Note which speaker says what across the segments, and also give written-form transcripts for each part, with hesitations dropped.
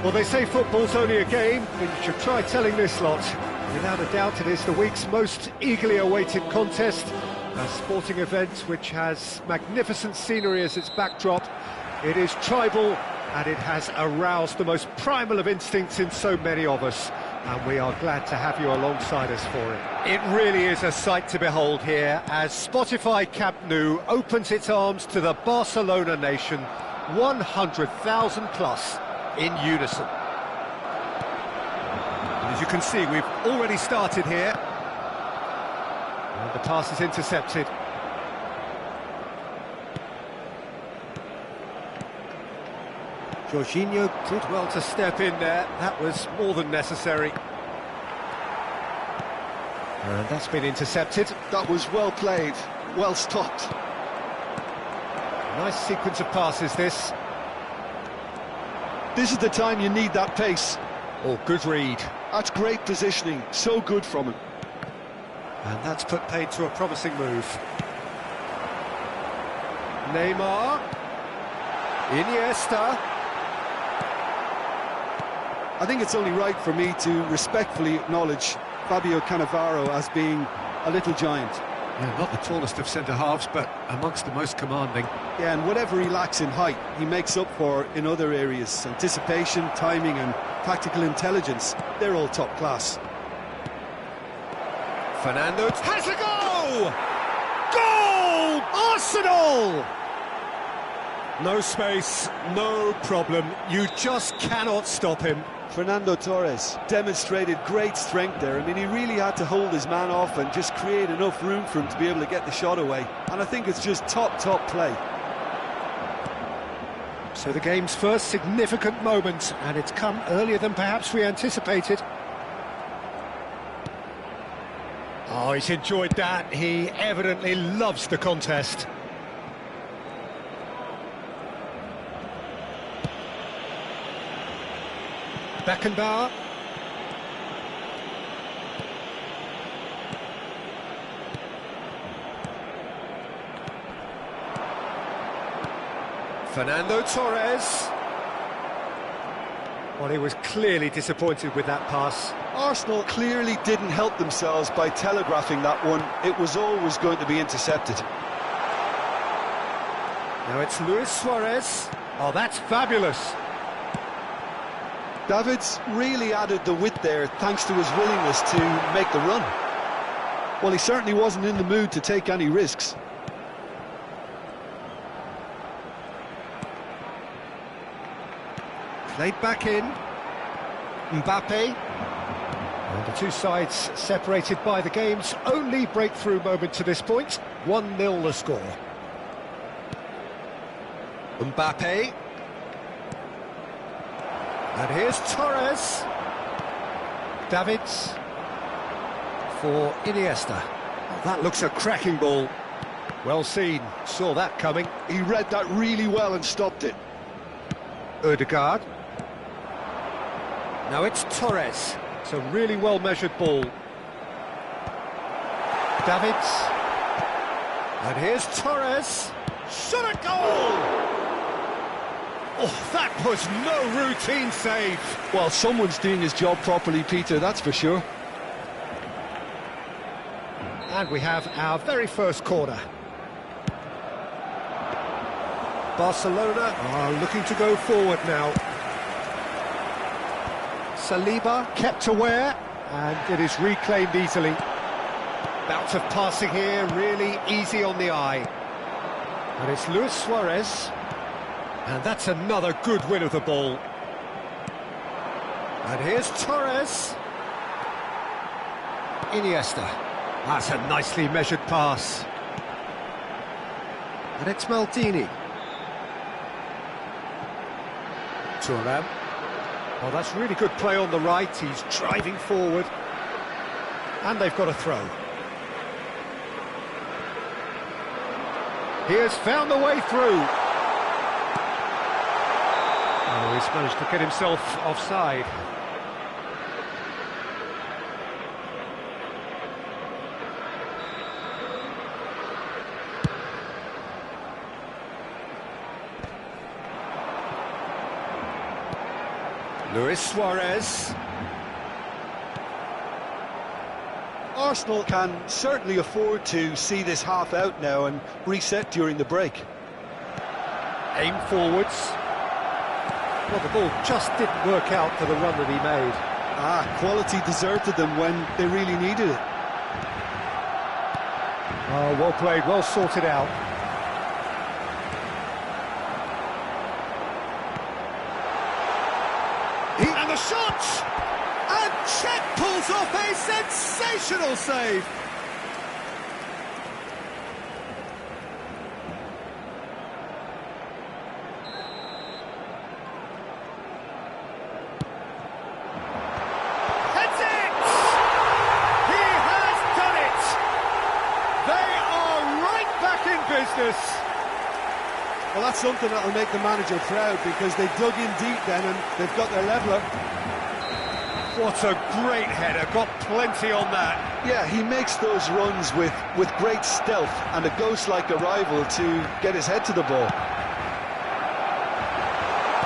Speaker 1: Well, they say football's only a game, but you should try telling this lot. Without a doubt, it is the week's most eagerly awaited contest, a sporting event which has magnificent scenery as its backdrop. It is tribal, and it has aroused the most primal of instincts in so many of us, and we are glad to have you alongside us for it. It really is a sight to behold here, as Spotify Camp Nou opens its arms to the Barcelona nation, 100,000 plus. In unison. And as you can see, we've already started here. And the pass is intercepted. Jorginho did well to step in there. That was more than necessary. And that's been intercepted.
Speaker 2: That was well played, well stopped.
Speaker 1: Nice sequence of passes, this.
Speaker 2: This is the time you need that pace.
Speaker 1: Oh, good read.
Speaker 2: That's great positioning, so good from him.
Speaker 1: And that's put paid to a promising move. Neymar. Iniesta.
Speaker 2: I think it's only right for me to respectfully acknowledge Fabio Cannavaro as being a little giant.
Speaker 1: Yeah, not the tallest of centre-halves, but amongst the most commanding.
Speaker 2: Yeah, and whatever he lacks in height, he makes up for in other areas. Anticipation, timing and tactical intelligence, they're all top class.
Speaker 1: Fernando has a goal! Goal! Arsenal! No space, no problem. You just cannot stop him.
Speaker 2: Fernando Torres demonstrated great strength there. I mean, he really had to hold his man off and just create enough room for him to be able to get the shot away. And I think it's just top play.
Speaker 1: So the game's first significant moment, and it's come earlier than perhaps we anticipated. Oh, he's enjoyed that. He evidently loves the contest. Beckenbauer. Fernando Torres. Well, he was clearly disappointed with that pass.
Speaker 2: Arsenal clearly didn't help themselves by telegraphing that one. It was always going to be intercepted.
Speaker 1: Now it's Luis Suarez. Oh, that's fabulous.
Speaker 2: David's really added the width there thanks to his willingness to make the run. Well, he certainly wasn't in the mood to take any risks.
Speaker 1: Played back in. Mbappe. And the two sides separated by the game's only breakthrough moment to this point. 1-0 the score. Mbappe. And here's Torres. Davids for Iniesta. Oh, that looks a cracking ball. Well seen, saw that coming.
Speaker 2: He read that really well and stopped it.
Speaker 1: Ødegaard. Now it's Torres. It's a really well-measured ball. Davids. And here's Torres. Shot a goal! Oh, that was no routine save.
Speaker 2: Well, someone's doing his job properly, Peter, that's for sure.
Speaker 1: And we have our very first corner. Barcelona are looking to go forward now. Saliba kept aware, and it is reclaimed easily. Bout of passing here, really easy on the eye. And it's Luis Suarez. And that's another good win of the ball. And here's Torres. Iniesta. That's a nicely measured pass. And it's Maldini. Thuram. Oh, that's really good play on the right. He's driving forward. And they've got a throw. He has found the way through. Oh, he's managed to get himself offside. Luis Suarez.
Speaker 2: Arsenal can certainly afford to see this half out now and reset during the break.
Speaker 1: Aim forwards. Well, the ball just didn't work out for the run that he made.
Speaker 2: Quality deserted them when they really needed it.
Speaker 1: Oh, well played, well sorted out. And the shot!
Speaker 2: And Chet pulls off a sensational save.
Speaker 1: That's it! He has done it! They are right back in business.
Speaker 2: Well, that's something that'll make the manager proud, because they dug in deep then and they've got their leveller.
Speaker 1: What a great header, got plenty on that.
Speaker 2: Yeah, he makes those runs with great stealth and a ghost-like arrival to get his head to the ball.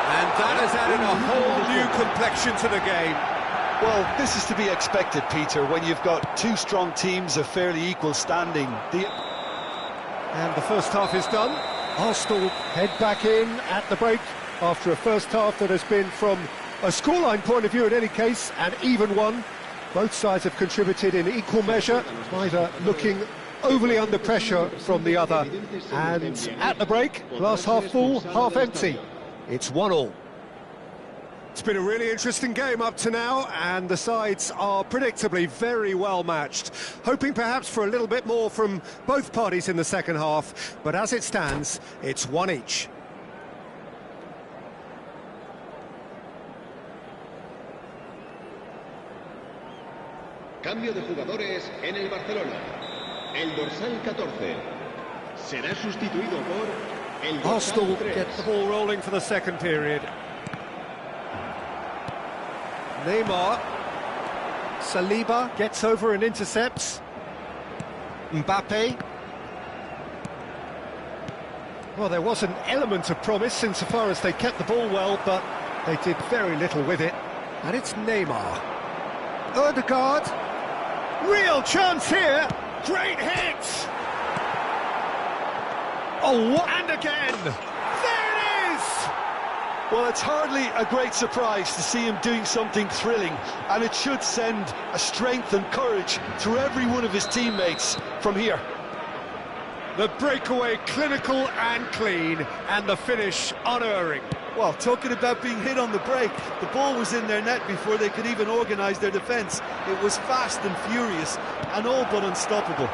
Speaker 1: And that has added a whole new complexion to the game.
Speaker 2: Well, this is to be expected, Peter, when you've got two strong teams of fairly equal standing.
Speaker 1: And the first half is done. Arsenal head back in at the break after a first half that has been, from a scoreline point of view in any case, an even one. Both sides have contributed in equal measure, neither looking overly under pressure from the other. And at the break, glass half full, half empty. It's 1-1. It's been a really interesting game up to now, and the sides are predictably very well matched. Hoping perhaps for a little bit more from both parties in the second half, but as it stands, it's one each.
Speaker 3: Cambio de jugadores en el Barcelona. El dorsal 14 será sustituido por el dorsal
Speaker 1: Arsenal
Speaker 3: 3.
Speaker 1: get the ball rolling for the second period. Neymar. Saliba gets over and intercepts. Mbappe. Well, there was an element of promise insofar as they kept the ball well, but they did very little with it. And it's Neymar. Ødegaard. Real chance here. Great hit. Oh, and again. There it is.
Speaker 2: Well, it's hardly a great surprise to see him doing something thrilling, and it should send a strength and courage through every one of his teammates from here.
Speaker 1: The breakaway clinical and clean, and the finish unerring.
Speaker 2: Well, talking about being hit on the break, the ball was in their net before they could even organise their defence. It was fast and furious, and all but unstoppable.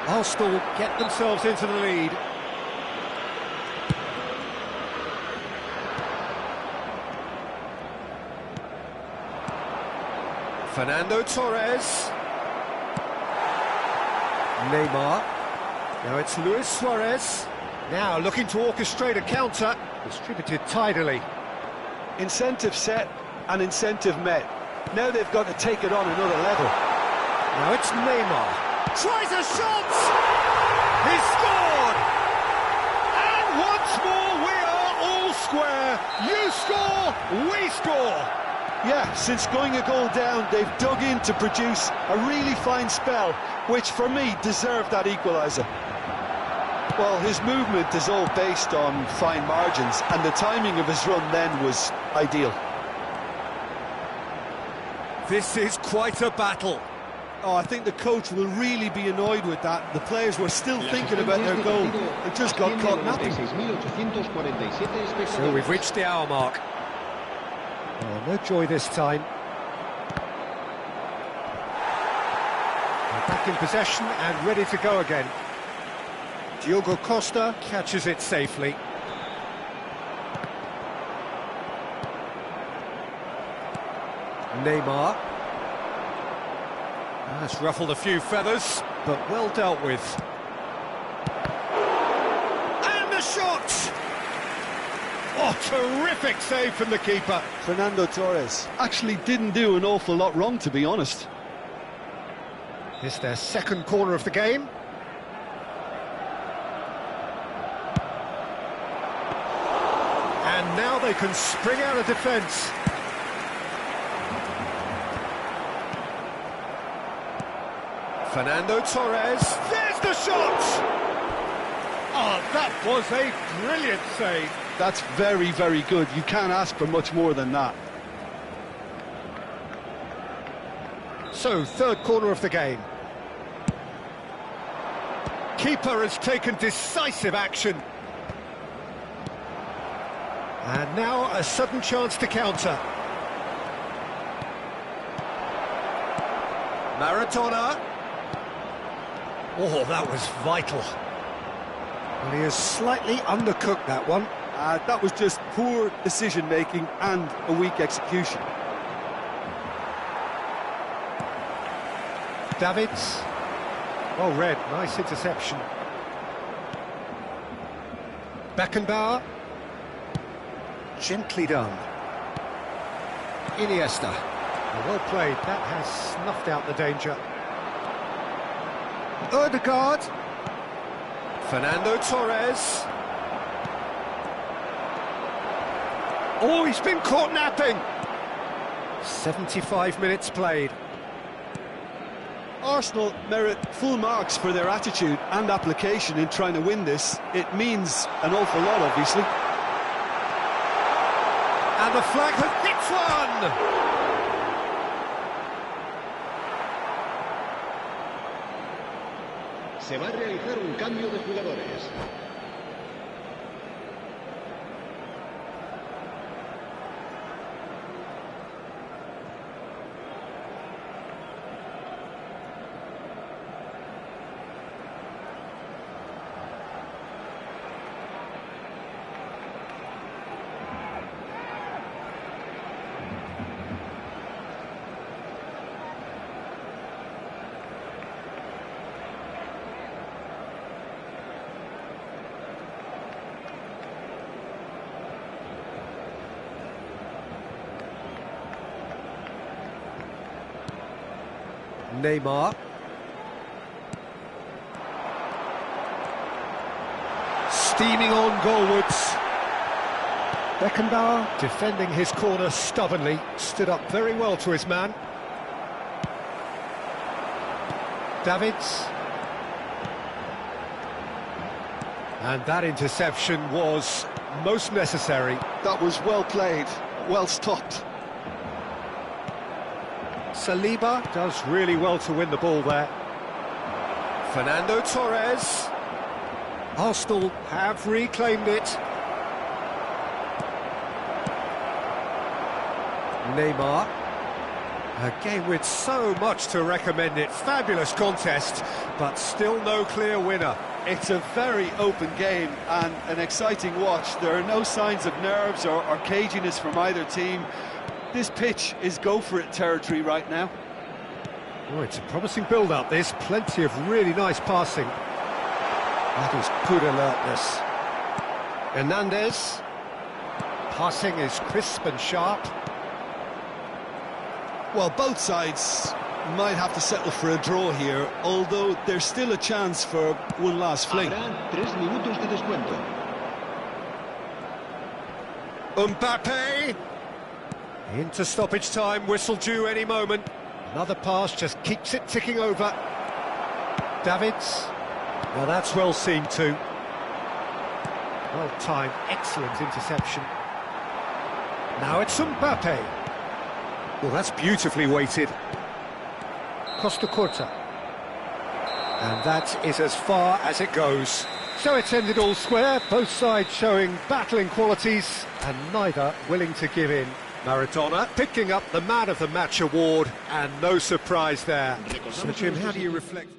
Speaker 1: Arsenal get themselves into the lead. Fernando Torres. Neymar. Now it's Luis Suarez. Now looking to orchestrate a counter. Distributed tidily.
Speaker 2: Incentive set and incentive met. Now they've got to take it on another level.
Speaker 1: Now it's Neymar. Tries a shot! He scored! And once more we are all square. You score, we score.
Speaker 2: Yeah, since going a goal down, they've dug in to produce a really fine spell, which for me deserved that equaliser. Well, his movement is all based on fine margins, and the timing of his run then was ideal.
Speaker 1: This is quite a battle.
Speaker 2: Oh, I think the coach will really be annoyed with that. The players were still thinking about their goal. They just got caught napping.
Speaker 1: So we've reached the hour mark. Oh, no joy this time. They're back in possession and ready to go again. Diogo Costa catches it safely. Neymar. That's ruffled a few feathers, but well dealt with. And the shot! Oh, terrific save from the keeper.
Speaker 2: Fernando Torres actually didn't do an awful lot wrong, to be honest.
Speaker 1: It's their second corner of the game. And now they they can spring out of defence. Fernando Torres, there's the shot! Oh, that was a brilliant save.
Speaker 2: That's very, very good. You can't ask for much more than that.
Speaker 1: So, third corner of the game. Keeper has taken decisive action. And now a sudden chance to counter. Maradona. Oh, that was vital. Well, he has slightly undercooked that one.
Speaker 2: That was just poor decision-making and a weak execution.
Speaker 1: Davids. Well read, nice interception. Beckenbauer. Gently done. Iniesta. Well played, that has snuffed out the danger. Ødegaard. Fernando Torres. Oh, he's been caught napping. 75 minutes played.
Speaker 2: Arsenal merit full marks for their attitude and application in trying to win this. It means an awful lot, obviously.
Speaker 1: And the flag has hit one!
Speaker 3: Se va a realizar un cambio de jugadores.
Speaker 1: Neymar. Steaming on goalwards. Beckenbauer defending his corner stubbornly, stood up very well to his man. Davids. And that interception was most necessary.
Speaker 2: That was well played, well stopped.
Speaker 1: Saliba does really well to win the ball there. Fernando Torres. Arsenal have reclaimed it. Neymar. A game with so much to recommend it. Fabulous contest, but still no clear winner.
Speaker 2: It's a very open game and an exciting watch. There are no signs of nerves or caginess from either team. This pitch is go-for-it territory right now.
Speaker 1: Oh, it's a promising build-up, this. Plenty of really nice passing. That is good alertness. Hernandez. Passing is crisp and sharp.
Speaker 2: Well, both sides might have to settle for a draw here, although there's still a chance for one last fling.
Speaker 3: Habrá 3 minutos de descuento.
Speaker 1: Mbappe. Into stoppage time, whistle due any moment. Another pass just keeps it ticking over. Davids. Well, that's well seen too. Well timed, excellent interception. Now it's Mbappe. Well, that's beautifully weighted. Costa Corta. And that is as far as it goes. So it's ended all square, both sides showing battling qualities and neither willing to give in. Maradona picking up the Man of the Match award, and no surprise there. So Jim, how do you reflect?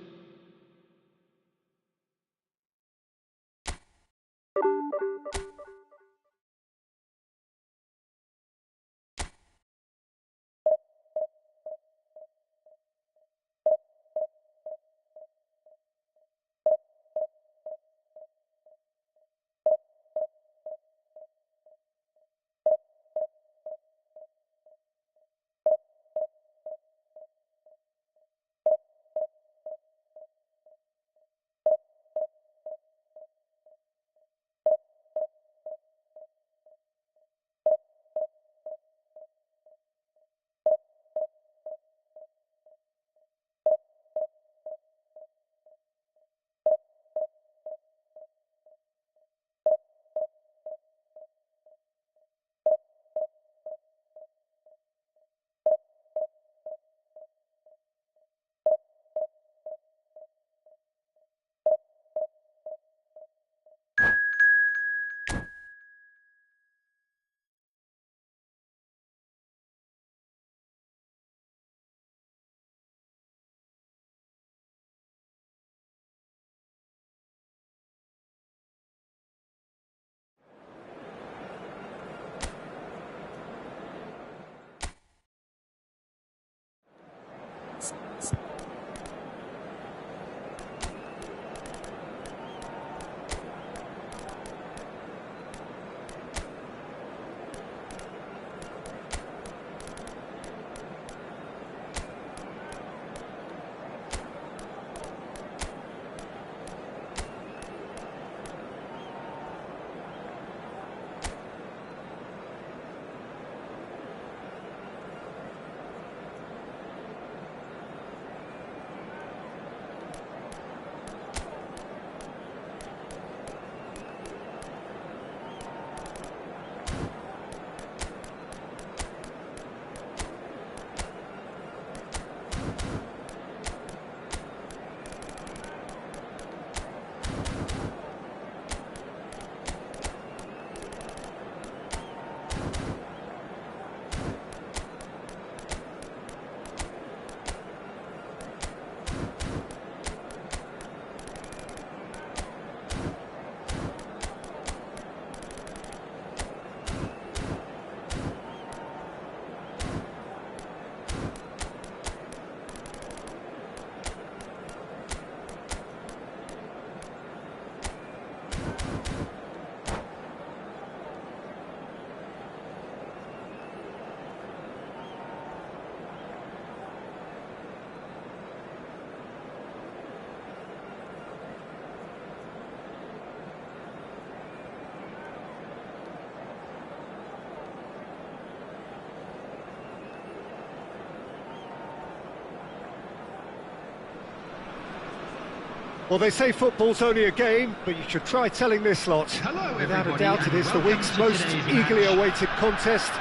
Speaker 1: Well, they say football's only a game, but you should try telling this lot.
Speaker 3: Hello,
Speaker 1: Without a
Speaker 3: everybody,
Speaker 1: doubt, it is the
Speaker 3: welcome
Speaker 1: week's
Speaker 3: to
Speaker 1: most
Speaker 3: today's
Speaker 1: eagerly
Speaker 3: match.
Speaker 1: awaited contest.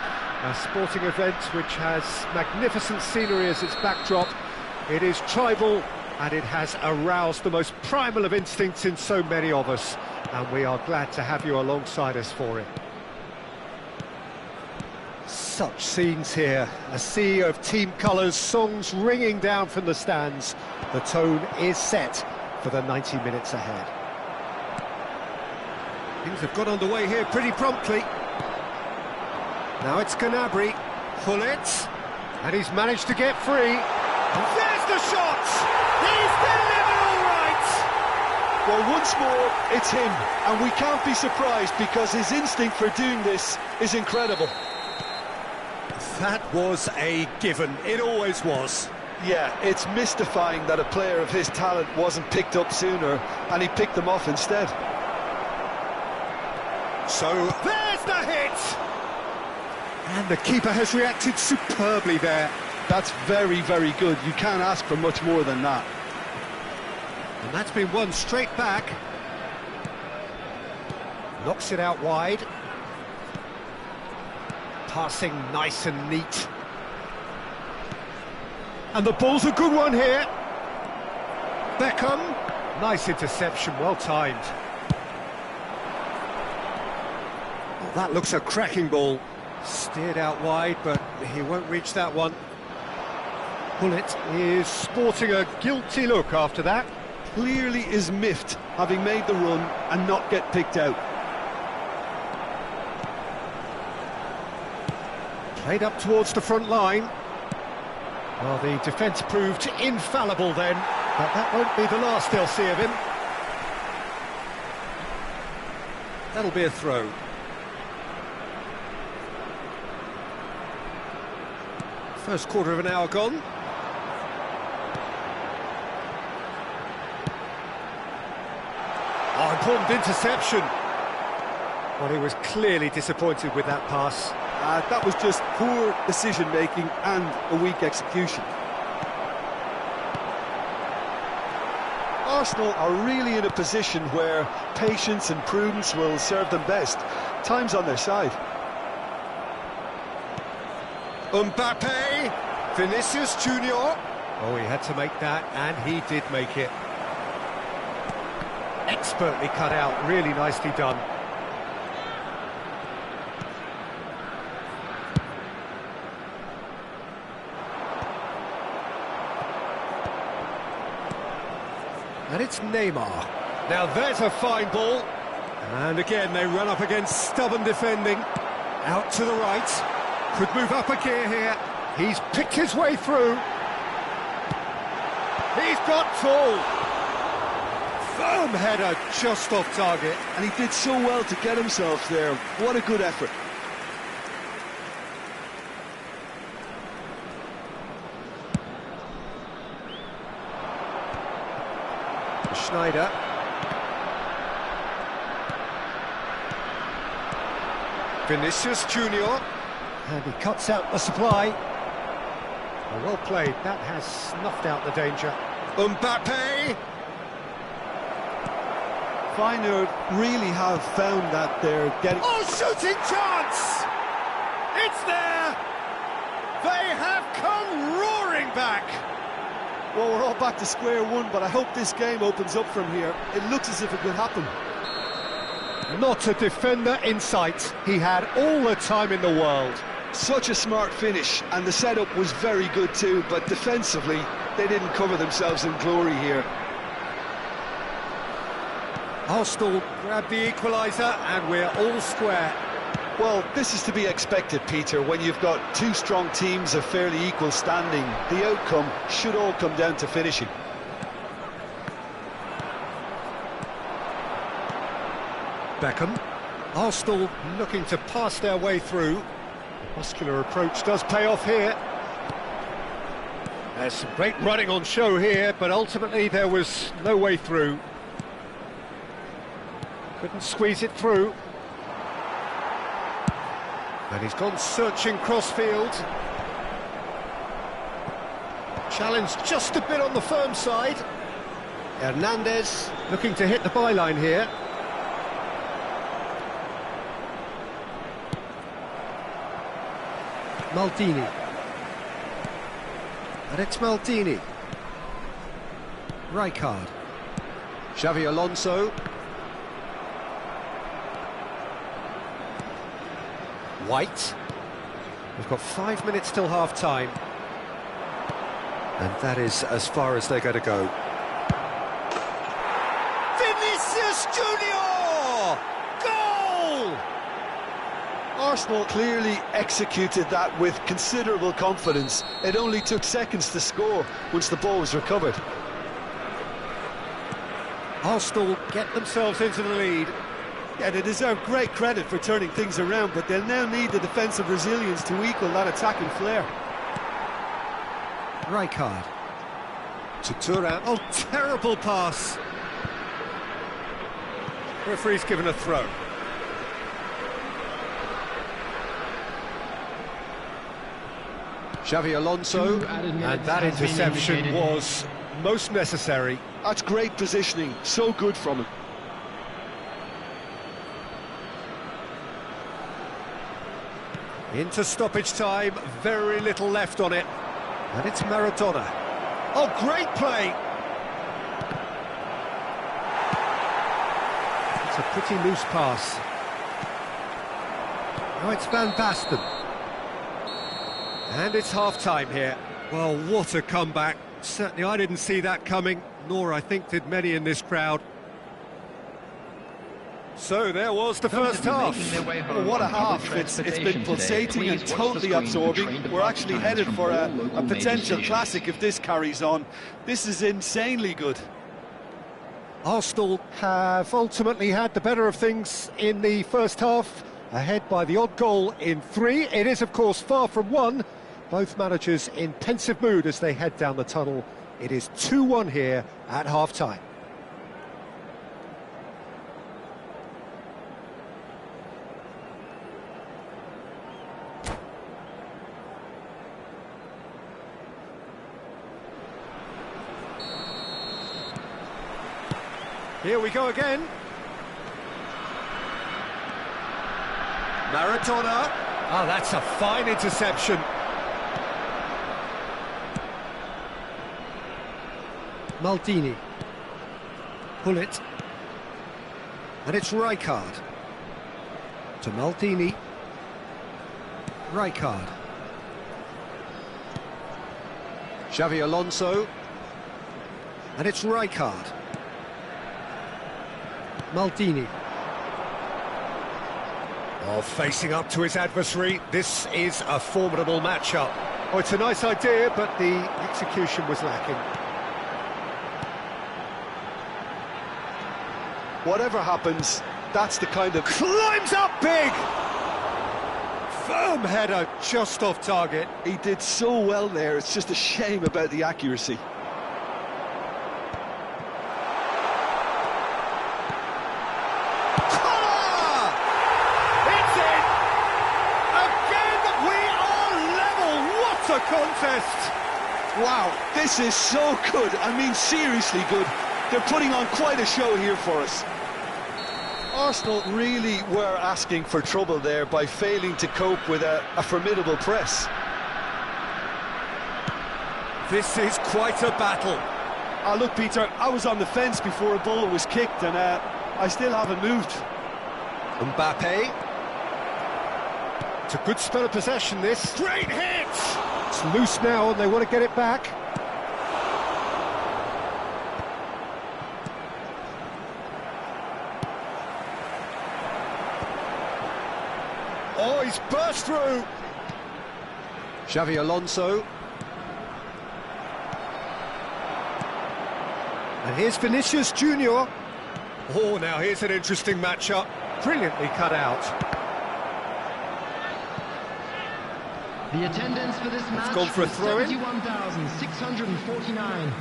Speaker 1: A sporting event which has magnificent scenery as its backdrop. It is tribal, and it has aroused the most primal of instincts in so many of us. And we are glad to have you alongside us for it. Such scenes here, a sea of team colours, songs ringing down from the stands. The tone is set for the 90 minutes ahead. Things have got underway here pretty promptly. Now it's Gnabry, Hullet, and he's managed to get free. And there's the shot! He's delivered all right!
Speaker 2: Well, once more, it's him, and we can't be surprised because his instinct for doing this is incredible.
Speaker 1: That was a given, it always was.
Speaker 2: Yeah, it's mystifying that a player of his talent wasn't picked up sooner, and he picked them off instead.
Speaker 1: So, there's the hit! And the keeper has reacted superbly there.
Speaker 2: That's very, very good. You can't ask for much more than that.
Speaker 1: And that's been won straight back. Knocks it out wide. Passing nice and neat. And the ball's a good one here. Beckham. Nice interception, well timed. Oh, that looks a cracking ball. Steered out wide, but he won't reach that one. Hullet is sporting a guilty look after that.
Speaker 2: Clearly is miffed, having made the run and not get picked out.
Speaker 1: Played up towards the front line. Well, the defence proved infallible then, but that won't be the last they'll see of him. That'll be a throw. First quarter of an hour gone. Oh, important interception. Well, he was clearly disappointed with that pass.
Speaker 2: That was just poor decision-making and a weak execution. Arsenal are really in a position where patience and prudence will serve them best. Time's on their side.
Speaker 1: Mbappe, Vinicius Junior. Oh, he had to make that, and he did make it. Expertly cut out, really nicely done. And it's Neymar. Now there's a fine ball. And again, they run up against stubborn defending. Out to the right. Could move up a gear here. He's picked his way through. He's got full. Firm header just off target.
Speaker 2: And he did so well to get himself there. What a good effort.
Speaker 1: Schneider. Vinicius Junior. And he cuts out the supply. Well played, that has snuffed out the danger. Mbappe!
Speaker 2: Feyenoord really have found that they're getting...
Speaker 1: Oh, shooting chance! It's there! They have come roaring back!
Speaker 2: Well, we're all back to square one, but I hope this game opens up from here. It looks as if it could happen.
Speaker 1: Not a defender in sight. He had all the time in the world.
Speaker 2: Such a smart finish, and the setup was very good too, but defensively, they didn't cover themselves in glory here.
Speaker 1: Arsenal grabbed the equaliser, and we're all square.
Speaker 2: Well, this is to be expected, Peter, when you've got two strong teams of fairly equal standing. The outcome should all come down to finishing.
Speaker 1: Beckham. Arsenal looking to pass their way through. The muscular approach does pay off here. There's some great running on show here, but ultimately there was no way through. Couldn't squeeze it through. And he's gone searching crossfield. Challenge just a bit on the firm side. Hernandez looking to hit the byline here. Maldini. And it's Maldini. Rijkaard. Xavi Alonso. White. We've got 5 minutes till half-time. And that is as far as they're going to go. Vinicius Junior! Goal!
Speaker 2: Arsenal clearly executed that with considerable confidence. It only took seconds to score once the ball was recovered.
Speaker 1: Arsenal get themselves into the lead.
Speaker 2: Yeah, they deserve great credit for turning things around, but they'll now need the defensive resilience to equal that attacking flair.
Speaker 1: Rijkaard. To Thuram. Oh, terrible pass. Referee's given a throw. Xavi Alonso, and that interception was most necessary.
Speaker 2: That's great positioning, so good from him.
Speaker 1: Into stoppage time, very little left on it. And it's Maradona. Oh, great play! It's a pretty loose pass. Now it's Van Basten. And it's half-time here. Well, what a comeback. Certainly I didn't see that coming, nor I think did many in this crowd. So there was the first half.
Speaker 2: Well, what a half. It's been pulsating and totally absorbing. We're actually headed for a potential classic if this carries on. This is insanely good.
Speaker 1: Arsenal have ultimately had the better of things in the first half, ahead by the odd goal in 3. It is, of course, far from 1. Both managers in pensive mood as they head down the tunnel. It is 2-1 here at half-time. Here we go again. Maradona. Oh, that's a fine interception. Maldini. Pull it. And it's Rijkaard. To Maldini. Rijkaard. Xavi Alonso. And it's Rijkaard. Maldini. Oh, facing up to his adversary, this is a formidable matchup. Oh, it's a nice idea, but the execution was lacking.
Speaker 2: Whatever happens, that's the kind of...
Speaker 1: Climbs up big! Firm header, just off target.
Speaker 2: He did so well there, it's just a shame about the accuracy.
Speaker 1: A contest.
Speaker 2: Wow, this is so good. I mean, seriously good. They're putting on quite a show here for us. Arsenal really were asking for trouble there by failing to cope with a formidable press.
Speaker 1: This is quite a battle.
Speaker 2: Look, Peter, I was on the fence before a ball was kicked, and I still haven't moved.
Speaker 1: Mbappe. It's a good spell of possession, this. Great hit! It's loose now, and they want to get it back. Oh, he's burst through. Xavi Alonso. And here's Vinicius Junior. Oh, now here's an interesting matchup. Brilliantly cut out.
Speaker 4: The attendance for this match
Speaker 1: gone for a
Speaker 4: was
Speaker 1: throw-in.
Speaker 4: 71,649.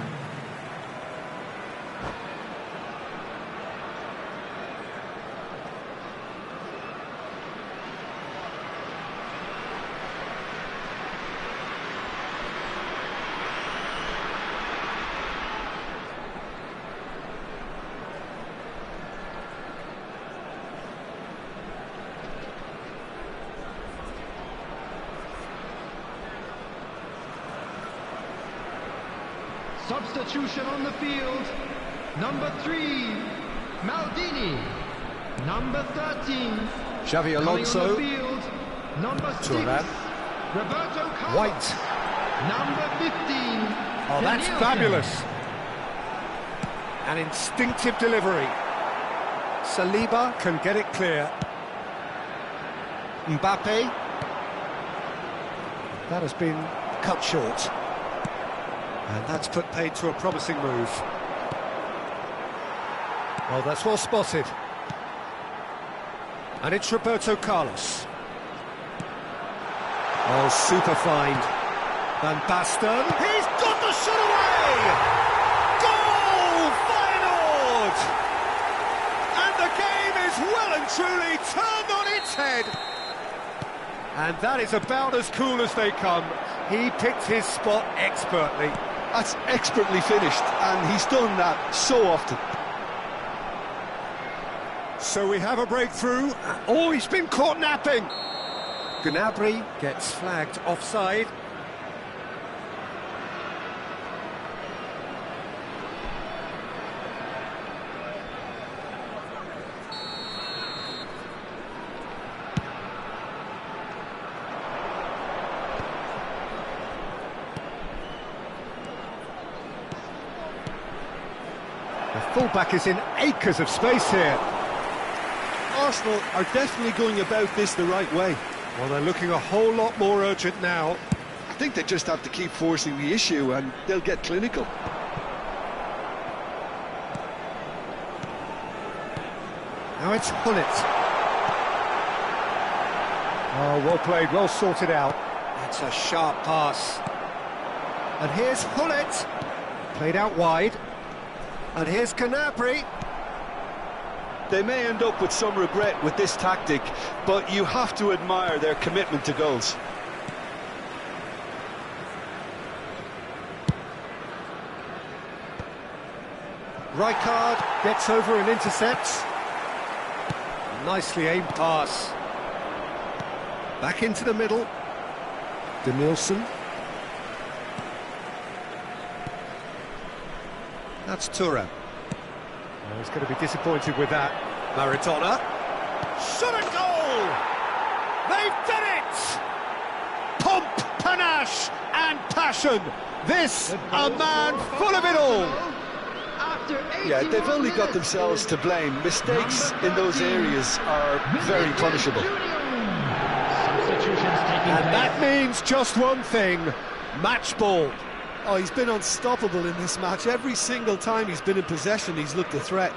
Speaker 4: Substitution on the field. Number 3, Maldini. Number 13,
Speaker 1: Xavi Alonso.
Speaker 4: on the field. Number 6,
Speaker 1: Thuram.
Speaker 4: Roberto Carlos.
Speaker 1: White.
Speaker 4: Number 15.
Speaker 1: Oh, that's
Speaker 4: Danielson.
Speaker 1: fabulous. An instinctive delivery. Saliba can get it clear. Mbappe. That has been cut short. And that's put paid to a promising move. Well, that's well spotted. And it's Roberto Carlos. Oh, super find. Van Basten. He's got the shot away! Goal! Feyenoord! And the game is well and truly turned on its head. And that is about as cool as they come. He picked his spot expertly.
Speaker 2: That's expertly finished, and he's done that so often.
Speaker 1: So we have a breakthrough. Oh, he's been caught napping. Gnabry gets flagged offside. The fullback is in acres of space here.
Speaker 2: Arsenal are definitely going about this the right way.
Speaker 1: Well, they're looking a whole lot more urgent now.
Speaker 2: I think they just have to keep forcing the issue and they'll get clinical.
Speaker 1: Now it's Hullet. Oh, well played, well sorted out. That's a sharp pass. And here's Hullet. Played out wide. And here's Gnabry.
Speaker 2: They may end up with some regret with this tactic, but you have to admire their commitment to goals.
Speaker 1: Rijkaard gets over and intercepts. Nicely aimed pass. Back into the middle. Danielson. That's Thuram. Oh, he's going to be disappointed with that. Maradona. Shot and goal! They've done it! Pomp, panache and passion. This, a man full of it all.
Speaker 2: Yeah, they've only got themselves to blame. Mistakes in those areas are very punishable.
Speaker 1: And that means just one thing, match ball.
Speaker 2: Oh, he's been unstoppable in this match. Every single time he's been in possession, he's looked a threat.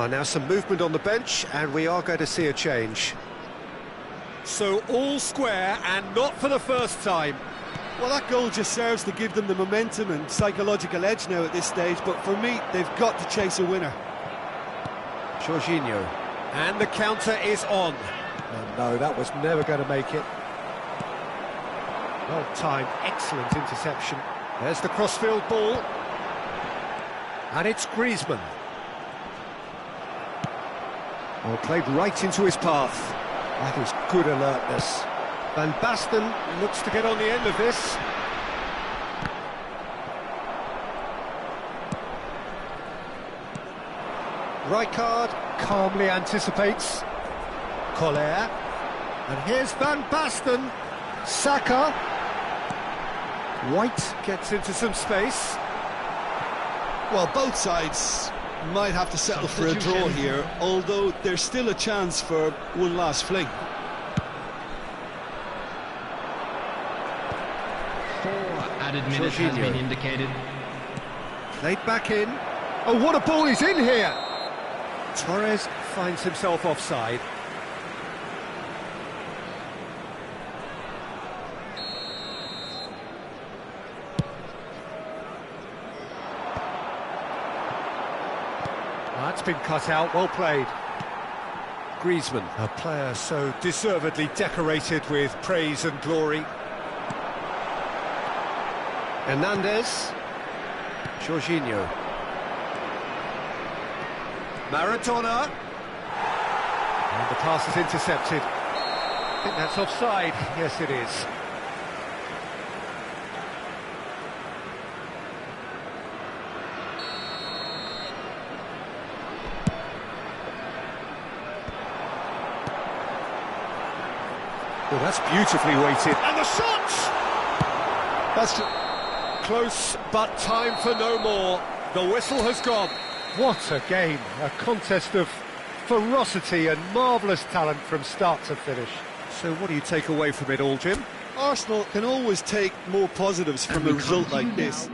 Speaker 1: Now some movement on the bench, and we are going to see a change. So all square, and not for the first time.
Speaker 2: Well, that goal just serves to give them the momentum and psychological edge now at this stage, but for me, they've got to chase a winner.
Speaker 1: Jorginho. And the counter is on. Oh, no, that was never going to make it. Well timed, excellent interception. There's the crossfield ball. And it's Griezmann. Well, played right into his path. That is good alertness. Van Basten looks to get on the end of this. Rijkaard calmly anticipates. Collier. And here's Van Basten. Saka. White gets into some space.
Speaker 2: Well, both sides might have to settle for a draw here, although there's still a chance for one last fling.
Speaker 4: 4 added minutes has been indicated.
Speaker 1: Played back in. Oh, what a ball he's in here! Torres finds himself offside. That's been cut out, well played. Griezmann, a player so deservedly decorated with praise and glory. Hernandez. Jorginho. Maradona. And the pass is intercepted. I think that's offside. Yes, it is. Well, that's beautifully weighted. And the shot! That's close, but time for no more. The whistle has gone. What a game. A contest of ferocity and marvellous talent from start to finish. So what do you take away from it all, Jim?
Speaker 2: Arsenal can always take more positives from a result like this.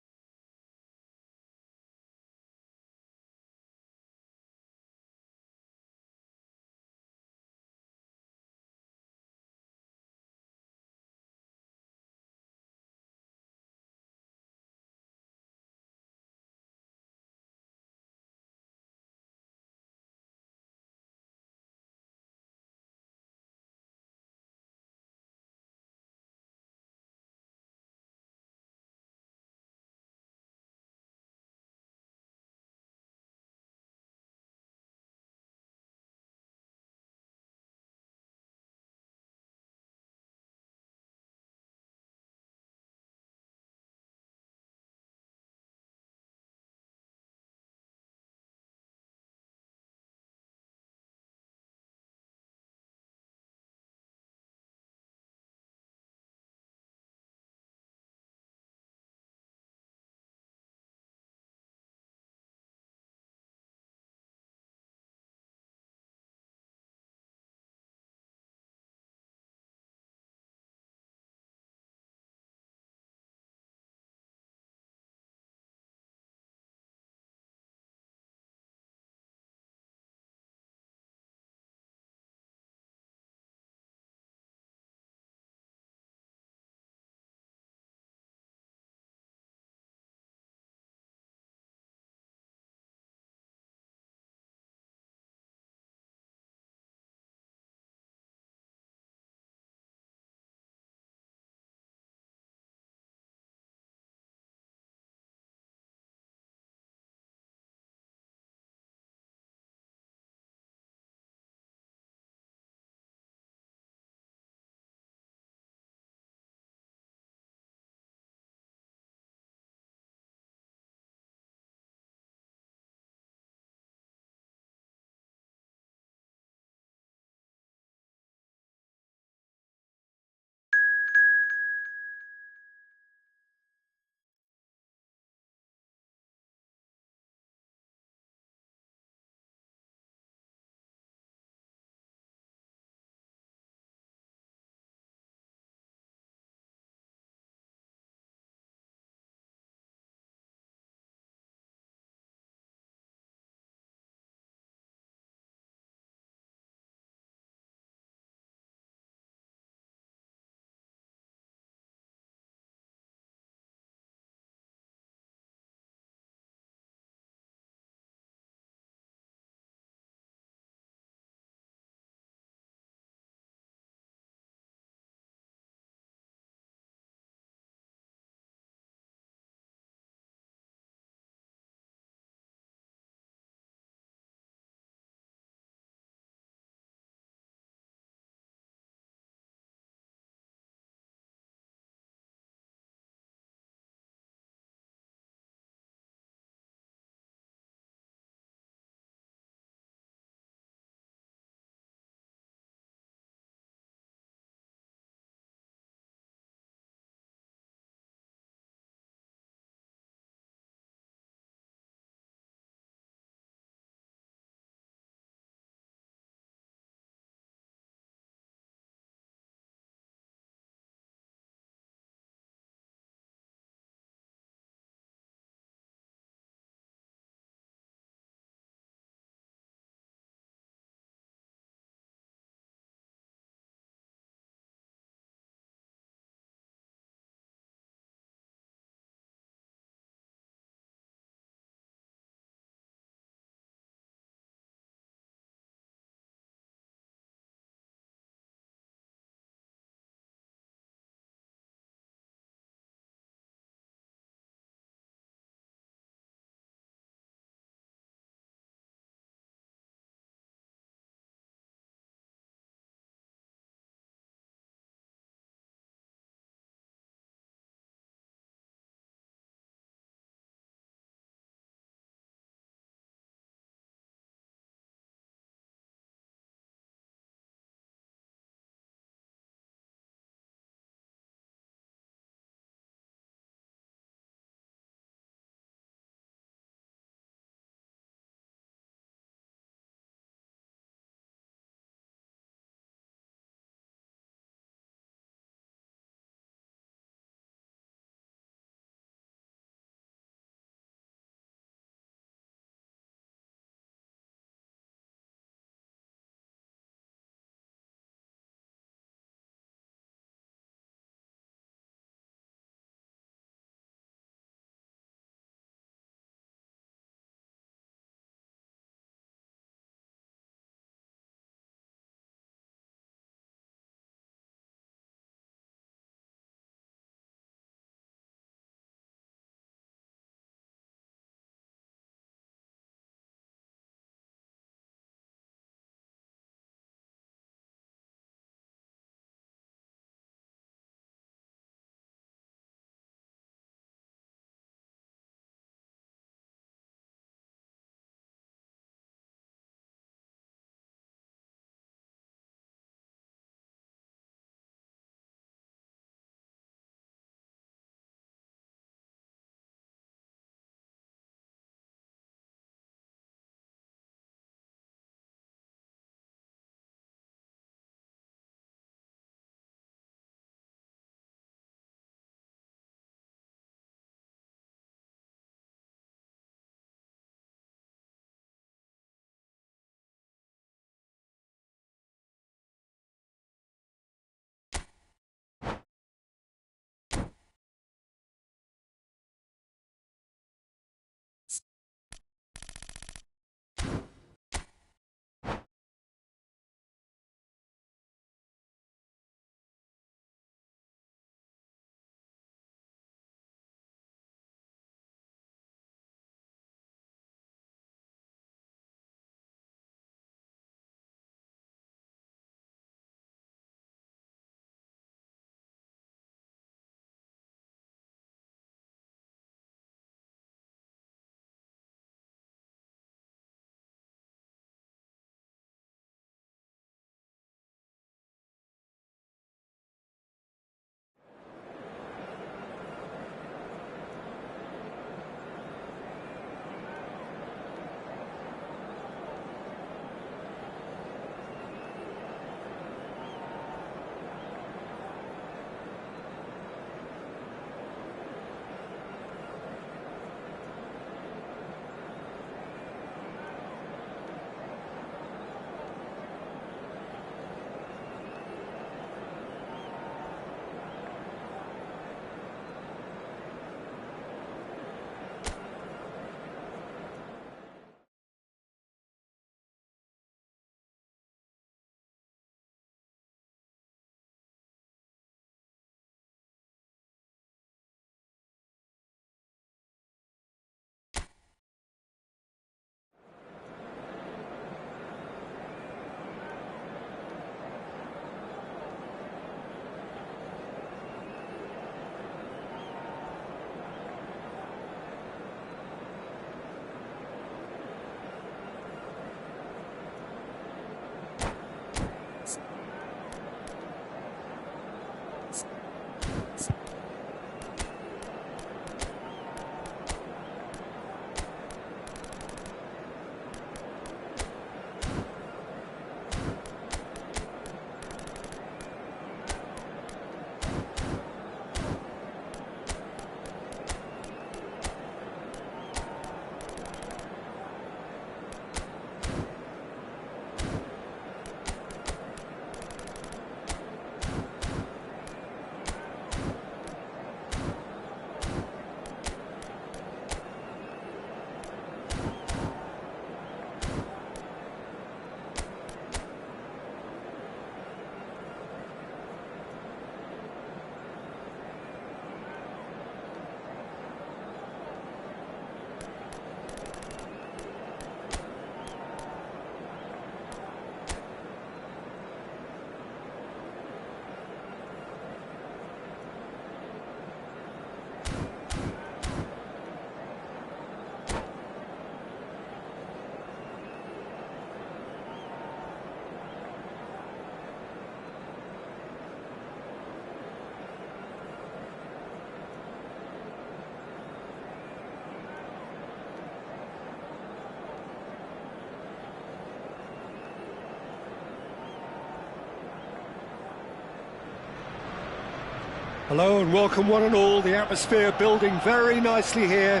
Speaker 1: Hello and welcome one and all. The atmosphere building very nicely here.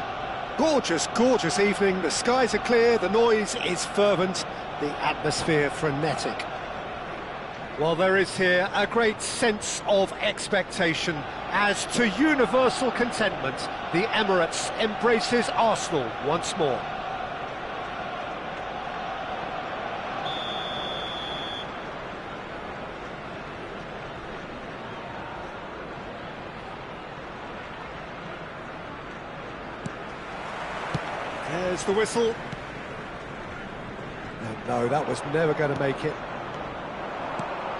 Speaker 1: Gorgeous, gorgeous evening. The skies are clear, the noise is fervent, the atmosphere frenetic. Well, there is here a great sense of expectation as to universal contentment. The Emirates embraces Arsenal once more. There's the whistle. No, that was never going to make it.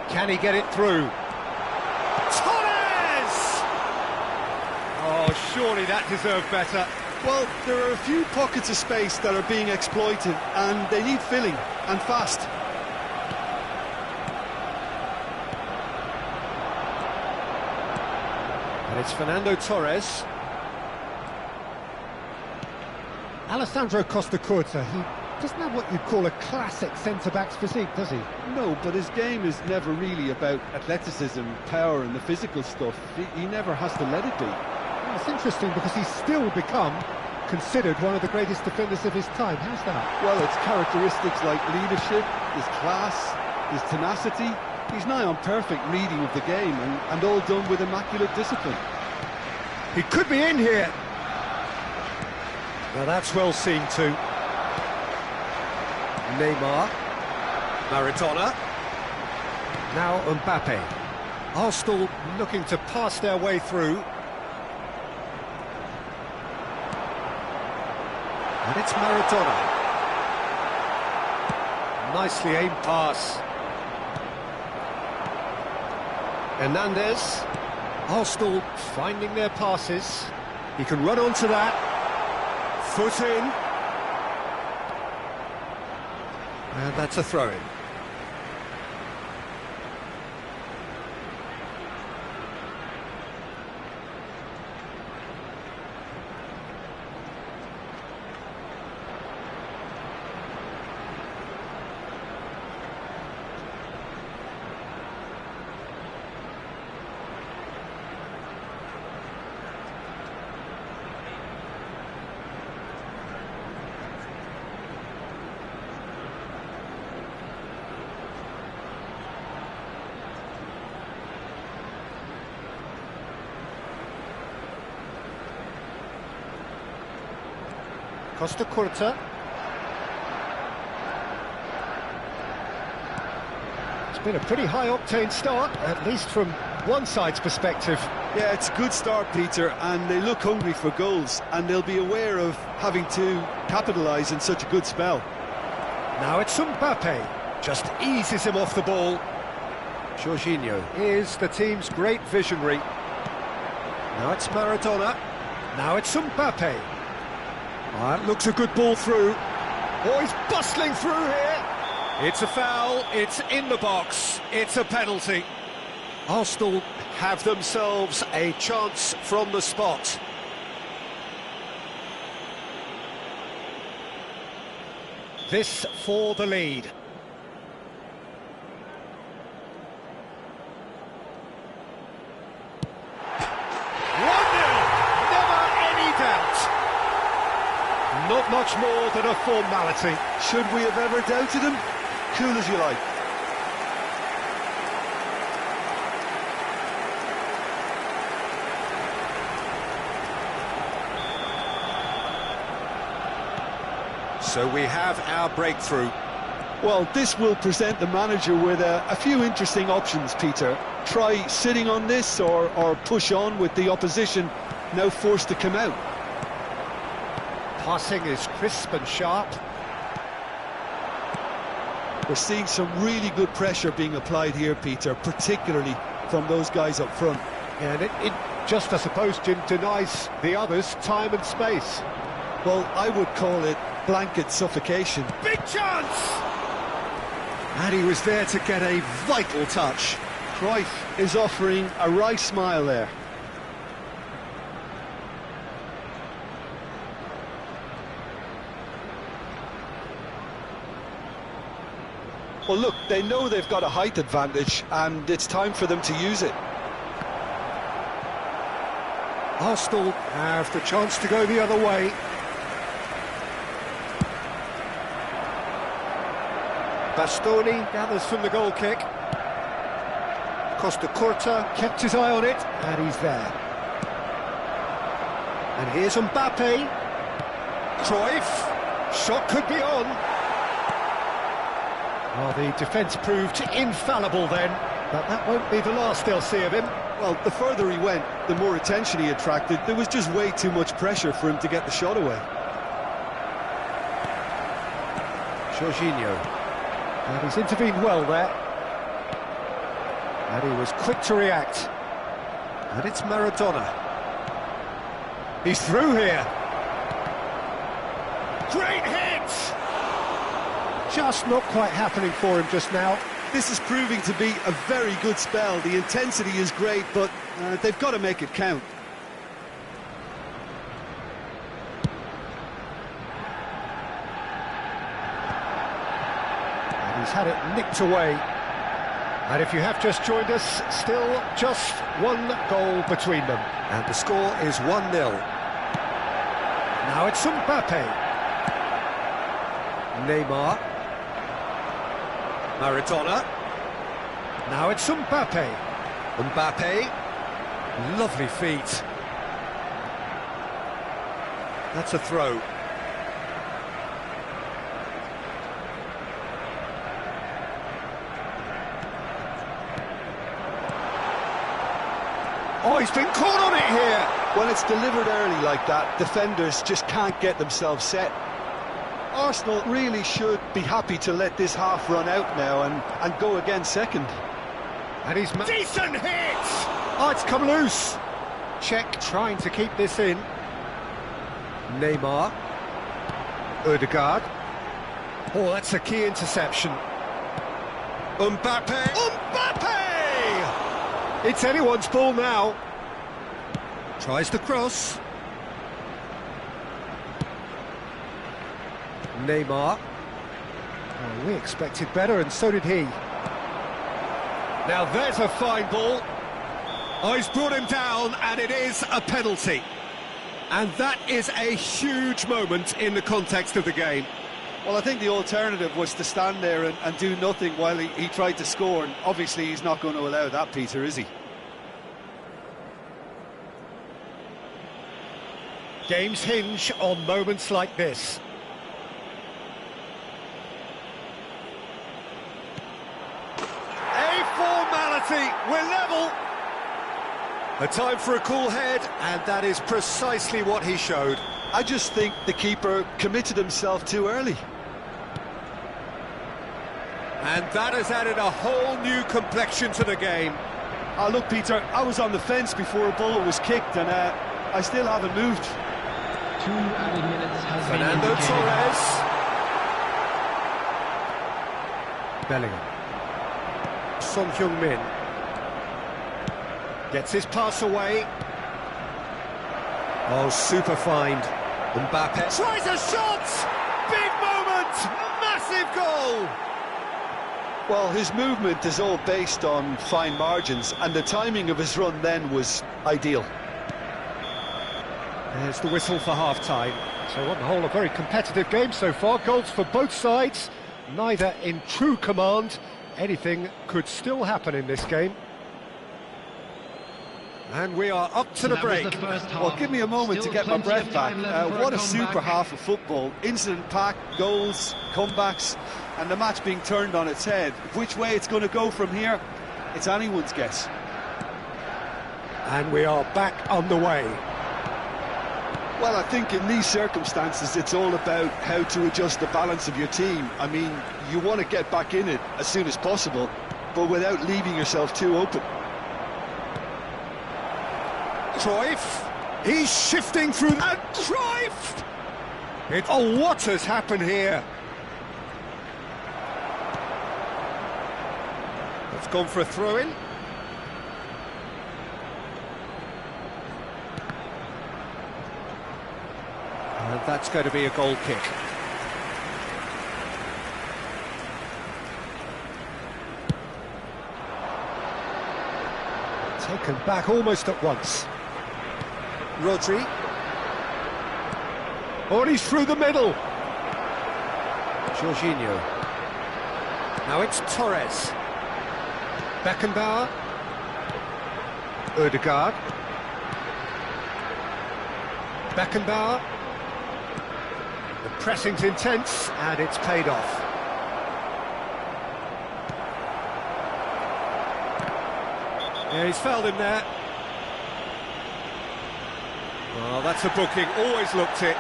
Speaker 1: Can he get it through? Torres! Oh, surely that deserved better.
Speaker 2: Well, there are a few pockets of space that are being exploited, and they need filling, and fast.
Speaker 1: And it's Fernando Torres. Alessandro Costa Curta, he doesn't have what you'd call a classic centre-back's physique, does he?
Speaker 2: No, but his game is never really about athleticism, power and the physical stuff. He never has to let it be.
Speaker 1: Well, it's interesting because he's still become considered one of the greatest defenders of his time. How's that?
Speaker 2: Well, it's characteristics like leadership, his class, his tenacity. He's nigh on perfect reading of the game and all done with immaculate discipline.
Speaker 1: He could be in here. Now that's well seen too. Neymar, Maradona, now Mbappe. Arsenal looking to pass their way through. And it's Maradona. Nicely aimed pass. Hernandez. Arsenal finding their passes. He can run onto that. Foot in. And that's a throw-in. Costa Curta. It's been a pretty high-octane start, at least from one side's perspective.
Speaker 2: Yeah, it's a good start, Peter, and they look hungry for goals, and they'll be aware of having to capitalise in such a good spell.
Speaker 1: Now it's Mbappe, just eases him off the ball. Jorginho is the team's great visionary. Now it's Maradona, now it's Mbappe. That looks a good ball through. Oh, he's bustling through here. It's a foul, it's in the box, it's a penalty. Arsenal have themselves a chance from the spot. This for the lead. 1-0, never any doubt. Not much more than a formality.
Speaker 2: Should we have ever doubted him? Cool as you like.
Speaker 1: So we have our breakthrough.
Speaker 2: Well, this will present the manager with a few interesting options, Peter. Try sitting on this or push on with the opposition now forced to come out.
Speaker 1: Passing is crisp and sharp.
Speaker 2: We're seeing some really good pressure being applied here, Peter, particularly from those guys up front.
Speaker 1: Yeah, and it just, I suppose, Jim, denies the others time and space.
Speaker 2: Well, I would call it blanket suffocation.
Speaker 1: Big chance! And he was there to get a vital touch.
Speaker 2: Cruyff is offering a wry smile there. Well, look, they know they've got a height advantage, and it's time for them to use it.
Speaker 1: Arsenal have the chance to go the other way. Bastoni gathers from the goal kick. Costa Curta kept his eye on it, and he's there. And here's Mbappe. Cruyff. Shot could be on. Well, the defence proved infallible then, but that won't be the last they'll see of him.
Speaker 2: Well, the further he went, the more attention he attracted. There was just way too much pressure for him to get the shot away.
Speaker 1: Jorginho. And he's intervened well there. And he was quick to react. And it's Maradona. He's through here. Great hit! Just not quite happening for him just now.
Speaker 2: This is proving to be a very good spell. The intensity is great, but they've got to make it count.
Speaker 1: And he's had it nicked away. And if you have just joined us, still just one goal between them. And the score is 1-0. Now it's Mbappe. Neymar. Maradona. Now it's Mbappe. Mbappe. Lovely feet. That's a throw. Oh, he's been caught on it here.
Speaker 2: When it's delivered early like that, defenders just can't get themselves set. Arsenal really should be happy to let this half run out now and go again second.
Speaker 1: And he's... Decent hit! Oh, it's come loose. Czech trying to keep this in. Neymar. Odegaard. Oh, that's a key interception. Mbappe! Mbappe! It's anyone's ball now. Tries the cross. Neymar. Oh, we expected better, and so did he. Now there's a fine ball. Oh, he's brought him down, and it is a penalty. And that is a huge moment in the context of the game.
Speaker 2: Well, I think the alternative was to stand there and do nothing while he tried to score, and obviously he's not going to allow that, Peter, is he?
Speaker 1: Games hinge on moments like this. We're level. A time for a cool head, and that is precisely what he showed.
Speaker 2: I just think the keeper committed himself too early.
Speaker 1: And that has added a whole new complexion to the game.
Speaker 2: Look, Peter, I was on the fence before a ball was kicked, and I still haven't moved.
Speaker 4: 2 added minutes has
Speaker 1: Fernando
Speaker 4: been
Speaker 1: Torres. Bellingham. Son Heung-min gets his pass away. Oh, super find. Mbappe tries a shot! Big moment! Massive goal!
Speaker 2: Well, his movement is all based on fine margins, and the timing of his run then was ideal.
Speaker 1: There's the whistle for half-time. So on the whole, a very competitive game so far. Goals for both sides, neither in true command. Anything could still happen in this game. And we are up to the break.
Speaker 2: Well, give me a moment to get my breath back. What a super half of football. Incident-packed, goals, comebacks, and the match being turned on its head. Which way it's going to go from here, it's anyone's guess.
Speaker 1: And we are back on the way.
Speaker 2: Well, I think in these circumstances, it's all about how to adjust the balance of your team. I mean, you want to get back in it as soon as possible, but without leaving yourself too open.
Speaker 1: Cruyff, he's shifting through, and Cruyff! Oh, what has happened here? It's gone for a throw-in. And that's going to be a goal kick. Taken back almost at once. Rodri. Oh, and he's through the middle. Jorginho. Now it's Torres. Beckenbauer. Ødegaard. Beckenbauer. The pressing's intense, and it's paid off. Yeah, he's fouled him there. Well, that's a booking, always looked it.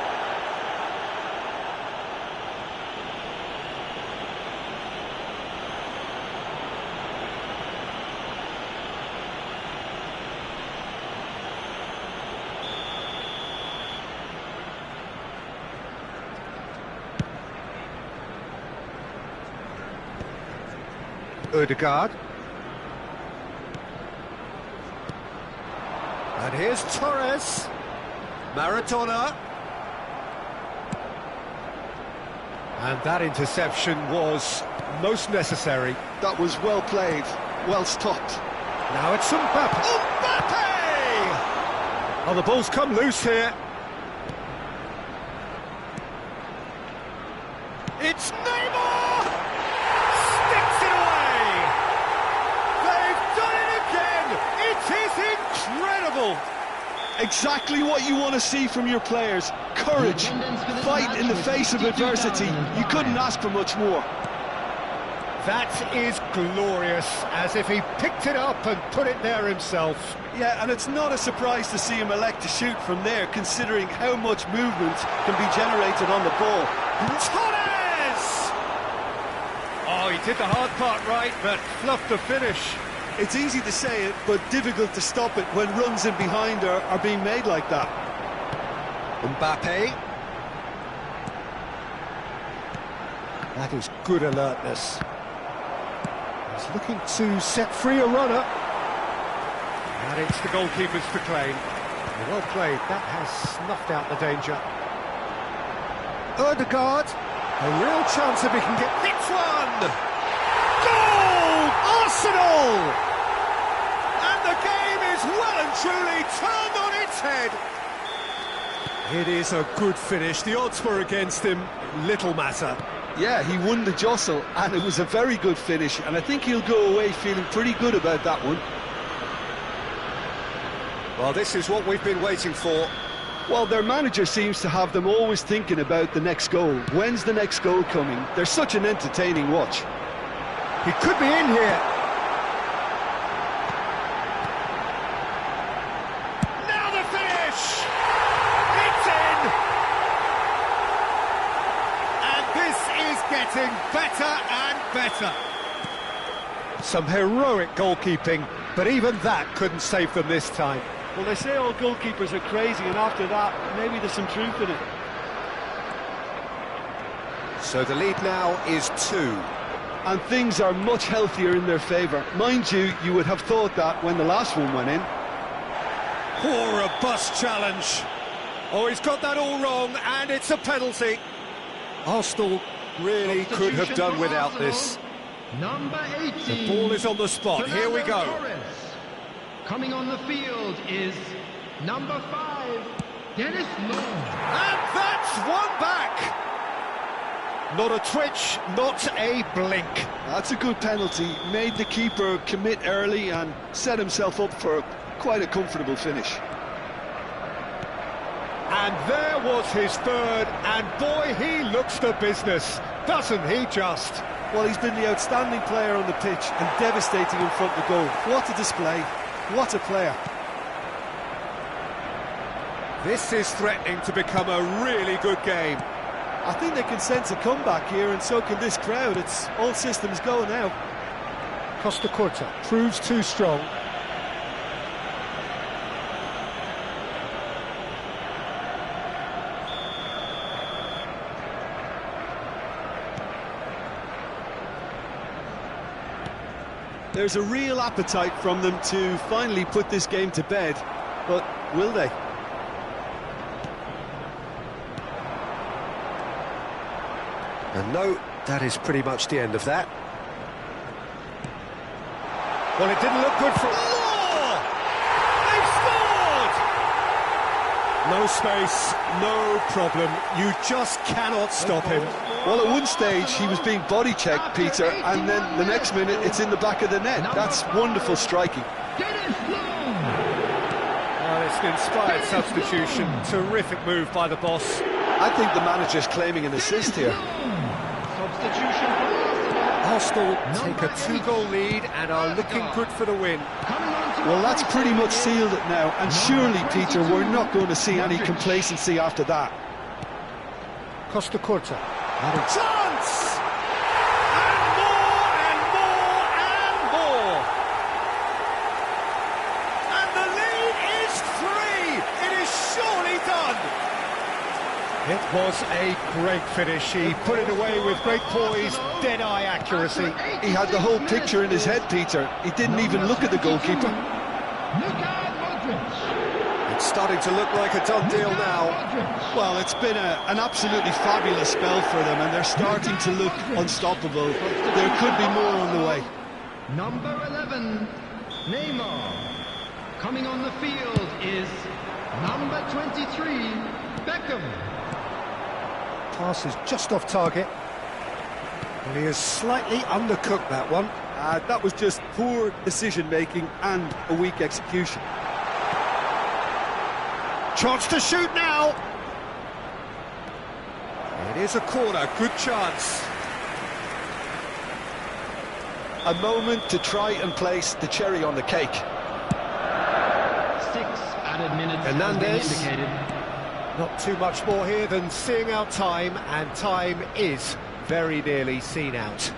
Speaker 1: Ødegaard. And here's Torres. Maradona. And that interception was most necessary.
Speaker 2: That was well played, well stopped.
Speaker 1: Now it's Mbappe. Mbappe! Oh, the ball's come loose here. It's Neymar! Sticks it away! They've done it again! It is incredible!
Speaker 2: Exactly what you want to see from your players. Courage, fight in the face of adversity. You couldn't ask for much more.
Speaker 1: That is glorious, as if he picked it up and put it there himself.
Speaker 2: Yeah, and it's not a surprise to see him elect to shoot from there, considering how much movement can be generated on the ball.
Speaker 1: Torres! Oh, he did the hard part right, but fluffed the finish.
Speaker 2: It's easy to say it, but difficult to stop it when runs in behind are being made like that.
Speaker 1: Mbappe. That is good alertness. He's looking to set free a runner. And it's the goalkeeper's to claim. Well played, that has snuffed out the danger. Ødegaard, a real chance if he can get this one! Goal! Arsenal! And the game is well and truly turned on its head. It is a good finish. The odds were against him, little matter.
Speaker 2: Yeah, he won the jostle, and it was a very good finish, and I think he'll go away feeling pretty good about that one.
Speaker 1: Well, this is what we've been waiting for.
Speaker 2: Well, their manager seems to have them always thinking about the next goal. When's the next goal coming? They're such an entertaining watch.
Speaker 1: He could be in here. Now the finish! It's in! And this is getting better and better. Some heroic goalkeeping, but even that couldn't save them this time.
Speaker 2: Well, they say all goalkeepers are crazy, and after that, maybe there's some truth in it.
Speaker 1: So the lead now is 2.
Speaker 2: And things are much healthier in their favour. Mind you, you would have thought that when the last one went in.
Speaker 1: Poor robust challenge. Oh, he's got that all wrong, and it's a penalty. Arsenal really could have done without this.
Speaker 4: Number 18.
Speaker 1: The ball is on the spot. Here we go.
Speaker 4: Torres. Coming on the field is number 5, Dennis Law.
Speaker 1: And that's one back. Not a twitch, not a blink.
Speaker 2: That's a good penalty. Made the keeper commit early and set himself up for quite a comfortable finish.
Speaker 1: And there was his third, and boy, he looks the business, doesn't he just?
Speaker 2: Well, he's been the outstanding player on the pitch and devastating in front of goal. What a display. What a player.
Speaker 1: This is threatening to become a really good game.
Speaker 2: I think they can sense a comeback here, and so can this crowd. It's all systems go now.
Speaker 1: Costa Curta proves too strong.
Speaker 2: There's a real appetite from them to finally put this game to bed, but will they?
Speaker 1: And no, that is pretty much the end of that. Well, it didn't look good for... Law! They've scored! No space, no problem. You just cannot stop him.
Speaker 2: Well, at one stage he was being body checked, Peter, and then the next minute it's in the back of the net. That's wonderful striking.
Speaker 1: Well, it's an inspired substitution. Terrific move by the boss.
Speaker 2: I think the manager's claiming an assist here.
Speaker 4: Substitution for
Speaker 1: Arsenal take a 2-goal lead and are looking good for the win.
Speaker 2: Well, that's pretty much sealed it now, and surely, Peter, we're not going to see any complacency after that.
Speaker 1: Costa Curta. Chance! And more, and more, and more! And the lead is 3! It is surely done! It was a great finish. He put it away with great poise, dead-eye accuracy.
Speaker 2: He had the whole picture in his head, Peter. He didn't even look at the goalkeeper.
Speaker 1: It's starting to look like a done deal now.
Speaker 2: Well, it's been an absolutely fabulous spell for them, and they're starting to look unstoppable. There could be more on the way.
Speaker 4: Number 11, Neymar. Coming on the field is number 23, Beckham.
Speaker 1: Pass is just off target. Well, he has slightly undercooked that one.
Speaker 2: That was just poor decision-making and a weak execution.
Speaker 1: Chance to shoot now. It is a corner, good chance.
Speaker 2: A moment to try and place the cherry on the cake.
Speaker 4: 6 added minutes
Speaker 1: Hernandez.
Speaker 4: has been indicated.
Speaker 1: Not too much more here than seeing out time, and time is very nearly seen out.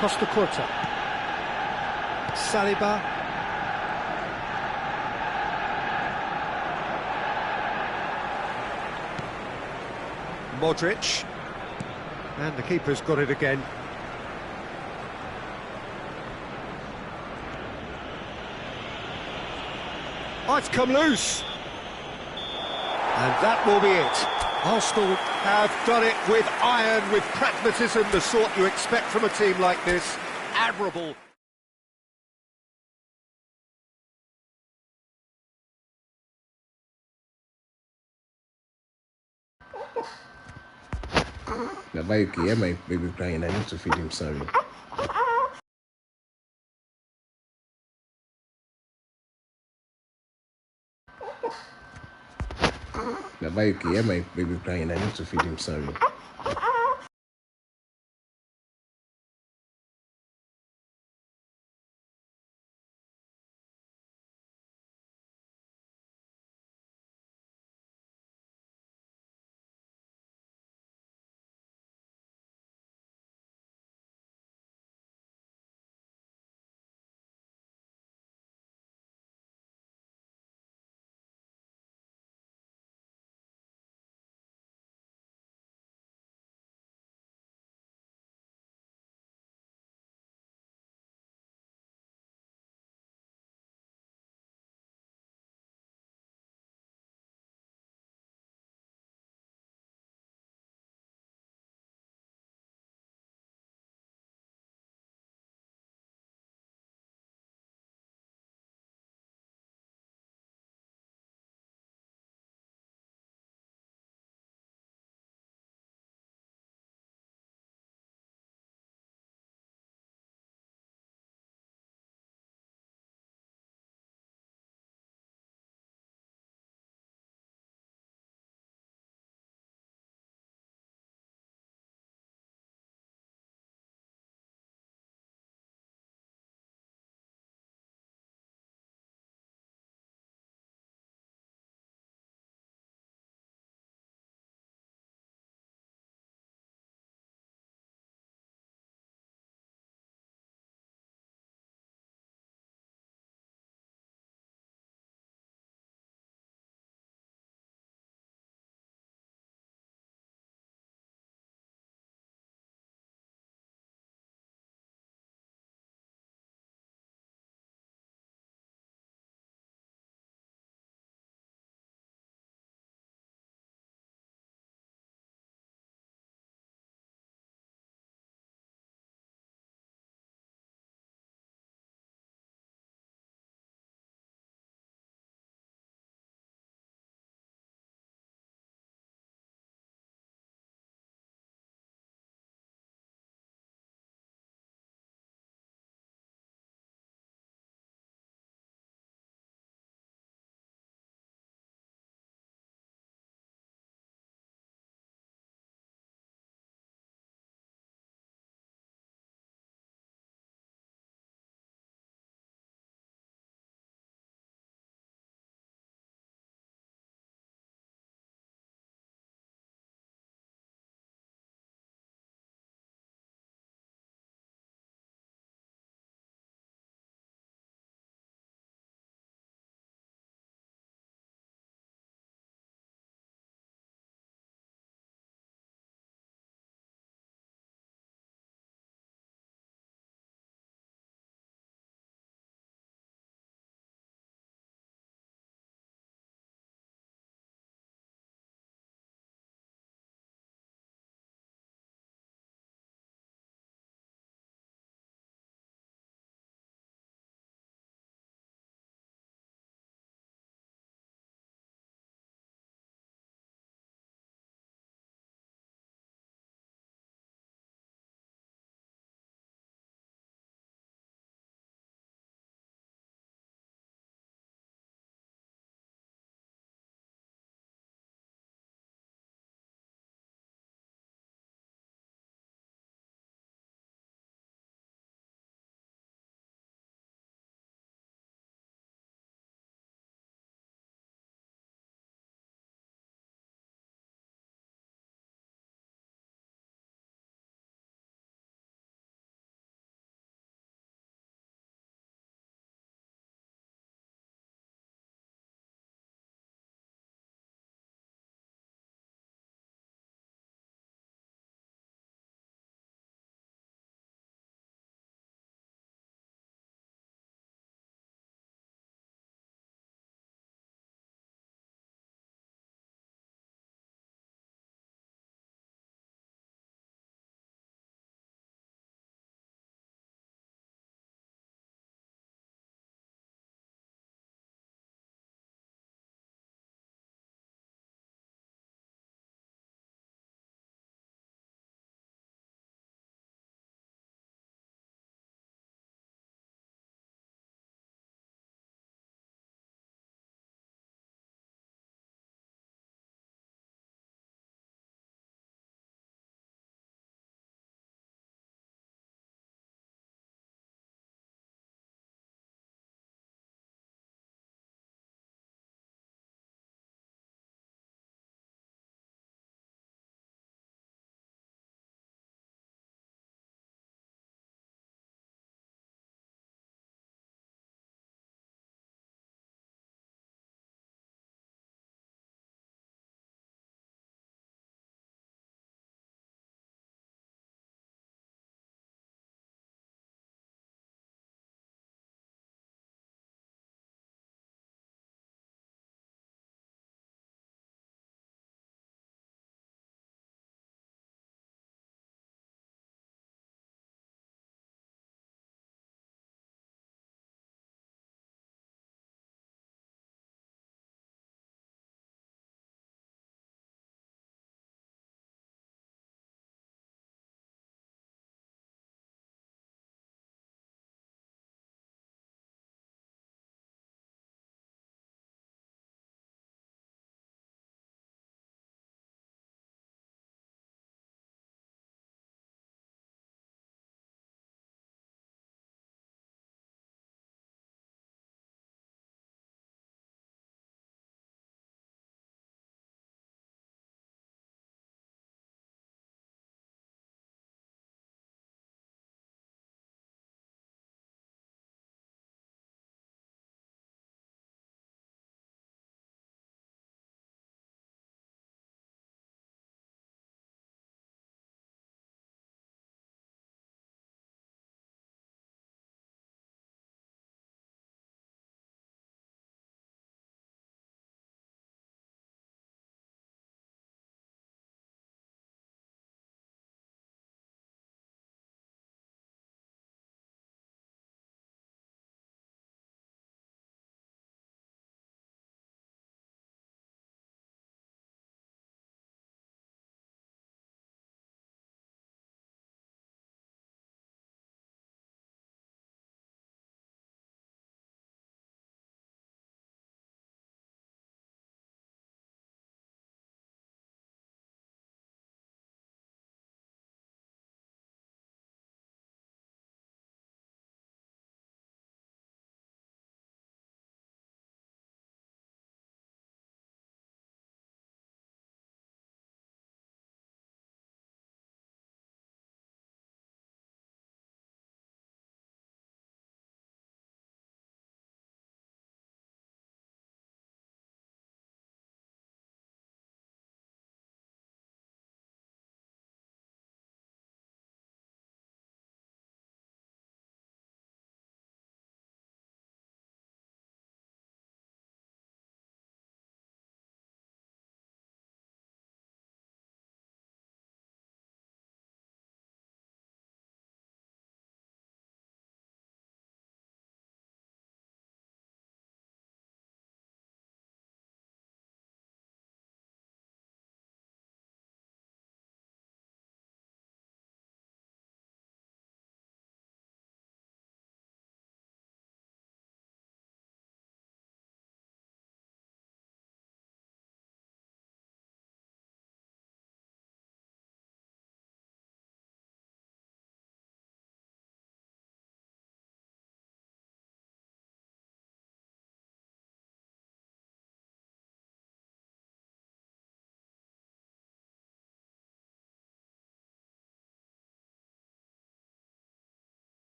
Speaker 1: Costa Curta. Saliba. Modric. And the keeper's got it again. Oh, it's come loose. And that will be it. Arsenal have done it with iron, with pragmatism, the sort you expect from a team like this. Admirable.
Speaker 5: Nabayuki, my baby crying. I need to feed him, sorry. Nabayuki, my baby crying. I need to feed him, sorry.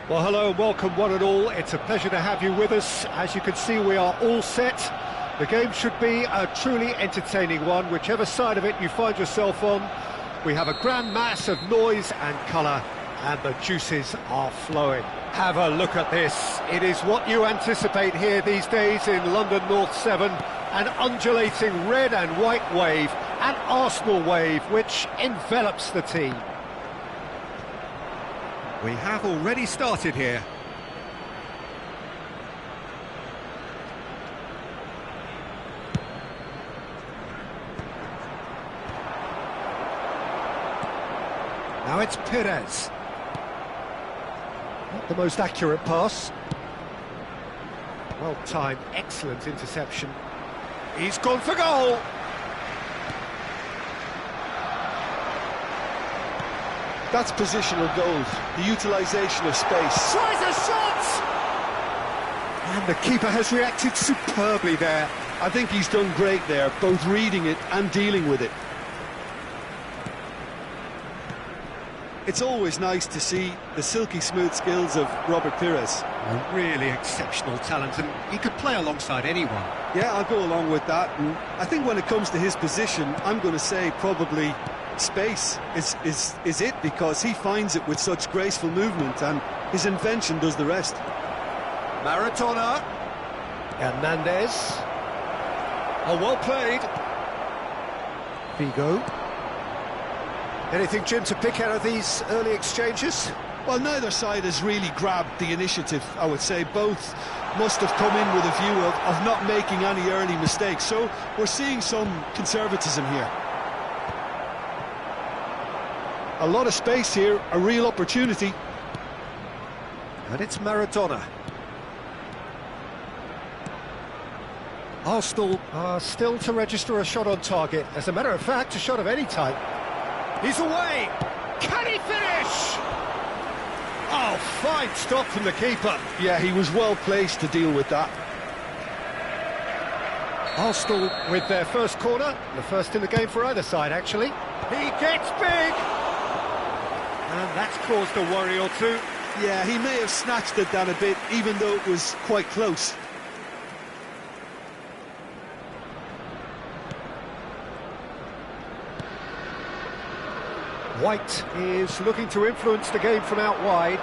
Speaker 1: Well, hello and welcome one and all. It's a pleasure to have you with us. As you can see, we are all set. The game should be a truly entertaining one, whichever side of it you find yourself on. We have a grand mass of noise and colour, and the juices are flowing. Have a look at this. It is what you anticipate here these days in London North 7. An undulating red and white wave, an Arsenal wave, which envelops the team. We have already started here. Now it's Perez. Not the most accurate pass. Well timed, excellent interception. He's gone for goal!
Speaker 2: That's positional goals, the utilisation of space.
Speaker 1: Tries a shot! And the keeper has reacted superbly there.
Speaker 2: I think he's done great there, both reading it and dealing with it. It's always nice to see the silky smooth skills of Robert Pires.
Speaker 1: A really exceptional talent, and he could play alongside anyone.
Speaker 2: Yeah, I'll go along with that. And I think when it comes to his position, I'm going to say probably space is it, because he finds it with such graceful movement, and his invention does the rest.
Speaker 1: Maradona. Hernandez. Oh, well played. Vigo. Anything, Jim, to pick out of these early exchanges?
Speaker 2: Well, neither side has really grabbed the initiative, I would say. Both must have come in with a view of not making any early mistakes. So we're seeing some conservatism here. A lot of space here, a real opportunity.
Speaker 1: And it's Maradona. Arsenal are still to register a shot on target. As a matter of fact, a shot of any type. He's away! Can he finish? Oh, fine stop from the keeper.
Speaker 2: Yeah, he was well placed to deal with that.
Speaker 1: Arsenal with their first corner, the first in the game for either side, actually. He gets big! And that's caused a worry or two.
Speaker 2: Yeah, he may have snatched it down a bit, even though it was quite close.
Speaker 1: White is looking to influence the game from out wide.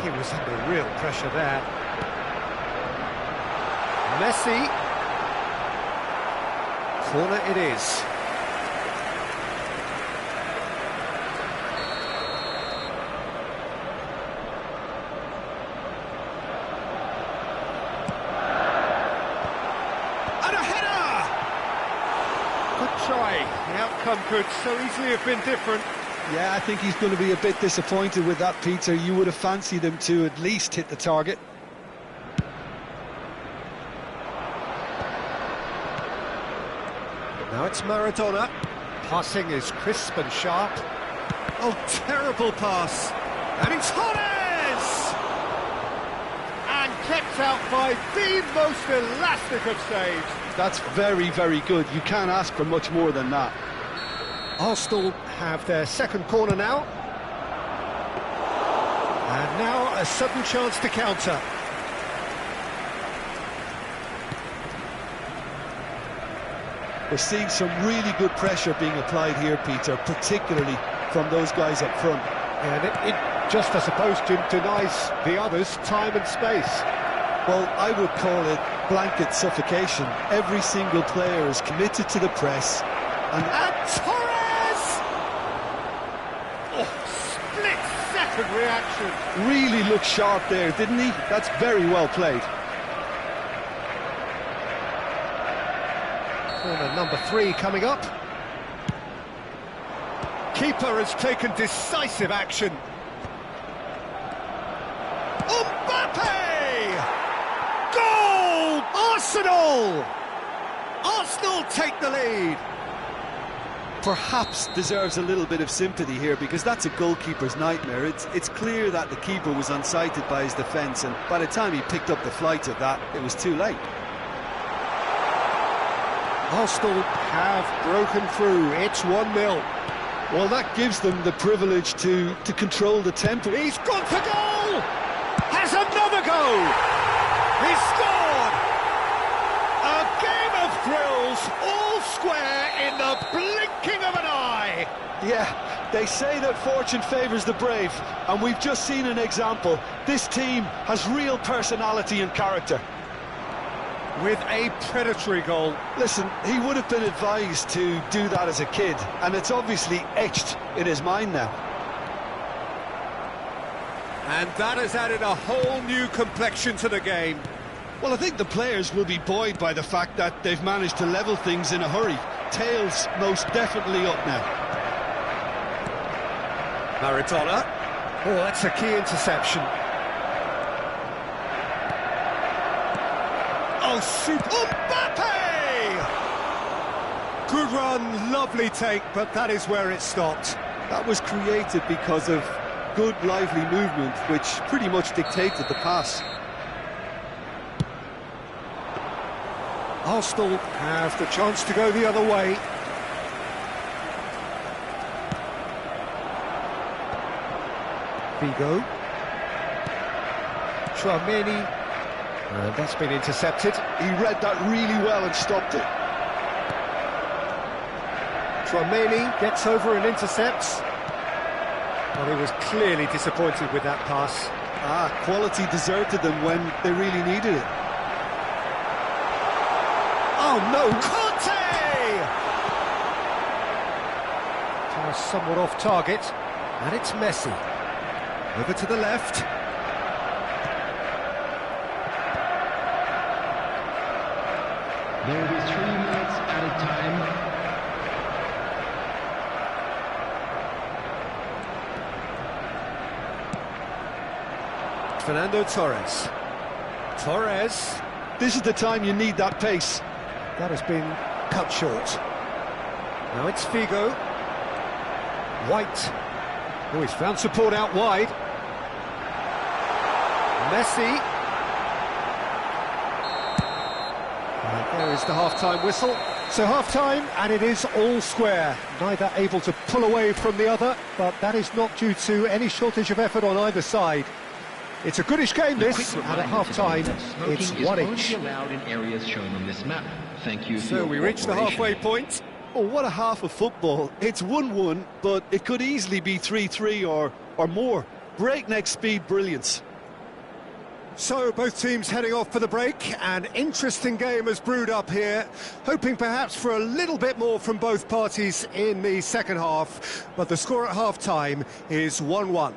Speaker 1: He was under real pressure there. Messi. Corner it is. And a header! Good try. The outcome could so easily have been different.
Speaker 2: Yeah, I think he's going to be a bit disappointed with that, Peter. You would have fancied him to at least hit the target.
Speaker 1: Now it's Maradona. Passing is crisp and sharp. Oh, terrible pass. And it's Torres! And kept out by the most elastic of saves.
Speaker 2: That's very, very good. You can't ask for much more than that.
Speaker 1: Arsenal have their second corner now. And now a sudden chance to counter.
Speaker 2: We're seeing some really good pressure being applied here, Peter, particularly from those guys up front.
Speaker 1: And it just, I suppose, denies the others time and space.
Speaker 2: Well, I would call it blanket suffocation. Every single player is committed to the press.
Speaker 1: And Torres! Oh, split-second reaction.
Speaker 2: Really looked sharp there, didn't he? That's very well played.
Speaker 1: Corner number 3 coming up. Keeper has taken decisive action. Mbappe! Goal! Arsenal! Arsenal take the lead.
Speaker 2: Perhaps deserves a little bit of sympathy here, because that's a goalkeeper's nightmare. It's clear that the keeper was unsighted by his defence, and by the time he picked up the flight of that, it was too late.
Speaker 1: Arsenal have broken through. It's 1-0.
Speaker 2: Well, that gives them the privilege to control the tempo.
Speaker 1: He's gone for goal! Has another go! He's scored! A game of thrills, all square in the blinking of an eye!
Speaker 2: Yeah, they say that fortune favours the brave, and we've just seen an example. This team has real personality and character.
Speaker 1: With a predatory goal.
Speaker 2: Listen, he would have been advised to do that as a kid, and it's obviously etched in his mind now.
Speaker 1: And that has added a whole new complexion to the game.
Speaker 2: Well, I think the players will be buoyed by the fact that they've managed to level things in a hurry. Tails most definitely up now.
Speaker 1: Maradona. Oh, that's a key interception. Oh, super! Mbappe! Good run, lovely take, but that is where it stopped.
Speaker 2: That was created because of good, lively movement, which pretty much dictated the pass.
Speaker 1: Arsenal have the chance to go the other way. Figo. Tchouameni. And that's been intercepted.
Speaker 2: He read that really well and stopped it.
Speaker 1: Tchouameni gets over and intercepts. Well, he was clearly disappointed with that pass.
Speaker 2: Quality deserted them when they really needed it.
Speaker 1: Oh no, Conte! Somewhat off target, and it's Messi. Over to the left.
Speaker 4: There will be 3 minutes added time.
Speaker 1: Fernando Torres. Torres.
Speaker 2: This is the time you need that pace.
Speaker 1: That has been cut short. Now it's Figo. White. Oh, he's found support out wide. Messi. And there is the half-time whistle. So half-time, and it is all square. Neither able to pull away from the other, but that is not due to any shortage of effort on either side. It's a goodish game, this, and at half-time, it's 1-1.
Speaker 4: Allowed in areas shown on this map. Thank you.
Speaker 1: So we reach the halfway point.
Speaker 2: Oh, what a half of football. It's 1-1, but it could easily be 3-3 or more. Breakneck speed brilliance.
Speaker 1: So both teams heading off for the break. An interesting game has brewed up here, hoping perhaps for a little bit more from both parties in the second half, but the score at half-time is 1-1.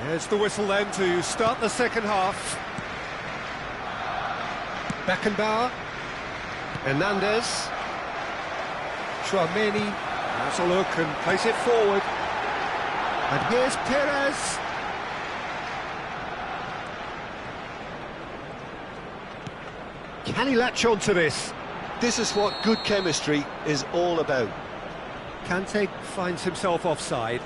Speaker 1: There's the whistle then to start the second half. Beckenbauer. Hernandez. Tchouameni has a look and plays it forward. And here's Perez. Can he latch on to this?
Speaker 2: This is what good chemistry is all about.
Speaker 1: Kante finds himself offside.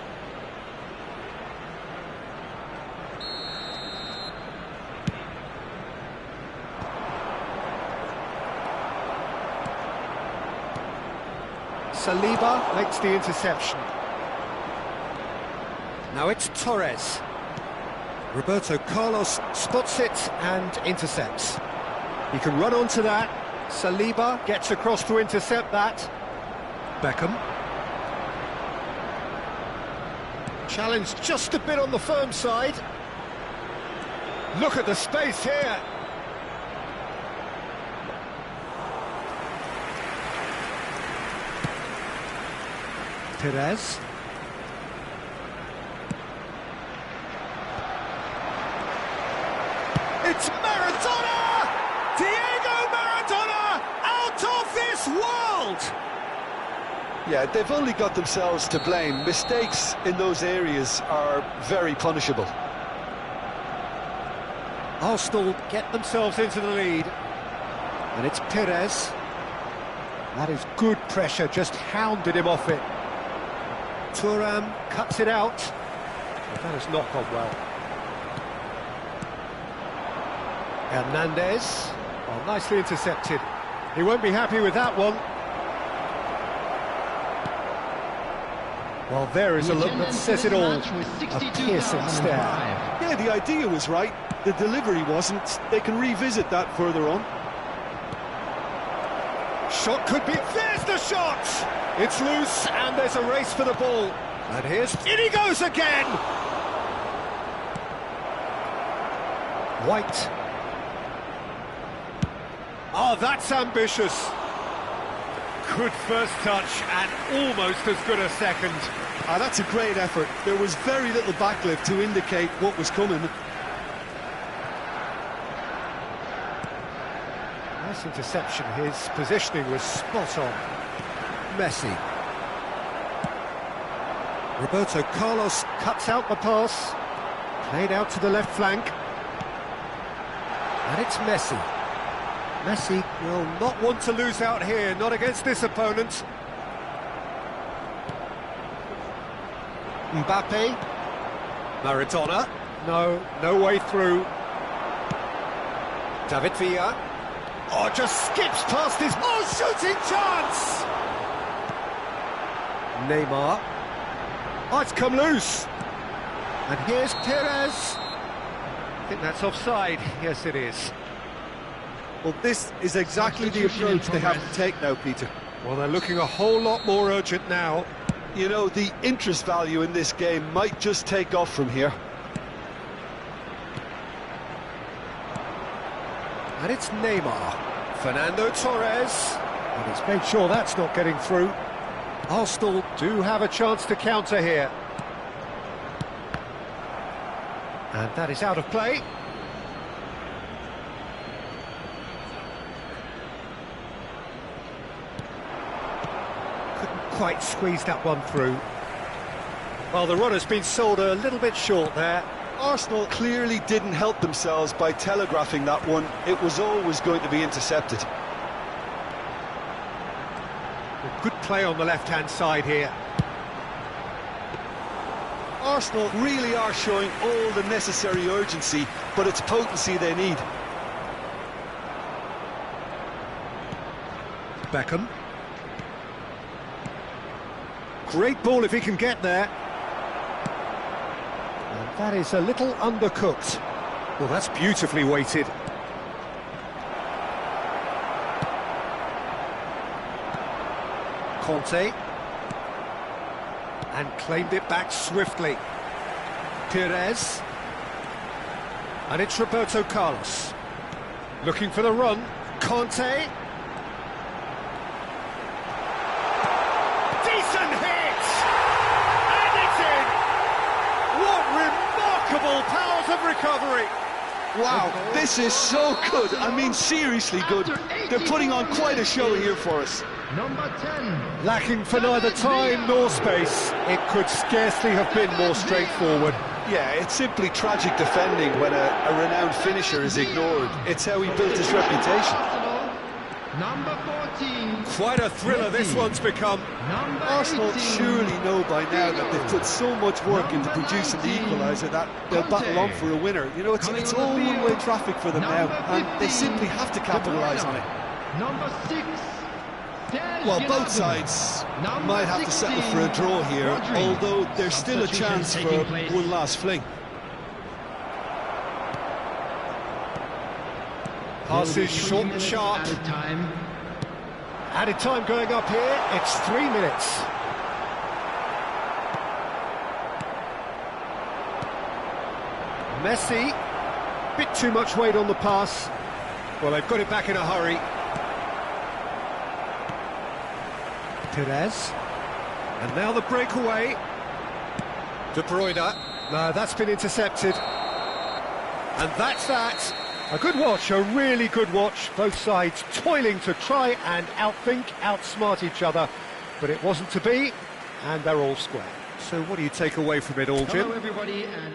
Speaker 1: Saliba makes the interception. Now it's Torres. Roberto Carlos spots it and intercepts. He can run onto that. Saliba gets across to intercept that. Beckham. Challenged just a bit on the firm side. Look at the space here. Perez. It's Maradona! Diego Maradona out of this world!
Speaker 2: Yeah, they've only got themselves to blame. Mistakes in those areas are very punishable.
Speaker 1: Arsenal get themselves into the lead. And it's Perez. That is good pressure, just hounded him off it. Thuram cuts it out. But that has not gone well. Hernandez. Oh, nicely intercepted. He won't be happy with that one. Well, there is a look that says it all. A piercing stare.
Speaker 2: Yeah, the idea was right. The delivery wasn't. They can revisit that further on.
Speaker 1: Shot could be... There's the shot! It's loose, and there's a race for the ball. And here's... In he goes again! White. Oh, that's ambitious. Good first touch, and almost as good a second.
Speaker 2: Ah, that's a great effort. There was very little backlift to indicate what was coming.
Speaker 1: Nice interception. His positioning was spot on. Messi. Roberto Carlos cuts out the pass. Played out to the left flank. And it's Messi. Messi will not want to lose out here, not against this opponent. Mbappe. Maradona. No way through. David Villa. Oh, just skips past his... Oh, shooting chance! Neymar. Oh, it's come loose. And here's Perez. I think that's offside. Yes, it is.
Speaker 2: Well, this is exactly the approach they have to take now, Peter.
Speaker 1: Well, they're looking a whole lot more urgent now.
Speaker 2: You know, the interest value in this game might just take off from here.
Speaker 1: And it's Neymar. Fernando Torres. And he's made sure that's not getting through. Arsenal do have a chance to counter here. And that is out of play. Couldn't quite squeeze that one through. Well, the runner's been sold a little bit short there.
Speaker 2: Arsenal clearly didn't help themselves by telegraphing that one. It was always going to be intercepted.
Speaker 1: Good play on the left-hand side here.
Speaker 2: Arsenal really are showing all the necessary urgency, but it's potency they need.
Speaker 1: Beckham. Great ball if he can get there. And that is a little undercooked. Well, that's beautifully weighted. Conte. And claimed it back swiftly. Perez. And it's Roberto Carlos. Looking for the run. Conte. Decent hit! And it's in! What remarkable powers of recovery!
Speaker 2: Wow, this is so good. I mean, seriously good. They're putting on quite a show here for us.
Speaker 4: Number 10.
Speaker 1: Lacking for neither time nor space. It could scarcely have been more straightforward.
Speaker 2: Yeah, it's simply tragic defending when a renowned finisher is ignored. It's how he built his reputation.
Speaker 4: Number 14.
Speaker 1: Quite a thriller this one's become.
Speaker 4: Number
Speaker 2: Arsenal
Speaker 4: 18.
Speaker 2: surely know by now that they've put so much work into producing the equaliser that they'll battle on for a winner. You know, it's all one-way traffic for them now, and they simply have to capitalise on it.
Speaker 4: Number 6.
Speaker 2: Well, both sides might have to settle for a draw here, although there's still a chance for one last fling.
Speaker 1: Passes short and sharp. Added time going up here. It's 3 minutes. Messi. Bit too much weight on the pass. Well, they've got it back in a hurry. Perez. And now the breakaway. De Bruyne. No, that's been intercepted. And that's that. A good watch, a really good watch. Both sides toiling to try and outthink, outsmart each other. but it wasn't to be, and they're all square. So what do you take away from it all, Jim?
Speaker 4: Hello, everybody, and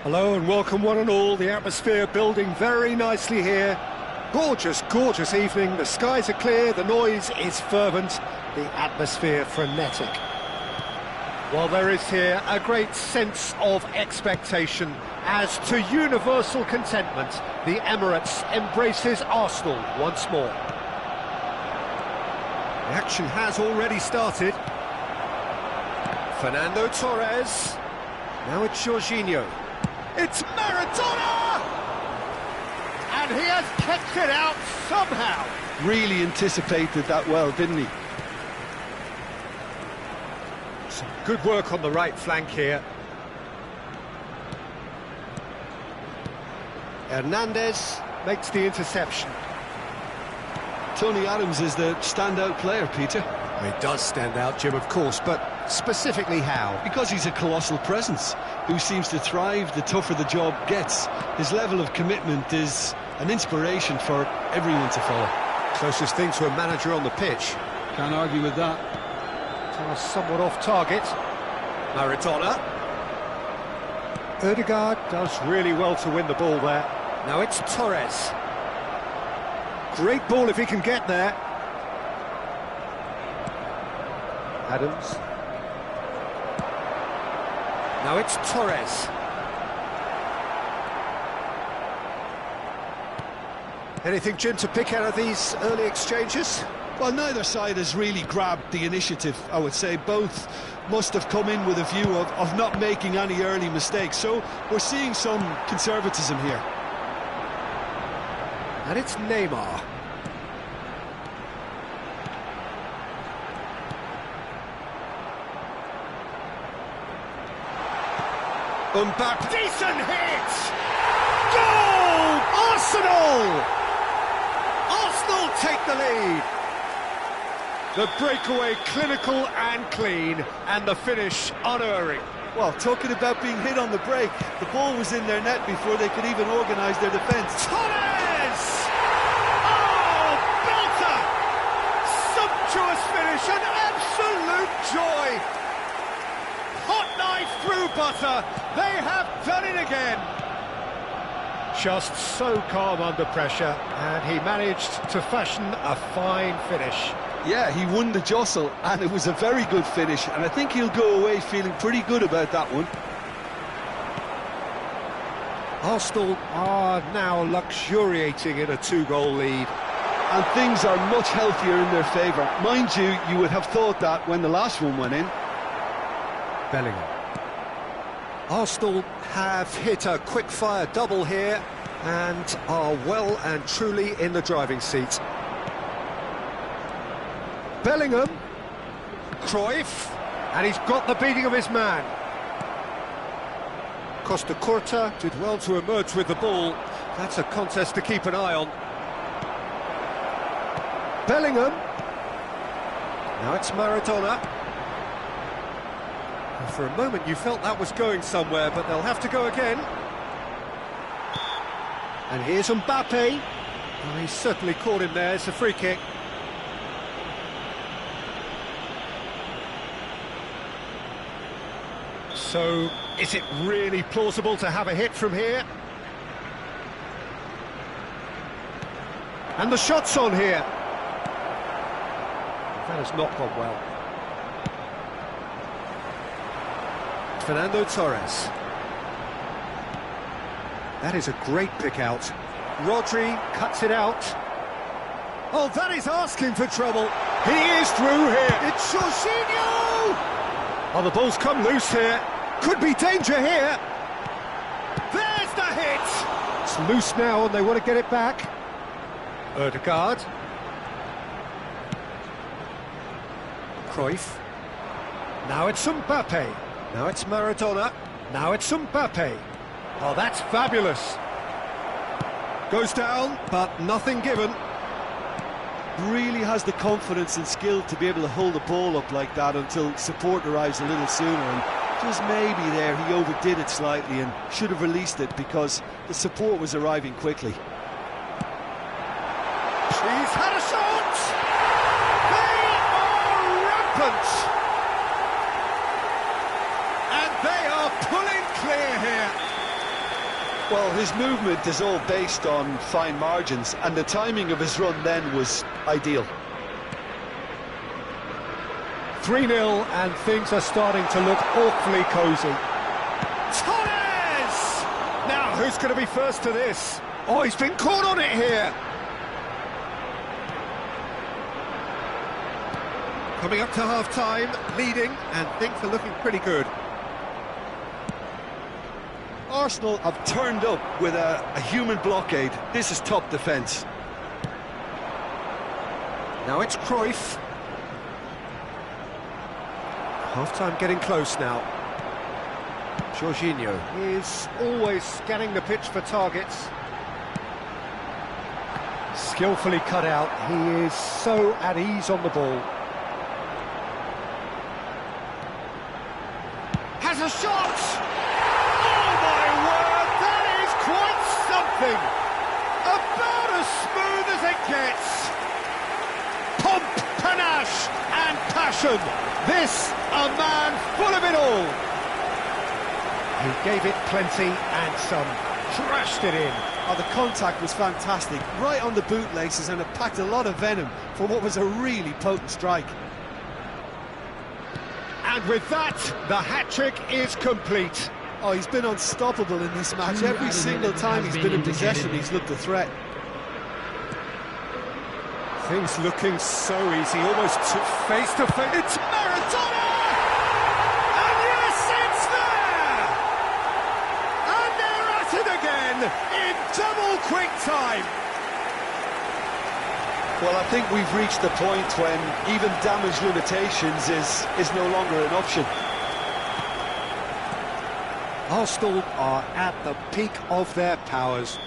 Speaker 1: Hello and welcome one and all, the atmosphere building very nicely here. Gorgeous, gorgeous evening, the skies are clear, the noise is fervent, the atmosphere frenetic. Well, there is here a great sense of expectation as to universal contentment. The Emirates embraces Arsenal once more. The action has already started. Fernando Torres, now it's Jorginho. It's Maradona! And he has kept it out somehow.
Speaker 2: Really anticipated that well, didn't he?
Speaker 1: Some good work on the right flank here. Hernandez makes the interception.
Speaker 2: Tony Adams is the standout player, Peter.
Speaker 1: He does stand out, Jim, of course, but specifically how?
Speaker 2: Because he's a colossal presence who seems to thrive the tougher the job gets. His level of commitment is an inspiration for everyone to follow.
Speaker 1: Closest thing to a manager on the pitch.
Speaker 2: Can't argue with that.
Speaker 1: Somewhat off target. Maradona. Ødegaard does really well to win the ball there. Now it's Torres. Great ball if he can get there. Adams. Now it's Torres. Anything, Jim, to pick out of these early exchanges?
Speaker 2: Well, neither side has really grabbed the initiative, I would say. Both must have come in with a view of not making any early mistakes. So we're seeing some conservatism here.
Speaker 1: And it's Neymar. Mbappe, decent hit! Goal! Arsenal! Arsenal take the lead. The breakaway clinical and clean, and the finish unerring.
Speaker 2: Well, talking about being hit on the break, the ball was in their net before they could even organise their defence.
Speaker 1: Torres! Oh, belter! Sumptuous finish, an absolute joy! Hot knife through butter, they have done it again. Just so calm under pressure, and he managed to fashion a fine finish.
Speaker 2: Yeah, he won the jostle, and it was a very good finish, and I think he'll go away feeling pretty good about that one.
Speaker 1: Arsenal are now luxuriating in a 2-goal lead.
Speaker 2: And things are much healthier in their favour. Mind you, you would have thought that when the last one went in.
Speaker 1: Bellingham. Arsenal have hit a quick-fire double here and are well and truly in the driving seat. Bellingham, Cruyff, and he's got the beating of his man. Costa Curta did well to emerge with the ball. That's a contest to keep an eye on. Bellingham. Now it's Maradona. For a moment you felt that was going somewhere, but they'll have to go again. And here's Mbappe. Oh, he's certainly caught him there. It's a free kick. So, is it really plausible to have a hit from here? And the shot's on here. That has not gone well. Fernando Torres. That is a great pick out. Rodri cuts it out. Oh, that is asking for trouble. He is through here. It's Jorginho! Oh, the ball's come loose here. Could be danger here. There's the hit! It's loose now and they want to get it back. Ødegaard. Cruyff. Now it's Mbappe. Now it's Maradona. Now it's Mbappe. Oh, that's fabulous. Goes down, but nothing given.
Speaker 2: Really has the confidence and skill to be able to hold the ball up like that until support arrives a little sooner, and just maybe there he overdid it slightly and should have released it because the support was arriving quickly.
Speaker 1: He's had a shot! They are rampant! And they are pulling clear here.
Speaker 2: Well, his movement is all based on fine margins, and the timing of his run then was ideal.
Speaker 1: 3-0, and things are starting to look awfully cosy. Torres! Now, who's going to be first to this? Oh, he's been caught on it here. Coming up to half-time, leading, and things are looking pretty good.
Speaker 2: Arsenal have turned up with a human blockade. This is top defence.
Speaker 1: Now it's Cruyff. Half-time getting close now. Jorginho is always scanning the pitch for targets. Skillfully cut out. He is so at ease on the ball. Has a shot! About as smooth as it gets. Pomp, panache and passion. This, a man full of it all. He gave it plenty and some. Trashed it in.
Speaker 2: Oh, the contact was fantastic. Right on the bootlaces, and it packed a lot of venom for what was a really potent strike.
Speaker 1: And with that, the hat-trick is complete.
Speaker 2: Oh, he's been unstoppable in this match. Every single time he's been in possession, he's looked a threat.
Speaker 1: Things looking so easy, almost face to face. It's Maradona! And yes, it's there! And they're at it again in double quick time.
Speaker 2: Well, I think we've reached the point when even damage limitations is no longer an option.
Speaker 1: Arsenal are at the peak of their powers.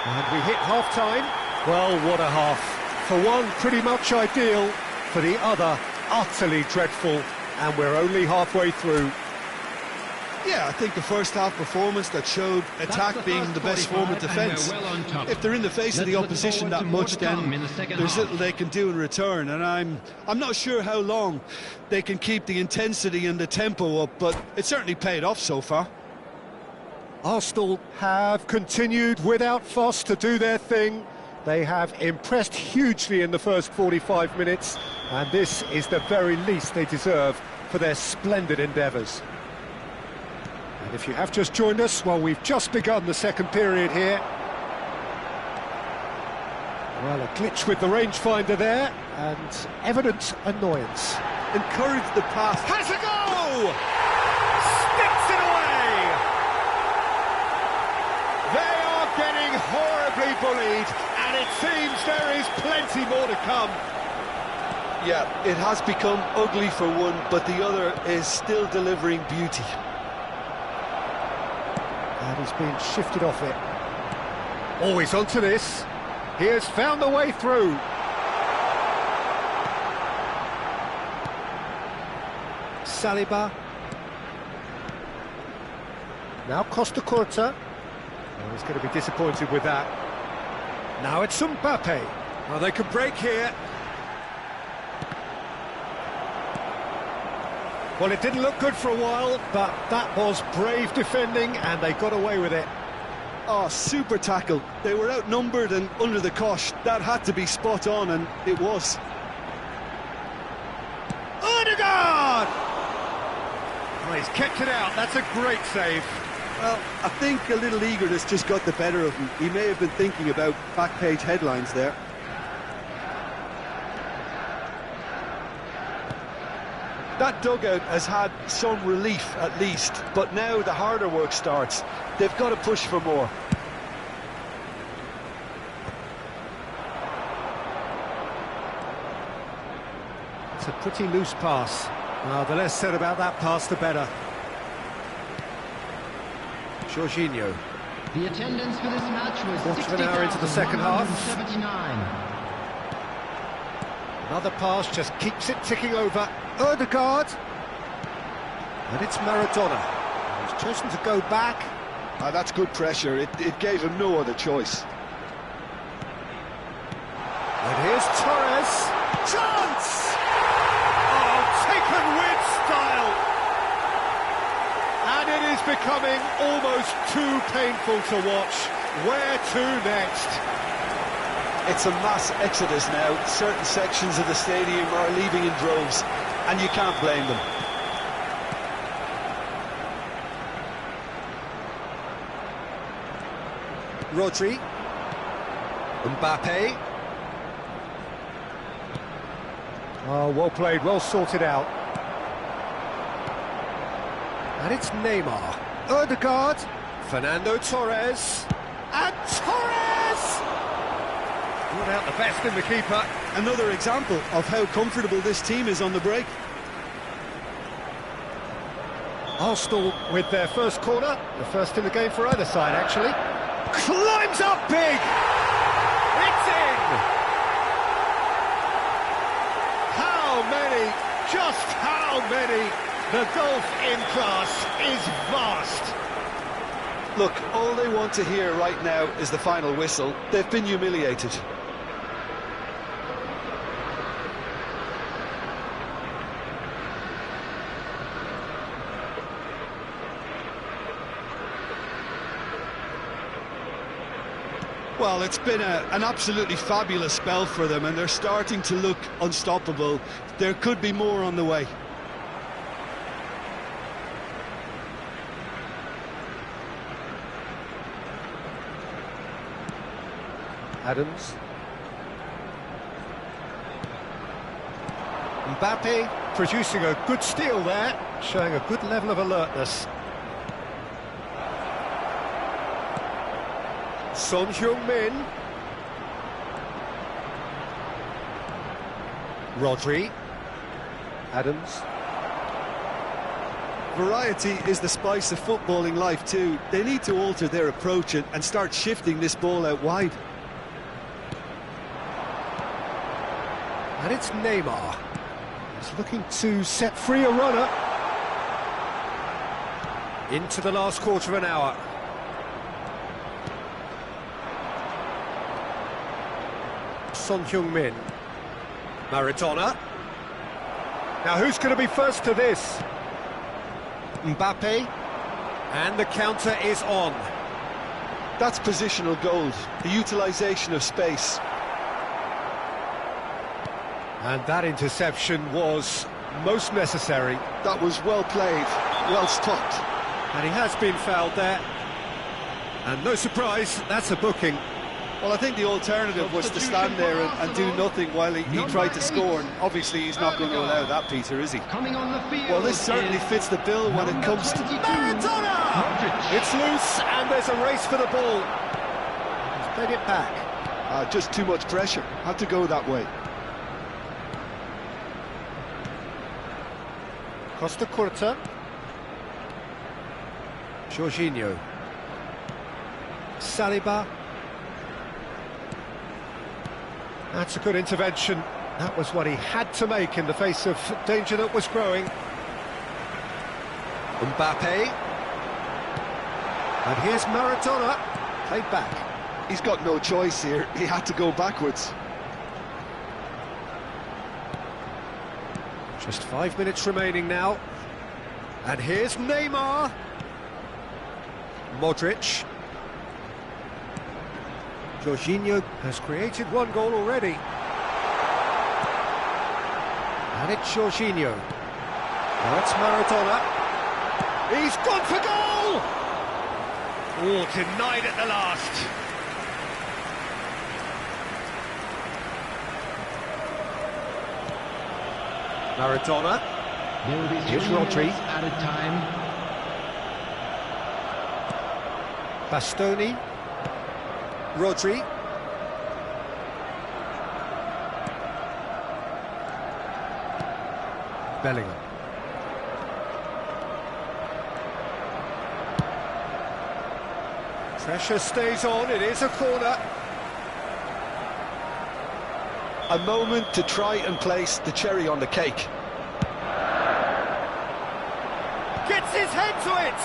Speaker 1: And we hit half-time. Well, what a half. For one, pretty much ideal. For the other, utterly dreadful. And we're only halfway through.
Speaker 2: Yeah, I think the first half performance that showed attack being the best form of defence. If they're in the face of the opposition that much, then there's little they can do in return, and I'm not sure how long they can keep the intensity and the tempo up, but it certainly paid off so far.
Speaker 1: Arsenal have continued without fuss to do their thing. They have impressed hugely in the first 45 minutes, and this is the very least they deserve for their splendid endeavours. And if you have just joined us, well, we've just begun the second period here. Well, a glitch with the rangefinder there, and evident annoyance.
Speaker 2: Encourage the pass.
Speaker 1: Has a go! Sticks it away! They are getting horribly bullied, and it seems there is plenty more to come.
Speaker 2: Yeah, it has become ugly for one, but the other is still delivering beauty.
Speaker 1: And he's been shifted off it. Always onto this. He has found the way through. Saliba. Now Costa Curta. Oh, he's going to be disappointed with that. Now it's Mbappe. Well, they could break here. Well, it didn't look good for a while, but that was brave defending, and they got away with it.
Speaker 2: Oh, super tackle. They were outnumbered and under the cosh. That had to be spot on, and it was.
Speaker 1: Oh, he's kept it out. That's a great save.
Speaker 2: Well, I think a little eagerness just got the better of him. He may have been thinking about back-page headlines there. That dugout has had some relief, at least, but now the harder work starts. They've got to push for more.
Speaker 1: It's a pretty loose pass. Well, the less said about that pass, the better. Jorginho.
Speaker 4: The attendance for this match was
Speaker 1: Quarter of an hour into the second half.
Speaker 4: 60,179.
Speaker 1: Another pass just keeps it ticking over. Ødegaard. And it's Maradona. He's chosen to go back.
Speaker 2: That's good pressure. It gave him no other choice.
Speaker 1: And here's Torres. Chance! Oh, taken with style. And it is becoming almost too painful to watch. Where to next?
Speaker 2: It's a mass exodus now. Certain sections of the stadium are leaving in droves, and you can't blame them.
Speaker 1: Rodri. Mbappe. Oh, well played, well sorted out. And it's Neymar. Ødegaard. Fernando Torres. And Torres! Brought out the best in the keeper.
Speaker 2: Another example of how comfortable this team is on the break.
Speaker 1: Arsenal with their first corner. The first in the game for either side, actually. Climbs up big! It's in! How many? Just how many? The gulf in class is vast.
Speaker 2: Look, all they want to hear right now is the final whistle. They've been humiliated. Well, it's been an absolutely fabulous spell for them, and they're starting to look unstoppable. There could be more on the way.
Speaker 1: Adams. Mbappe producing a good steal there, showing a good level of alertness. Son Heung-min. Rodri. Adams.
Speaker 2: Variety is the spice of footballing life too. They need to alter their approach and start shifting this ball out wide.
Speaker 1: And it's Neymar. He's looking to set free a runner. Into the last quarter of an hour. Son Heung-min. Maradona. Now who's going to be first to this? Mbappe. And the counter is on.
Speaker 2: That's positional gold, the utilisation of space.
Speaker 1: And that interception was most necessary.
Speaker 2: That was well played, well stopped.
Speaker 1: And he has been fouled there. And no surprise, that's a booking.
Speaker 2: Well, I think the alternative was to stand there and do nothing while he tried to score. And obviously, he's not going to allow that, Peter, is he?
Speaker 4: Coming on the field.
Speaker 2: Well, this certainly fits the bill when it comes to...
Speaker 1: Maradona! It's loose, and there's a race for the ball. He's played it back.
Speaker 2: Just too much pressure. Had to go that way.
Speaker 1: Costa Curta. Jorginho. Saliba. That's a good intervention. That was what he had to make in the face of danger that was growing. Mbappe. And here's Maradona. Played back.
Speaker 2: He's got no choice here. He had to go backwards.
Speaker 1: Just 5 minutes remaining now. And here's Neymar. Modric. Jorginho has created one goal already. And it's Jorginho. Now it's Maradona. He's gone for goal! Oh, denied at the last. Maradona.
Speaker 4: There will be
Speaker 1: Here's
Speaker 4: 3
Speaker 1: Rodri.
Speaker 4: minutes at a time.
Speaker 1: Bastoni. Rodri. Bellingham. Pressure stays on, it is a corner.
Speaker 2: A moment to try and place the cherry on the cake.
Speaker 1: Gets his head to it!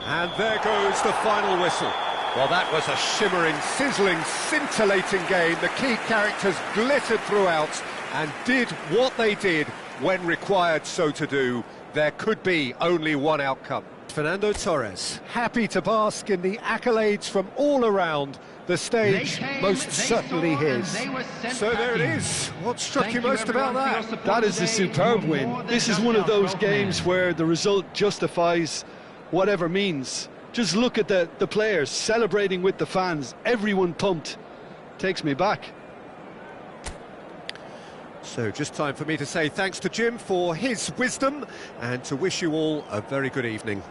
Speaker 1: And there goes the final whistle. Well, that was a shimmering, sizzling, scintillating game. The key characters glittered throughout and did what they did when required so to do. There could be only one outcome. Fernando Torres, happy to bask in the accolades from all around. The stage most certainly his. So there it is. What struck you most about that?
Speaker 2: That is a superb win. This is one of those games where the result justifies whatever means. Just look at the players celebrating with the fans. Everyone pumped. Takes me back.
Speaker 1: So just time for me to say thanks to Jim for his wisdom and to wish you all a very good evening.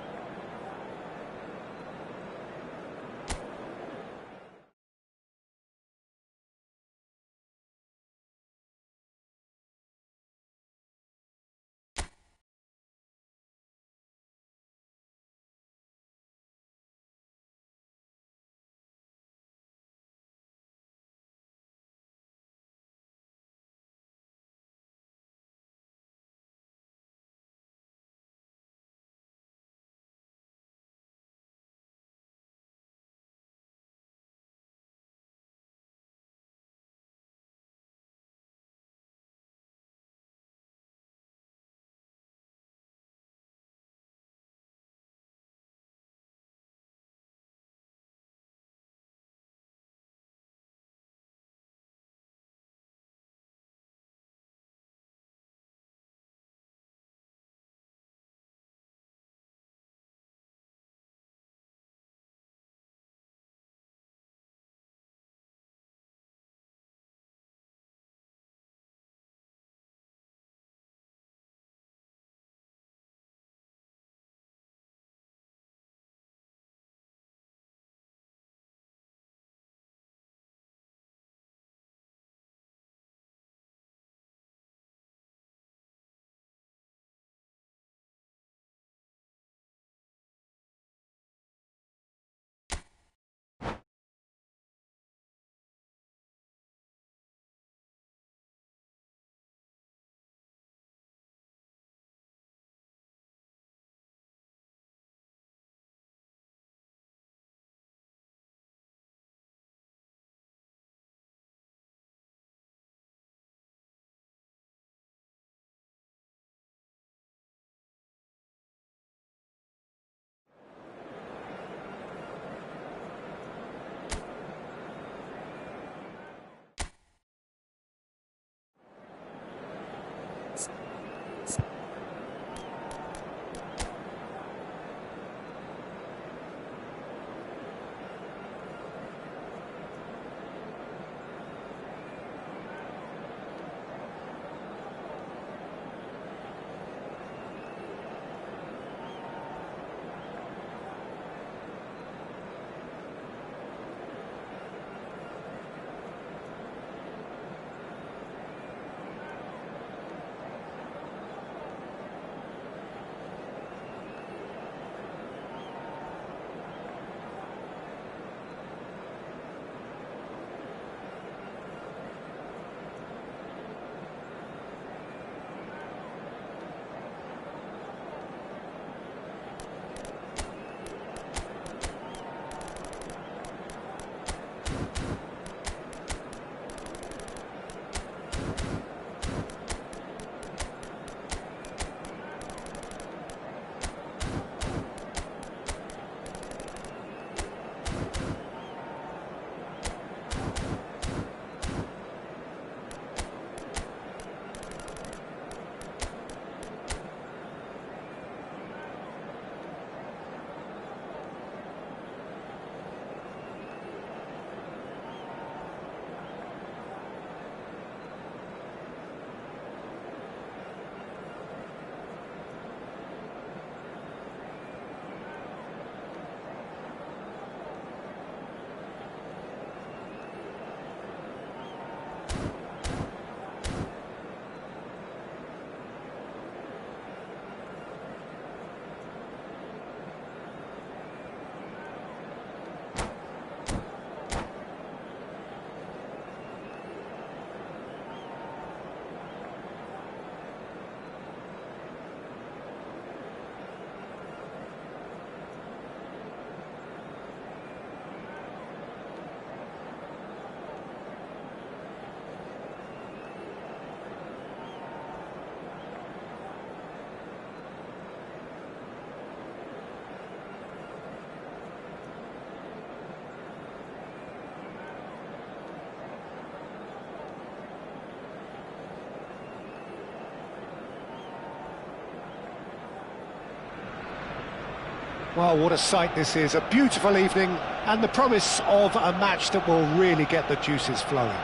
Speaker 1: Well, what a sight this is, a beautiful evening, and the promise of a match that will really get the juices flowing.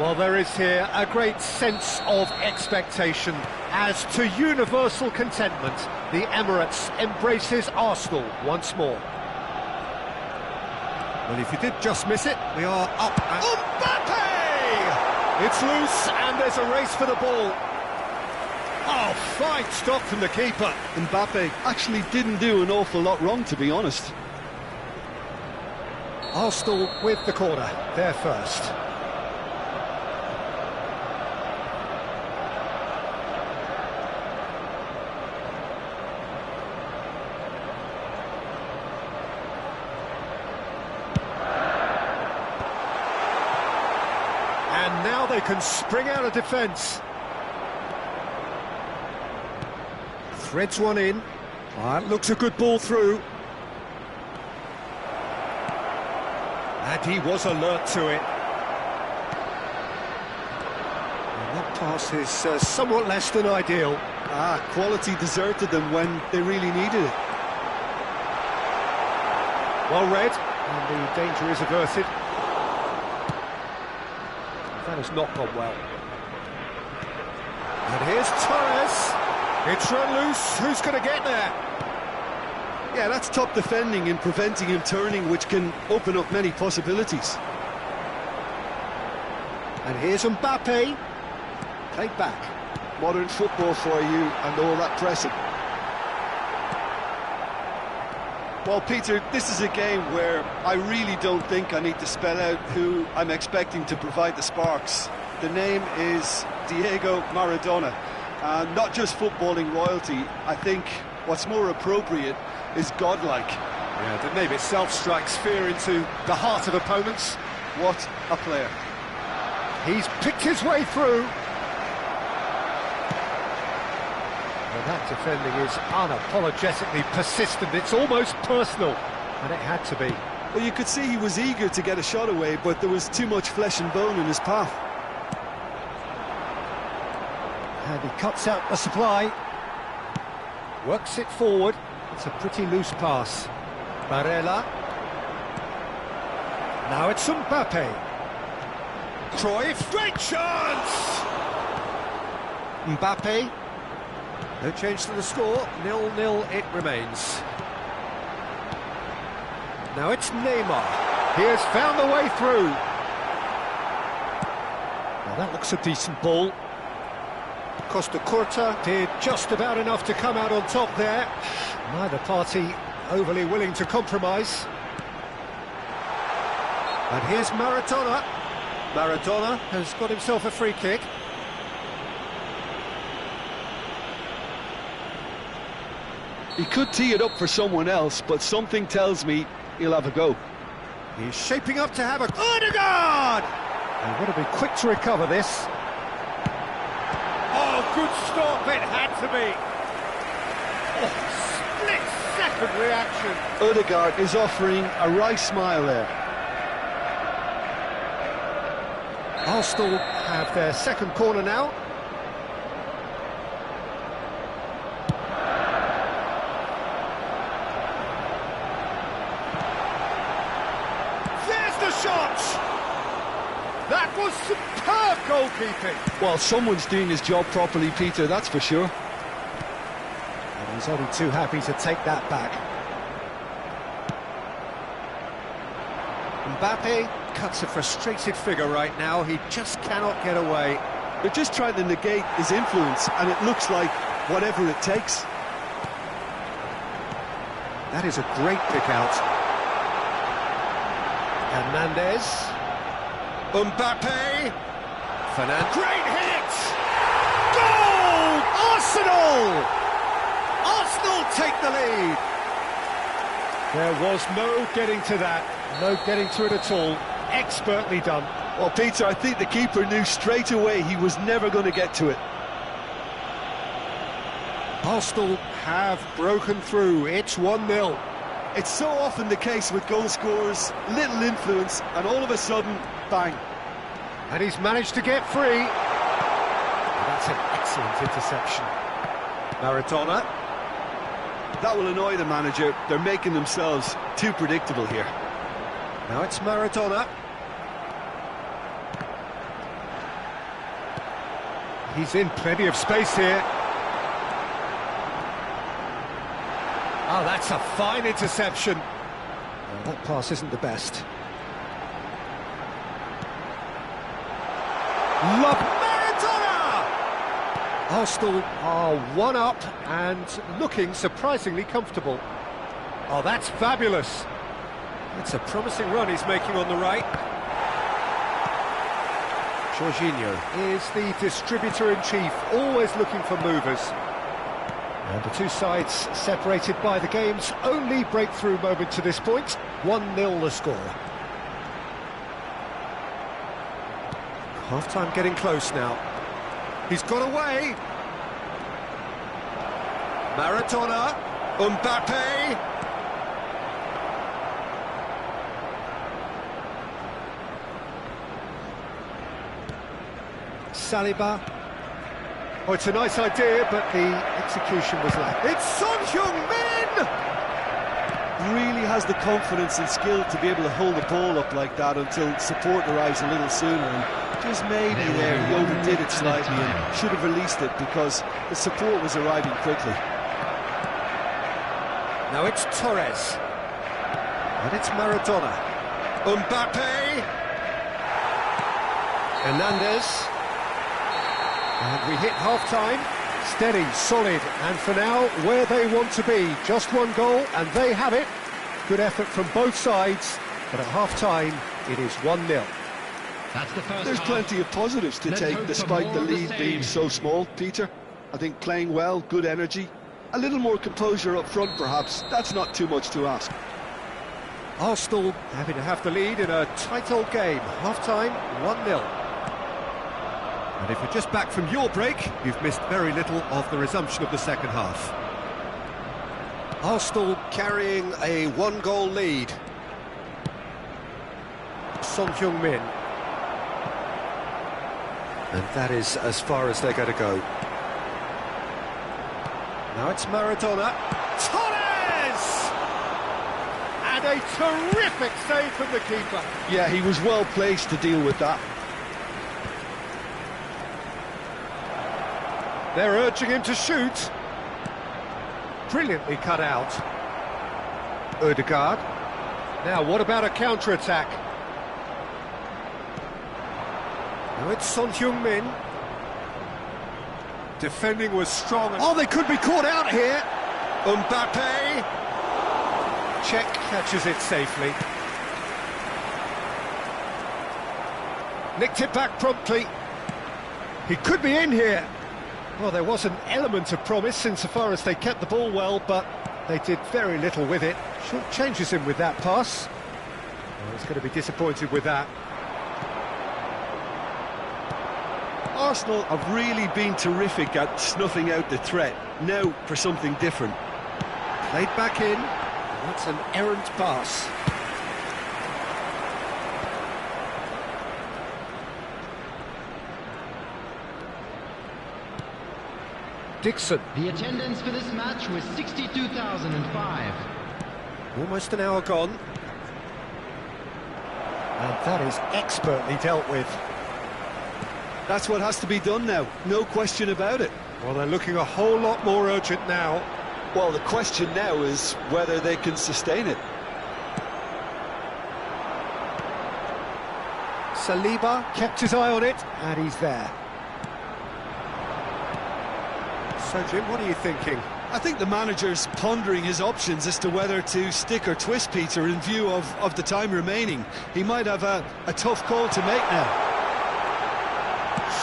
Speaker 1: Well, there is here a great sense of expectation as to universal contentment. The Emirates embraces Arsenal once more. Well, if you did just miss it, we are up and... Mbappe! It's loose and there's a race for the ball. Oh, fine stop from the keeper.
Speaker 2: Mbappe actually didn't do an awful lot wrong, to be honest.
Speaker 1: Arsenal with the corner, they're first. And now they can spring out of defence. Threads one in. That looks a good ball through. And he was alert to it. And that pass is somewhat less than ideal.
Speaker 2: Quality deserted them when they really needed it.
Speaker 1: Well read, and the danger is averted. That has not gone well. And here's Torres. It's run loose. Who's going to get there?
Speaker 2: Yeah, that's top defending and preventing him turning, which can open up many possibilities.
Speaker 1: And here's Mbappe. Played back.
Speaker 2: Modern football for you and all that pressing. Well, Peter, this is a game where I really don't think I need to spell out who I'm expecting to provide the sparks. The name is Diego Maradona. Not just footballing royalty. I think what's more appropriate is godlike.
Speaker 1: Yeah, the name itself strikes fear into the heart of opponents.
Speaker 2: What a player.
Speaker 1: He's picked his way through. Well, that defending is unapologetically persistent. It's almost personal, and it had to be.
Speaker 2: Well, you could see he was eager to get a shot away, but there was too much flesh and bone in his path.
Speaker 1: And he cuts out the supply. Works it forward. It's a pretty loose pass. Barella. Now it's Mbappe. Cruyff, great chance! Mbappe. No change to the score. 0-0 it remains. Now it's Neymar. He has found the way through. Well, that looks a decent ball. Costa Curta did just about enough to come out on top there. Neither party overly willing to compromise. And here's Maradona. Maradona has got himself a free kick.
Speaker 2: He could tee it up for someone else, but something tells me he'll have a go.
Speaker 1: He's shaping up to have a... Odegaard! And would have been quick to recover this. Oh, good stop, it had to be. Oh, split-second reaction.
Speaker 2: Odegaard is offering a wry smile there.
Speaker 1: Arsenal have their second corner now. There's the shot! That was superb goalkeeping.
Speaker 2: Well, someone's doing his job properly, Peter, that's for sure.
Speaker 1: And he's only too happy to take that back. Mbappe cuts a frustrated figure right now. He just cannot get away.
Speaker 2: They're just trying to negate his influence, and it looks like whatever it takes.
Speaker 1: That is a great pick out. Hernandez. Mbappe. Fernand. Great hit! Goal! Arsenal! Arsenal take the lead. There was no getting to that. No getting to it at all. Expertly done.
Speaker 2: Well, Peter, I think the keeper knew straight away he was never going to get to it.
Speaker 1: Arsenal have broken through. It's 1-0.
Speaker 2: It's so often the case with goal scorers, little influence, and all of a sudden, bang.
Speaker 1: And he's managed to get free. And that's an excellent interception. Maradona.
Speaker 2: That will annoy the manager. They're making themselves too predictable here.
Speaker 1: Now it's Maradona. He's in plenty of space here. Oh, that's a fine interception. Well, that pass isn't the best. Look, Maradona! Arsenal are 1-up and looking surprisingly comfortable. Oh, that's fabulous. That's a promising run he's making on the right. Jorginho is the distributor-in-chief, always looking for movers. And the two sides separated by the game's only breakthrough moment to this point. 1-0 the score. Half-time getting close now. He's got away. Maradona. Mbappe. Saliba. Oh, it's a nice idea, but the execution was lacking. It's Son Heung-min!
Speaker 2: Really has the confidence and skill to be able to hold the ball up like that until support arrives a little sooner. And just maybe there he overdid it slightly and should have released it because the support was arriving quickly.
Speaker 1: Now it's Torres. And it's Maradona. Mbappe. Hernandez. And we hit half-time. Steady, solid, and for now, where they want to be. Just one goal, and they have it. Good effort from both sides, but at half-time, it is 1-0.
Speaker 4: That's the first
Speaker 2: There's
Speaker 4: half.
Speaker 2: plenty of positives to
Speaker 4: Let's
Speaker 2: take
Speaker 4: hope for
Speaker 2: despite
Speaker 4: more
Speaker 2: the
Speaker 4: of the
Speaker 2: lead being
Speaker 4: same.
Speaker 2: so small, Peter. I think playing well, good energy. A little more composure up front, perhaps. That's not too much to ask.
Speaker 1: Arsenal having to have the lead in a tight old game. Half-time, 1-0. And if you're just back from your break, you've missed very little of the resumption of the second half. Arsenal carrying a one-goal lead. Son Heung-min. And that is as far as they're going to go. Now it's Maradona. Torres! And a terrific save from the keeper.
Speaker 2: Yeah, he was well placed to deal with that.
Speaker 1: They're urging him to shoot. Brilliantly cut out. Ødegaard. Now, what about a counter-attack? Now it's Son Heung-min. Defending was strong. Oh, they could be caught out here. Mbappe. Czech catches it safely. Nicked it back promptly. He could be in here. Well, there was an element of promise insofar as they kept the ball well, but they did very little with it. Short changes him with that pass. Well, he's going to be disappointed with that.
Speaker 2: Arsenal have really been terrific at snuffing out the threat. Now for something different.
Speaker 1: Played back in. That's an errant pass. Dixon.
Speaker 4: The attendance for this match was 62,005.
Speaker 1: Almost an hour gone. And that is expertly dealt with.
Speaker 2: That's what has to be done now, no question about it.
Speaker 1: Well, they're looking a whole lot more urgent now.
Speaker 2: Well, the question now is whether they can sustain it.
Speaker 1: Saliba kept his eye on it, and he's there. So, Jim, what are you thinking?
Speaker 2: I think the manager's pondering his options as to whether to stick or twist, Peter, in view of the time remaining. He might have a tough call to make now.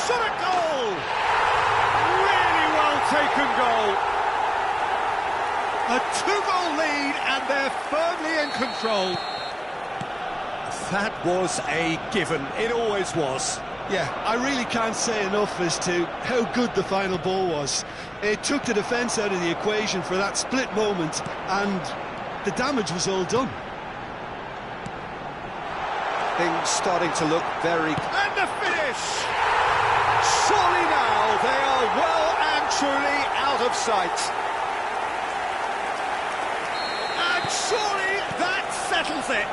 Speaker 1: Shot at goal! Really well taken goal. A two-goal lead, and they're firmly in control. That was a given. It always was.
Speaker 2: Yeah, I really can't say enough as to how good the final ball was. It took the defence out of the equation for that split moment, and the damage was all done.
Speaker 1: Things starting to look very... And the finish! Surely now they are well and truly out of sight. Surely that settles it!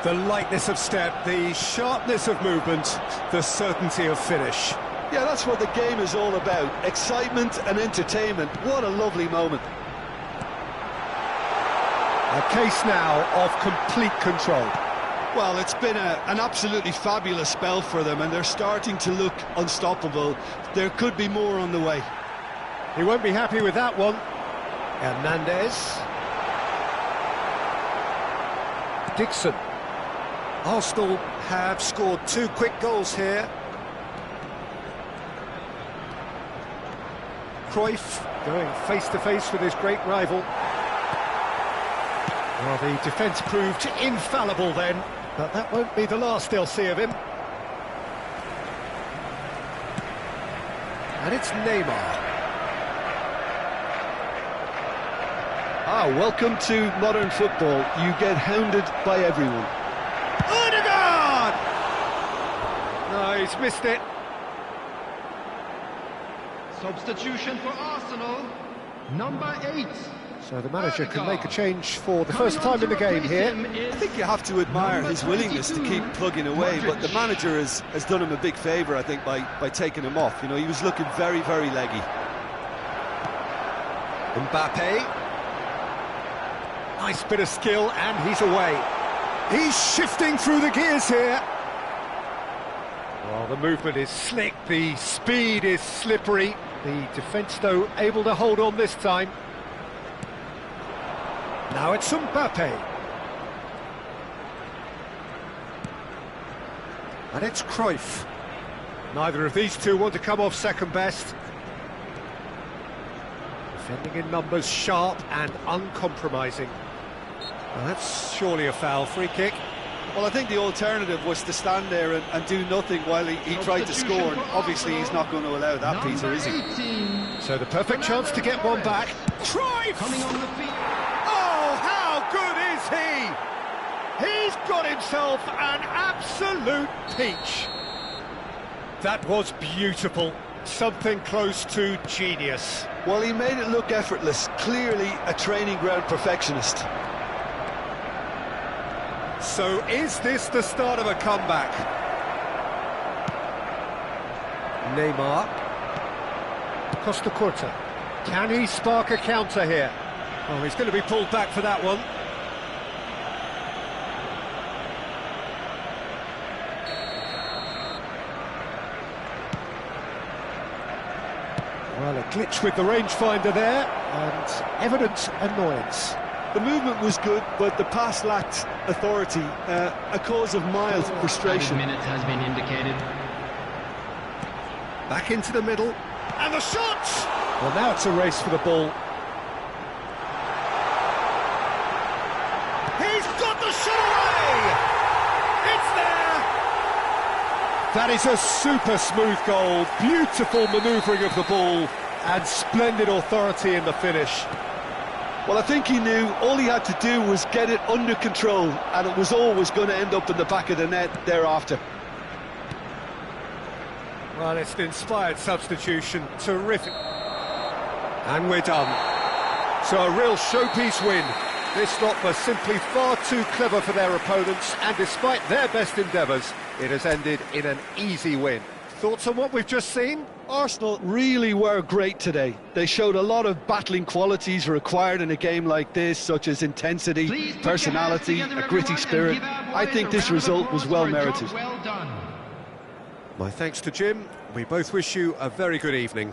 Speaker 1: The lightness of step, the sharpness of movement, the certainty of finish.
Speaker 2: Yeah, that's what the game is all about. Excitement and entertainment. What a lovely moment.
Speaker 1: A case now of complete control.
Speaker 2: Well, it's been an absolutely fabulous spell for them, and they're starting to look unstoppable. There could be more on the way.
Speaker 1: He won't be happy with that one. Hernandez. Dixon. Arsenal have scored 2 quick goals here. Cruyff going face-to-face with his great rival. Well, the defence proved infallible then, but that won't be the last they'll see of him. And it's Neymar.
Speaker 2: Welcome to modern football. You get hounded by everyone.
Speaker 1: Odegaard! No, he's missed it.
Speaker 4: Substitution for Arsenal, number 8.
Speaker 1: So the manager can make a change for the first time in the game here.
Speaker 2: I think you have to admire his willingness to keep plugging away, but the manager has done him a big favour, I think, by taking him off. You know, he was looking very, very leggy.
Speaker 1: Mbappe. Nice bit of skill, and he's away. He's shifting through the gears here. Well, the movement is slick, the speed is slippery. The defence, though, able to hold on this time. Now it's Mbappe. And it's Cruyff. Neither of these two want to come off second best. Defending in numbers, sharp and uncompromising. Well, that's surely a foul. Free kick.
Speaker 2: Well, I think the alternative was to stand there and do nothing while he tried to score, and obviously he's not going to allow that, Peter, is he?
Speaker 1: So the perfect chance to get one back. Cruyff!
Speaker 4: Coming on the field.
Speaker 1: Oh, how good is he? He's got himself an absolute peach. That was beautiful. Something close to genius.
Speaker 2: Well, he made it look effortless. Clearly a training ground perfectionist.
Speaker 1: So is this the start of a comeback? Neymar. Costa Curta. Can he spark a counter here? Oh, he's going to be pulled back for that one. Well, a glitch with the rangefinder there, and evident annoyance.
Speaker 2: The movement was good, but the pass lacked authority, a cause of mild frustration.
Speaker 4: Minutes has been indicated.
Speaker 1: Back into the middle, and the shot! Well, now it's a race for the ball. He's got the shot away! It's there! That is a super smooth goal, beautiful manoeuvring of the ball, and splendid authority in the finish.
Speaker 2: Well, I think he knew all he had to do was get it under control, and it was always going to end up in the back of the net thereafter.
Speaker 1: Well, it's an inspired substitution, terrific. And we're done. So a real showpiece win. This lot were simply far too clever for their opponents, and despite their best endeavours, it has ended in an easy win. Thoughts on what we've just seen?
Speaker 2: Arsenal really were great today. They showed a lot of battling qualities required in a game like this, such as intensity, personality, a gritty spirit. I think this result was well merited.
Speaker 4: Well done.
Speaker 1: My thanks to Jim. We both wish you a very good evening.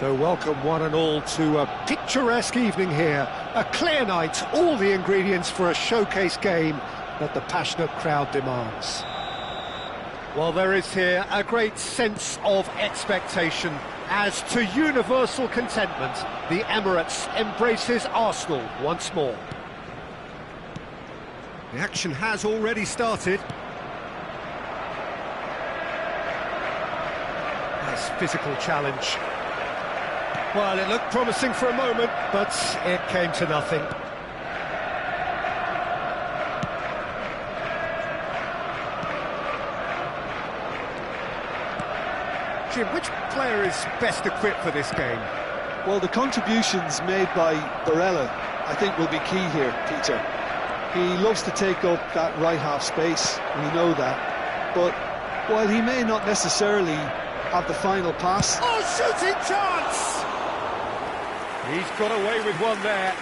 Speaker 1: So welcome one and all to a picturesque evening here. A clear night, all the ingredients for a showcase game that the passionate crowd demands. Well, there is here a great sense of expectation. As to universal contentment, the Emirates embraces Arsenal once more. The action has already started. Nice physical challenge. Well, it looked promising for a moment, but it came to nothing. Jim, which player is best equipped for this game?
Speaker 2: Well, the contributions made by Barella, I think, will be key here, Peter. He loves to take up that right half space, we know that. But while he may not necessarily have the final pass...
Speaker 1: Oh, shooting chance! He's got away with one there.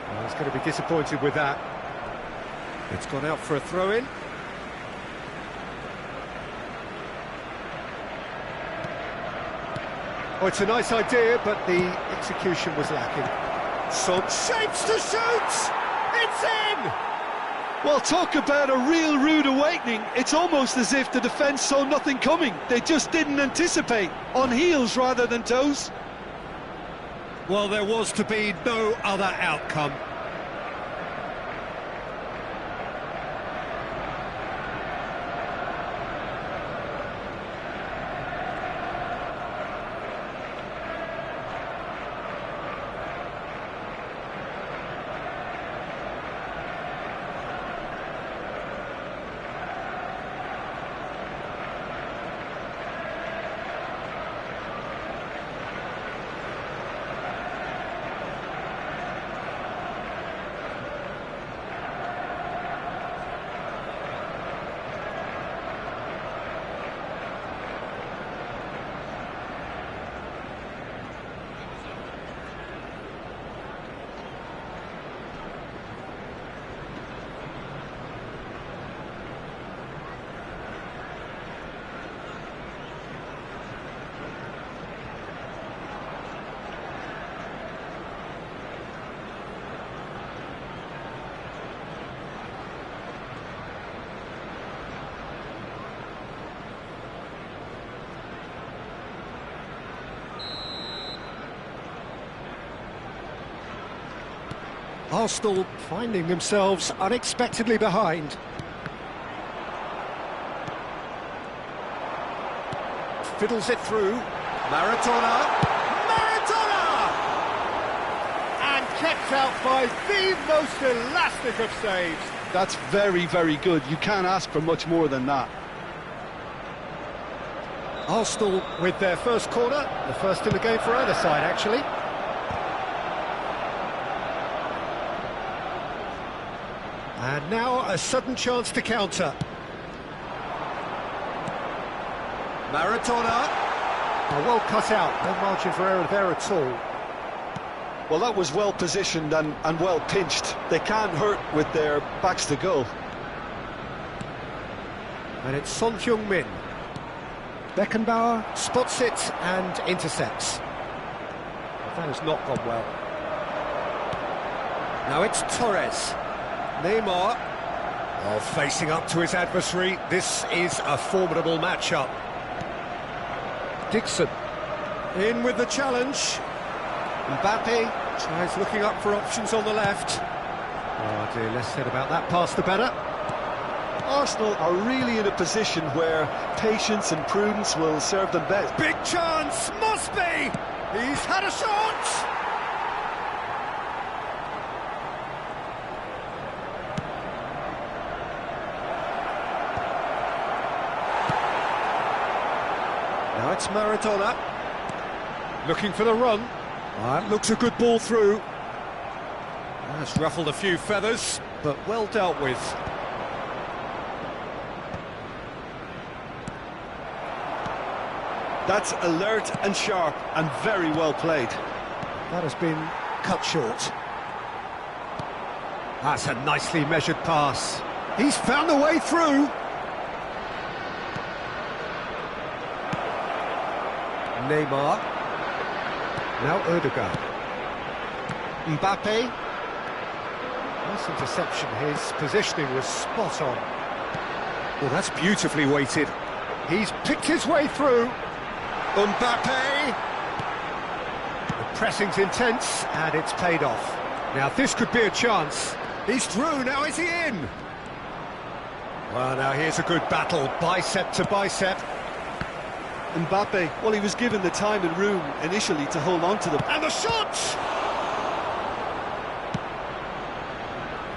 Speaker 1: Well, he's going to be disappointed with that. It's gone out for a throw-in. Oh, it's a nice idea, but the execution was lacking. Some shapes to shoot! It's in!
Speaker 2: Well, talk about a real rude awakening. It's almost as if the defence saw nothing coming. They just didn't anticipate, on heels rather than toes.
Speaker 1: Well, there was to be no other outcome. Arsenal finding themselves unexpectedly behind. Fiddles it through. Maradona! And kept kept out by the most elastic of saves.
Speaker 2: That's very, very good. You can't ask for much more than that.
Speaker 1: Arsenal with their first corner, the first in the game for either side, actually. And now a sudden chance to counter. Maradona. Oh, well cut out, no margin for error there at all.
Speaker 2: Well, that was well positioned and well pinched. They can't hurt with their backs to goal.
Speaker 1: And it's Son Heung-min. Beckenbauer spots it and intercepts. That has not gone well. Now it's Torres. Neymar. Oh, facing up to his adversary. This is a formidable matchup. Dixon. In with the challenge. Mbappe tries looking up for options on the left. Oh dear, less said about that pass the better.
Speaker 2: Arsenal are really in a position where patience and prudence will serve them best.
Speaker 1: Big chance, must be! He's had a shot! Now it's Maradona. Looking for the run. That looks a good ball through. That's ruffled a few feathers, but well dealt with.
Speaker 2: That's alert and sharp and very well played.
Speaker 1: That has been cut short. That's a nicely measured pass. He's found a way through. Neymar. Now Odegaard. Mbappe. Nice interception. His positioning was spot on. Well, that's beautifully weighted. He's picked his way through. Mbappe. The pressing's intense, and it's paid off. Now, this could be a chance. He's through, now is he in? Well, now here's a good battle, bicep to bicep.
Speaker 2: Mbappe, well, he was given the time and room initially to hold on to them.
Speaker 1: And the shot!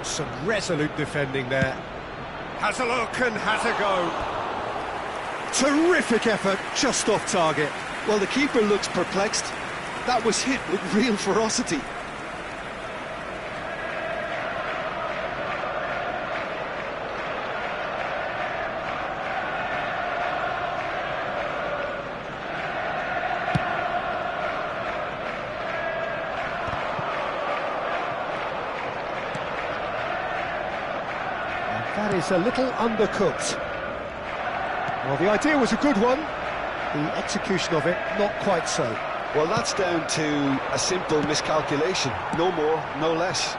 Speaker 1: Some resolute defending there. Has a look and has a go. Terrific effort, just off target.
Speaker 2: Well, the keeper looks perplexed. That was hit with real ferocity.
Speaker 1: That is a little undercooked. Well, the idea was a good one. The execution of it, not quite so.
Speaker 2: Well, that's down to a simple miscalculation. No more, no less.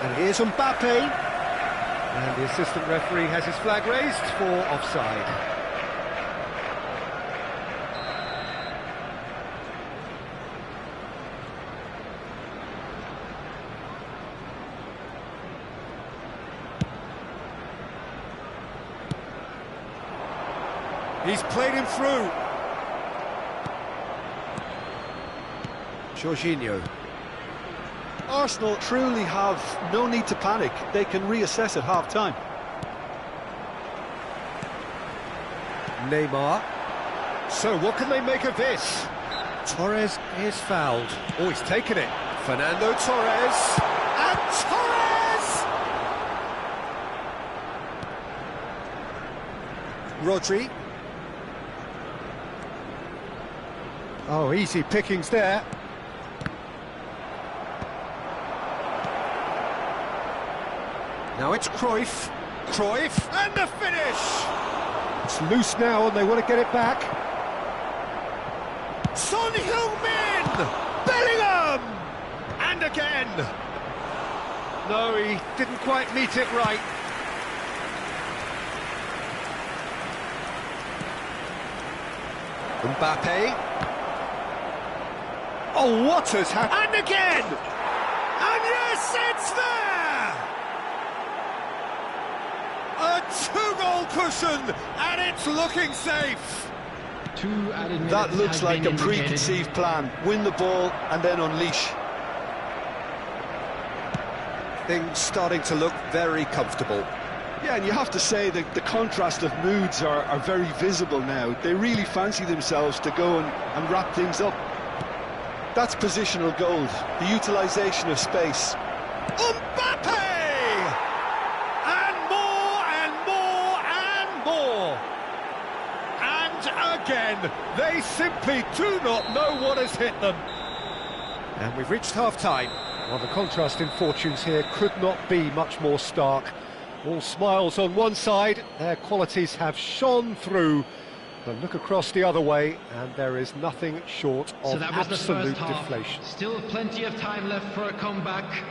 Speaker 1: And here's Mbappe. And the assistant referee has his flag raised for offside. He's played him through. Jorginho.
Speaker 2: Arsenal truly have no need to panic. They can reassess at half-time.
Speaker 1: Neymar. So what can they make of this? Torres is fouled. Oh, he's taken it. Fernando Torres. And Torres! Rodri. Oh, easy pickings there. Now it's Cruyff. Cruyff, and the finish! It's loose now, and they want to get it back. Son Heung-min! Bellingham! And again! No, he didn't quite meet it right. Mbappe. Oh, what has happened? And again! And yes, it's there! A two-goal cushion, and it's looking safe.
Speaker 4: Two added minutes
Speaker 2: That looks
Speaker 4: has
Speaker 2: like
Speaker 4: been
Speaker 2: a
Speaker 4: indicated.
Speaker 2: preconceived plan. Win the ball and then unleash.
Speaker 1: Things starting to look very comfortable.
Speaker 2: Yeah, and you have to say that the contrast of moods are very visible now. They really fancy themselves to go and wrap things up. That's positional gold, the utilisation of space.
Speaker 1: Mbappe! And more and more and more! And again, they simply do not know what has hit them. And we've reached half-time. Well, the contrast in fortunes here could not be much more stark. All smiles on one side, their qualities have shone through. But look across the other way, and there is nothing short of
Speaker 4: So that was
Speaker 1: absolute
Speaker 4: the first half.
Speaker 1: deflation.
Speaker 4: Still plenty of time left for a comeback.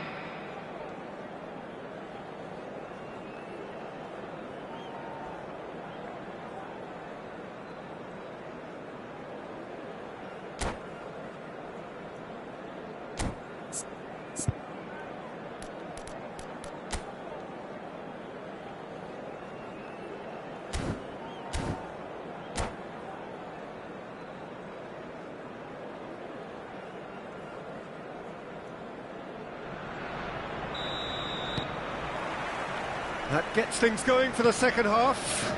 Speaker 1: That gets things going for the second half.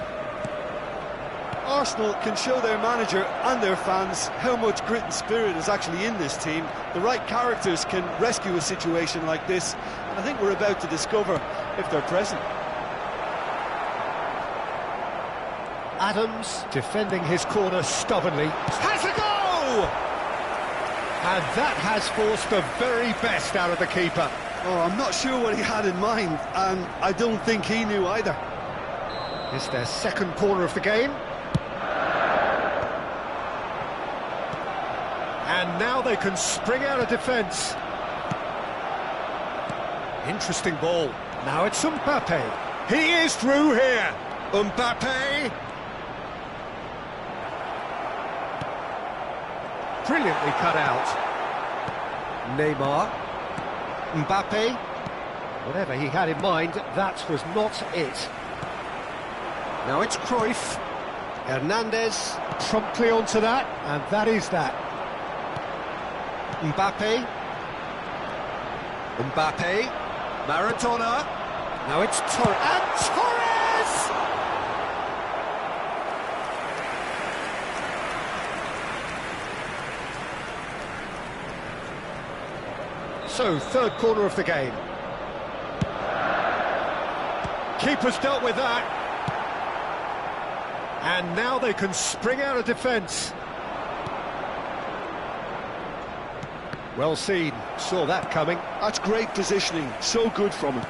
Speaker 2: Arsenal can show their manager and their fans how much grit and spirit is actually in this team. The right characters can rescue a situation like this, and I think we're about to discover if they're present.
Speaker 1: Adams defending his corner stubbornly. Has a go! And that has forced the very best out of the keeper.
Speaker 2: Oh, I'm not sure what he had in mind, and I don't think he knew either.
Speaker 1: It's their second corner of the game. And now they can spring out of defence. Interesting ball. Now it's Mbappe. He is through here. Mbappe. Brilliantly cut out. Neymar. Mbappe, whatever he had in mind, that was not it. Now it's Cruyff. Hernandez promptly onto that, and that is that. Mbappe. Mbappe. Maradona. Now it's Torres. And Torres! So, third corner of the game. Keeper's dealt with that. And now they can spring out of defence. Well seen, saw that coming.
Speaker 2: That's great positioning, so good from him.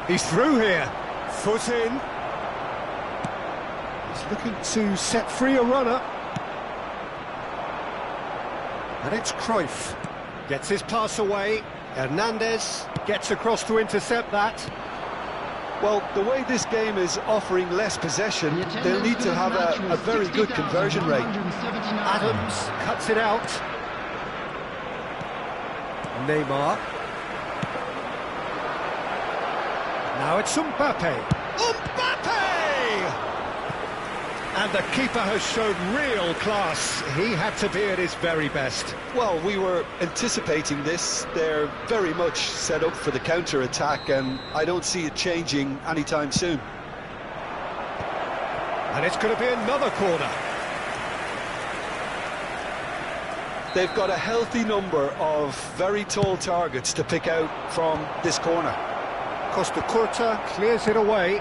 Speaker 1: He's through here, foot in. He's looking to set free a runner. And it's Cruyff. Gets his pass away. Hernandez gets across to intercept that.
Speaker 2: Well, the way this game is offering less possession, they'll need to have a very good conversion rate.
Speaker 1: Adams cuts it out. Neymar. Now it's Mbappe. Mbappe! And the keeper has shown real class. He had to be at his very best.
Speaker 2: Well, we were anticipating this. They're very much set up for the counter-attack, and I don't see it changing anytime soon.
Speaker 1: And it's going to be another corner.
Speaker 2: They've got a healthy number of very tall targets to pick out from this corner.
Speaker 1: Costa Curta clears it away.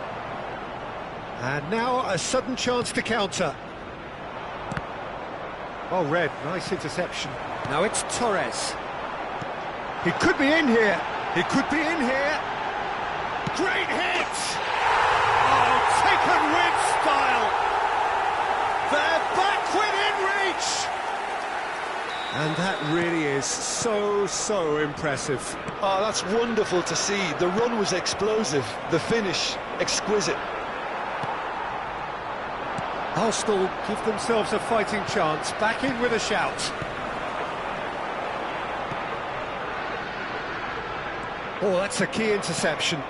Speaker 1: And now a sudden chance to counter. Well read, nice interception. Now it's Torres. He could be in here. He could be in here. Great hit! Oh, taken with style. They're back within reach. And that really is so impressive.
Speaker 2: Oh, that's wonderful to see. The run was explosive, the finish exquisite.
Speaker 1: Arsenal give themselves a fighting chance, back in with a shout. Oh, that's a key interception.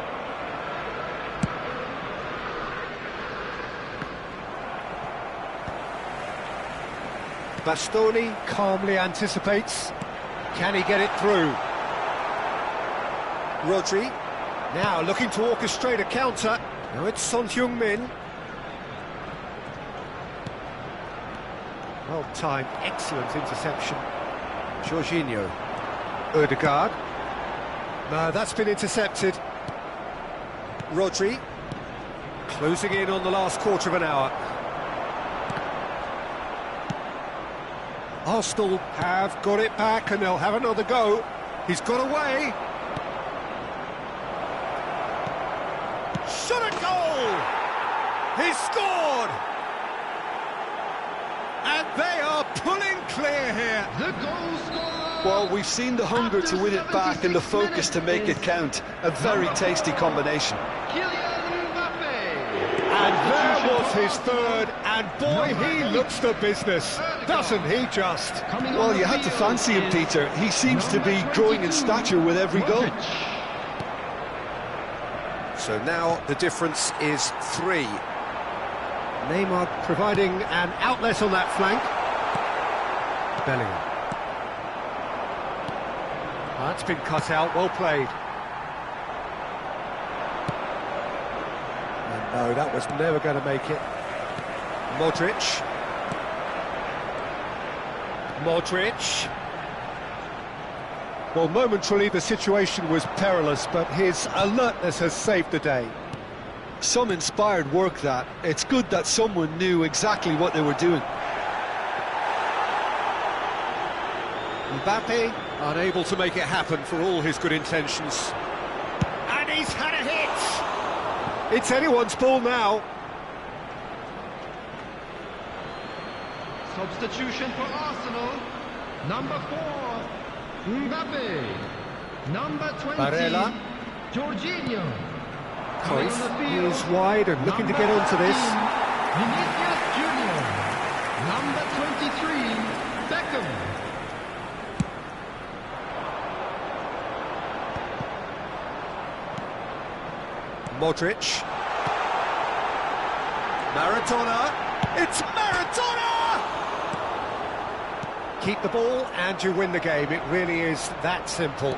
Speaker 1: Bastoni calmly anticipates. Can he get it through? Rodri. Now looking to orchestrate a counter. Now it's Son Heung-min. Well timed, excellent interception. Jorginho. Ødegaard. No, that's been intercepted. Rodri. Closing in on the last quarter of an hour. Arsenal have got it back and they'll have another go. He's got away. Shot a goal! He's scored! And they are pulling clear here.
Speaker 4: The goal scorer!
Speaker 2: Well, we've seen the hunger to win it back and the focus to make it count. A very tasty combination.
Speaker 1: And there was his third, and boy, he looks the business, doesn't he just?
Speaker 2: Well, you had to fancy him, Peter. He seems to be growing in stature with every goal.
Speaker 1: So now the difference is 3. Neymar providing an outlet on that flank. Bellingham. That's been cut out, well played. And no, that was never going to make it. Modric. Modric. Well, momentarily the situation was perilous, but his alertness has saved the day.
Speaker 2: Some inspired work that. It's good that someone knew exactly what they were doing.
Speaker 1: Mbappe unable to make it happen for all his good intentions. And he's had a hit! It's anyone's ball now.
Speaker 4: Substitution for Arsenal. Number 4, Mbappe. Number 20,
Speaker 1: Barella.
Speaker 4: Jorginho.
Speaker 1: Cruyff is wide and looking to get onto this.
Speaker 4: Vinicius Junior. Number 23, Beckham.
Speaker 1: Modric. Maradona. It's Maradona! Keep the ball and you win the game. It really is that simple.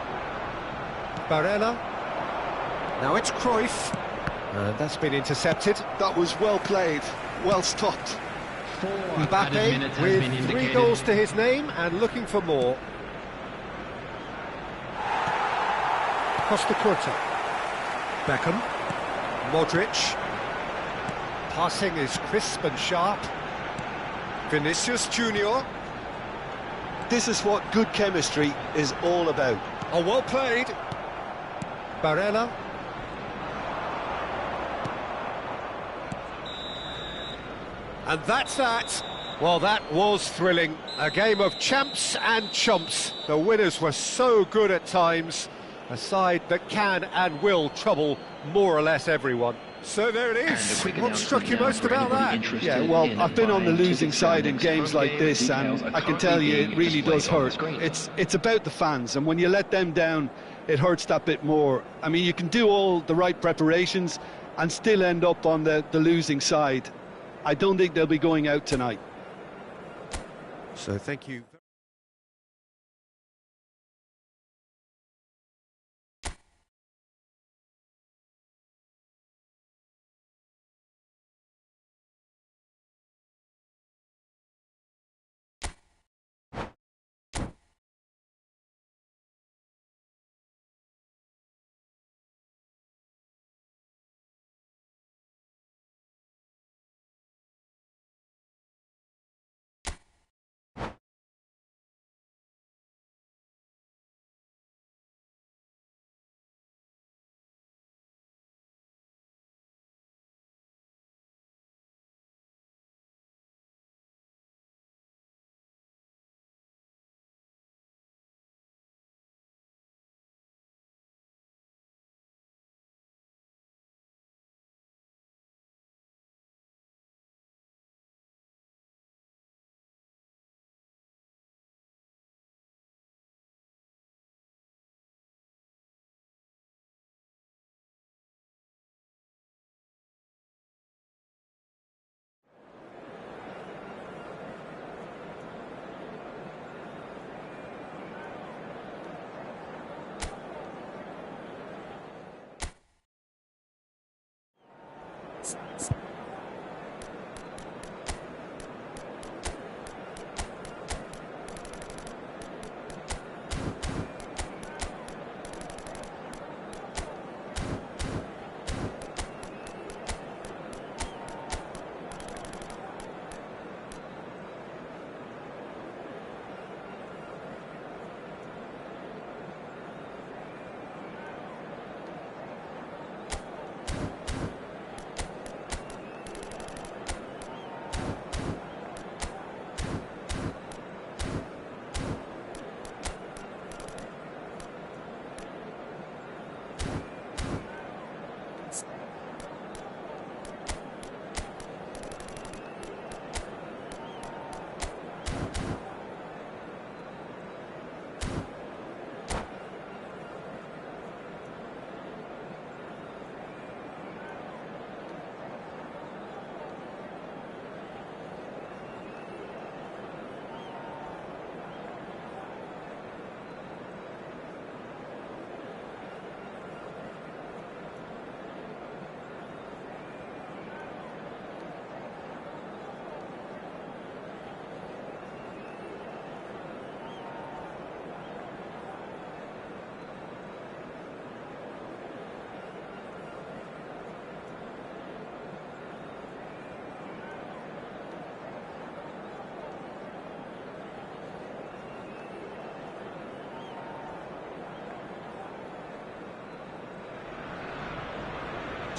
Speaker 1: Barella. Now it's Cruyff. And that's been intercepted.
Speaker 2: That was well played, well stopped.
Speaker 4: 4 added minutes
Speaker 1: Mbappe
Speaker 4: has been
Speaker 1: with 3
Speaker 4: indicated.
Speaker 1: goals to his name and looking for more. Costa Curta. Beckham. Modric. Passing is crisp and sharp. Vinicius Junior.
Speaker 2: This is what good chemistry is all about.
Speaker 1: Oh, well played. Barella. And that's that. Well, that was thrilling. A game of champs and chumps. The winners were so good at times. A side that can and will trouble more or less everyone. So there it is. What struck you most about that?
Speaker 2: Yeah, well, I've been on the losing side in games like this, and I can tell you it really does hurt. It's about the fans, and when you let them down, it hurts that bit more. I mean, you can do all the right preparations and still end up on the losing side. I don't think they'll be going out tonight.
Speaker 1: So thank you.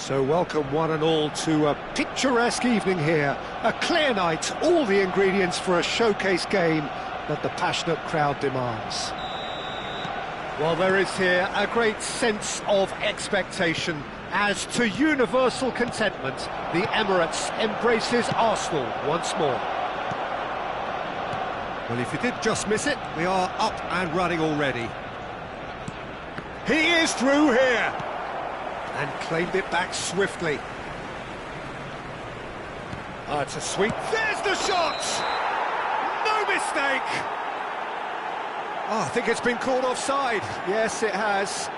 Speaker 1: So welcome one and all to a picturesque evening here. A clear night, all the ingredients for a showcase game that the passionate crowd demands. Well, there is here a great sense of expectation as to universal contentment, the Emirates embraces Arsenal once more. Well, if you did just miss it, we are up and running already. He is through here! And claimed it back swiftly. Oh, it's a sweep. There's the shot! No mistake! Oh, I think it's been called offside. Yes, it has.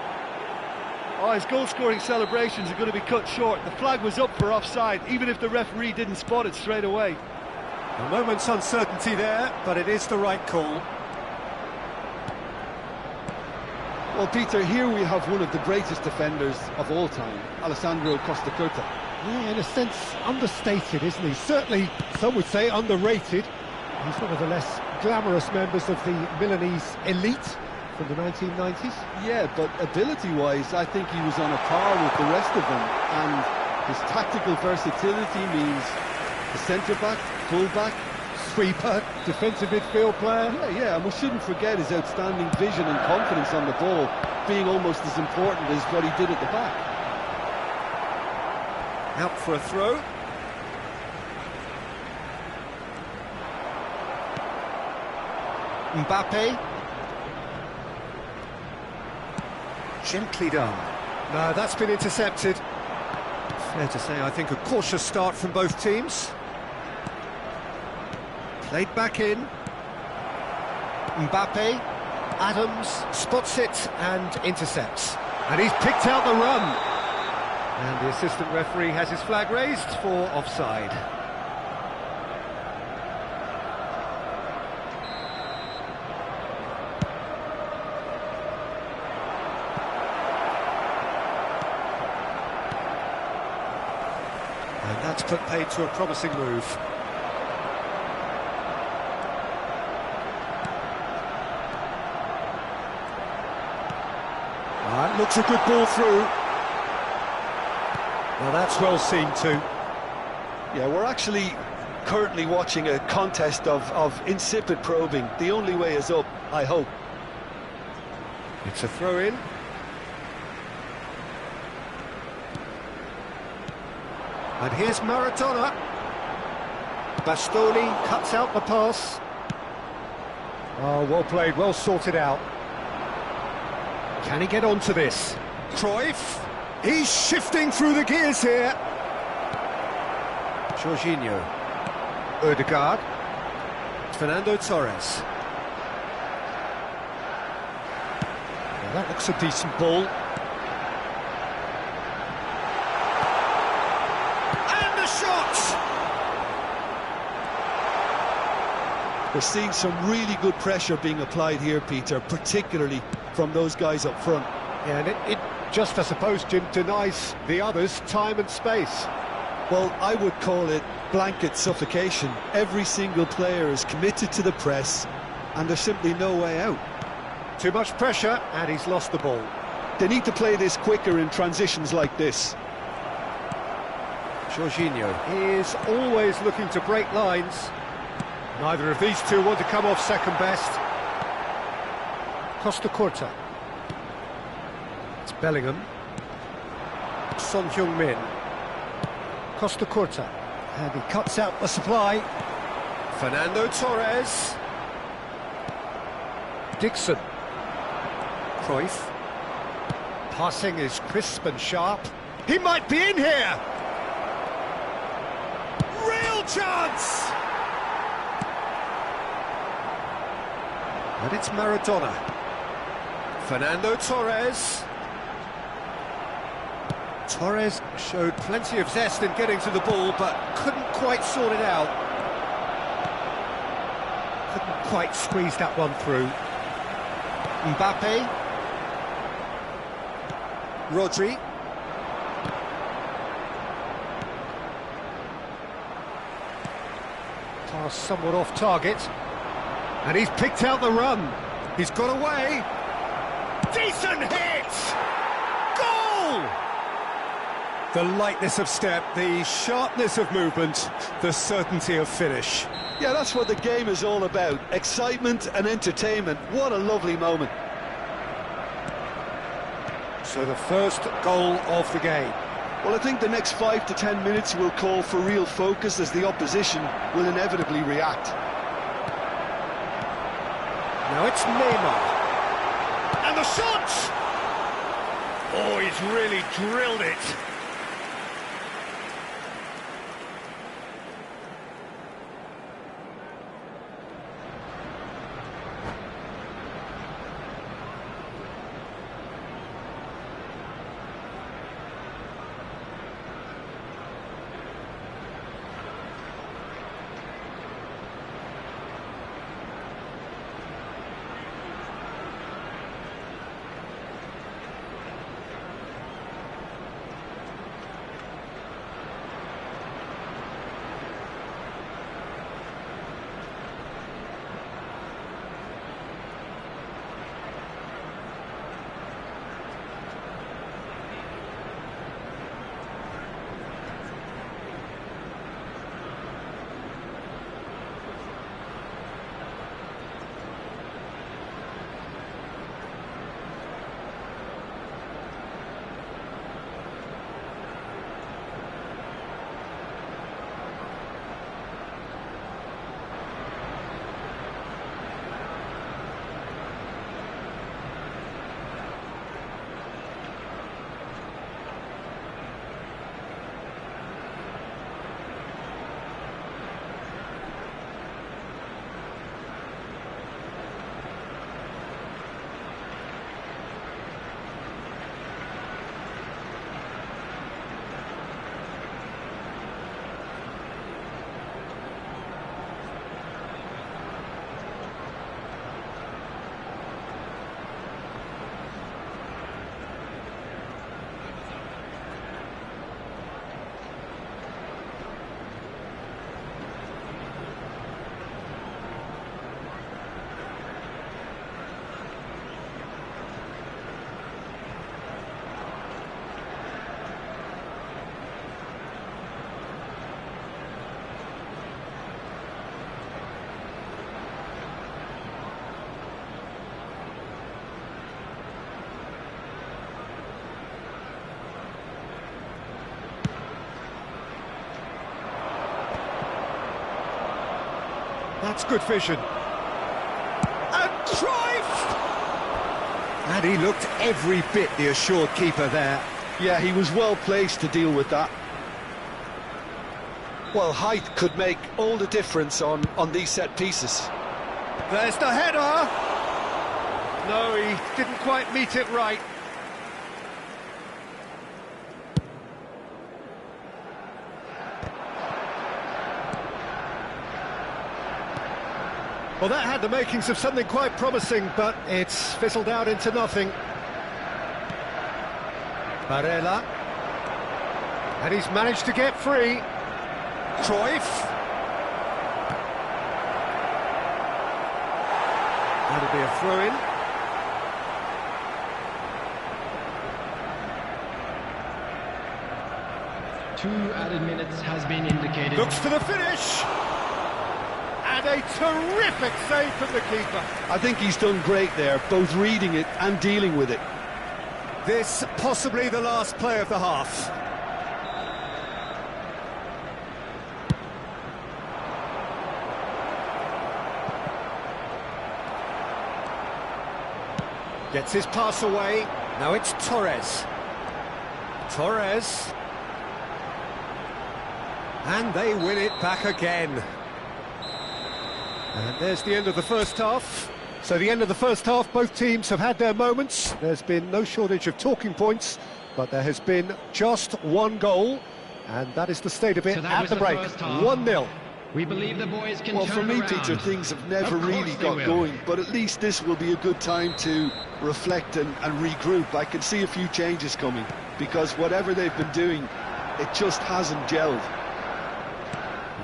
Speaker 2: Oh, his goal-scoring celebrations are going to be cut short. The flag was up for offside, even if the referee didn't spot it straight away.
Speaker 1: A moment's uncertainty there, but it is the right call.
Speaker 2: Well, Peter, here we have one of the greatest defenders of all time, Alessandro Costa Curta.
Speaker 1: Yeah, in a sense, understated, isn't he? Certainly, some would say underrated. He's one of the less glamorous members of the Milanese elite from the 1990s.
Speaker 2: Yeah, but ability-wise, I think he was on a par with the rest of them. And his tactical versatility means the centre-back, full-back,
Speaker 1: Sweeper, defensive midfield player.
Speaker 2: Yeah, and we shouldn't forget his outstanding vision and confidence on the ball, being almost as important as what he did at the back.
Speaker 1: Out for a throw. Mbappe. Gently done. No, that's been intercepted. Fair to say, I think, a cautious start from both teams. Played back in. Mbappe. Adams spots it and intercepts. And he's picked out the run. And the assistant referee has his flag raised for offside. And that's put paid to a promising move. Looks a good ball through. Well, that's well seen too.
Speaker 2: Yeah, we're actually currently watching a contest of insipid probing. The only way is up, I hope.
Speaker 1: It's a throw-in. And here's Maradona. Bastoni cuts out the pass. Oh, well played, well sorted out. Can he get onto this? Cruyff, he's shifting through the gears here. Jorginho, Odegaard, Fernando Torres. Well, that looks a decent ball. And the shot!
Speaker 2: We're seeing some really good pressure being applied here, Peter, particularly from those guys up front.
Speaker 1: Yeah, and it just, I suppose, Jim, denies the others time and space.
Speaker 2: Well, I would call it blanket suffocation. Every single player is committed to the press, and there's simply no way out.
Speaker 1: Too much pressure, and he's lost the ball.
Speaker 2: They need to play this quicker in transitions like this.
Speaker 1: Jorginho is always looking to break lines. Neither of these two want to come off second best. Costa Curta. It's Bellingham. Son Heung-min. Costa Curta. And he cuts out the supply. Fernando Torres. Dixon. Cruyff. Passing is crisp and sharp. He might be in here! Real chance! And it's Maradona. Fernando Torres. Torres showed plenty of zest in getting to the ball, but couldn't quite sort it out. Couldn't quite squeeze that one through. Mbappe. Rodri. Pass somewhat off target. And he's picked out the run. He's got away. Decent hit! Goal! The lightness of step, the sharpness of movement, the certainty of finish.
Speaker 2: Yeah, that's what the game is all about. Excitement and entertainment. What a lovely moment.
Speaker 1: So the first goal of the game.
Speaker 2: Well, I think the next 5 to 10 minutes will call for real focus as the opposition will inevitably react.
Speaker 1: Now it's Neymar. And the shot! Oh, he's really drilled it. That's good vision. And Cruyff! And he looked every bit the assured keeper there.
Speaker 2: Yeah, he was well placed to deal with that. Well, height could make all the difference on these set pieces.
Speaker 1: There's the header! No, he didn't quite meet it right. Well, that had the makings of something quite promising, but it's fizzled out into nothing. Barella. And he's managed to get free. Cruyff. That'll be a throw-in.
Speaker 4: Two added minutes has been indicated.
Speaker 1: Looks for the finish. And a terrific save from the keeper.
Speaker 2: I think he's done great there, both reading it and dealing with it.
Speaker 1: This possibly the last play of the half. Gets his pass away. Now it's Torres. Torres. And they win it back again. And there's the end of the first half. So the end of the first half, both teams have had their moments. There's been no shortage of talking points, but there has been just one goal, and that is the state of it at the break. 1-0.
Speaker 4: We believe the boys can
Speaker 2: Well, for
Speaker 4: turn
Speaker 2: me,
Speaker 4: around.
Speaker 2: Peter, things have never really got going, but at least this will be a good time to reflect and regroup. I can see a few changes coming, because whatever they've been doing, it just hasn't gelled.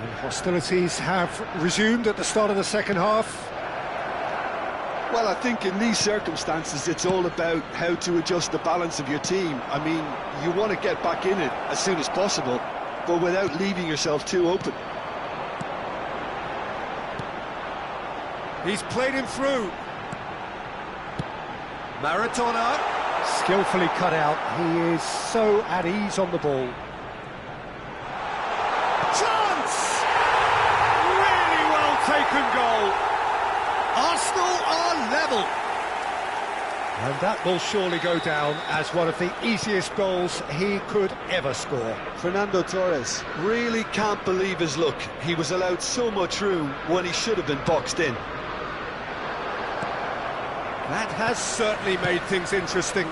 Speaker 1: And hostilities have resumed at the start of the second half.
Speaker 2: Well, I think in these circumstances, it's all about how to adjust the balance of your team. I mean, you want to get back in it as soon as possible, but without leaving yourself too open.
Speaker 1: He's played him through. Maradona, skillfully cut out. He is so at ease on the ball. Chance! Really well taken goal. Arsenal are level. And that will surely go down as one of the easiest goals he could ever score.
Speaker 2: Fernando Torres really can't believe his luck. He was allowed so much room when he should have been boxed in.
Speaker 1: That has certainly made things interesting.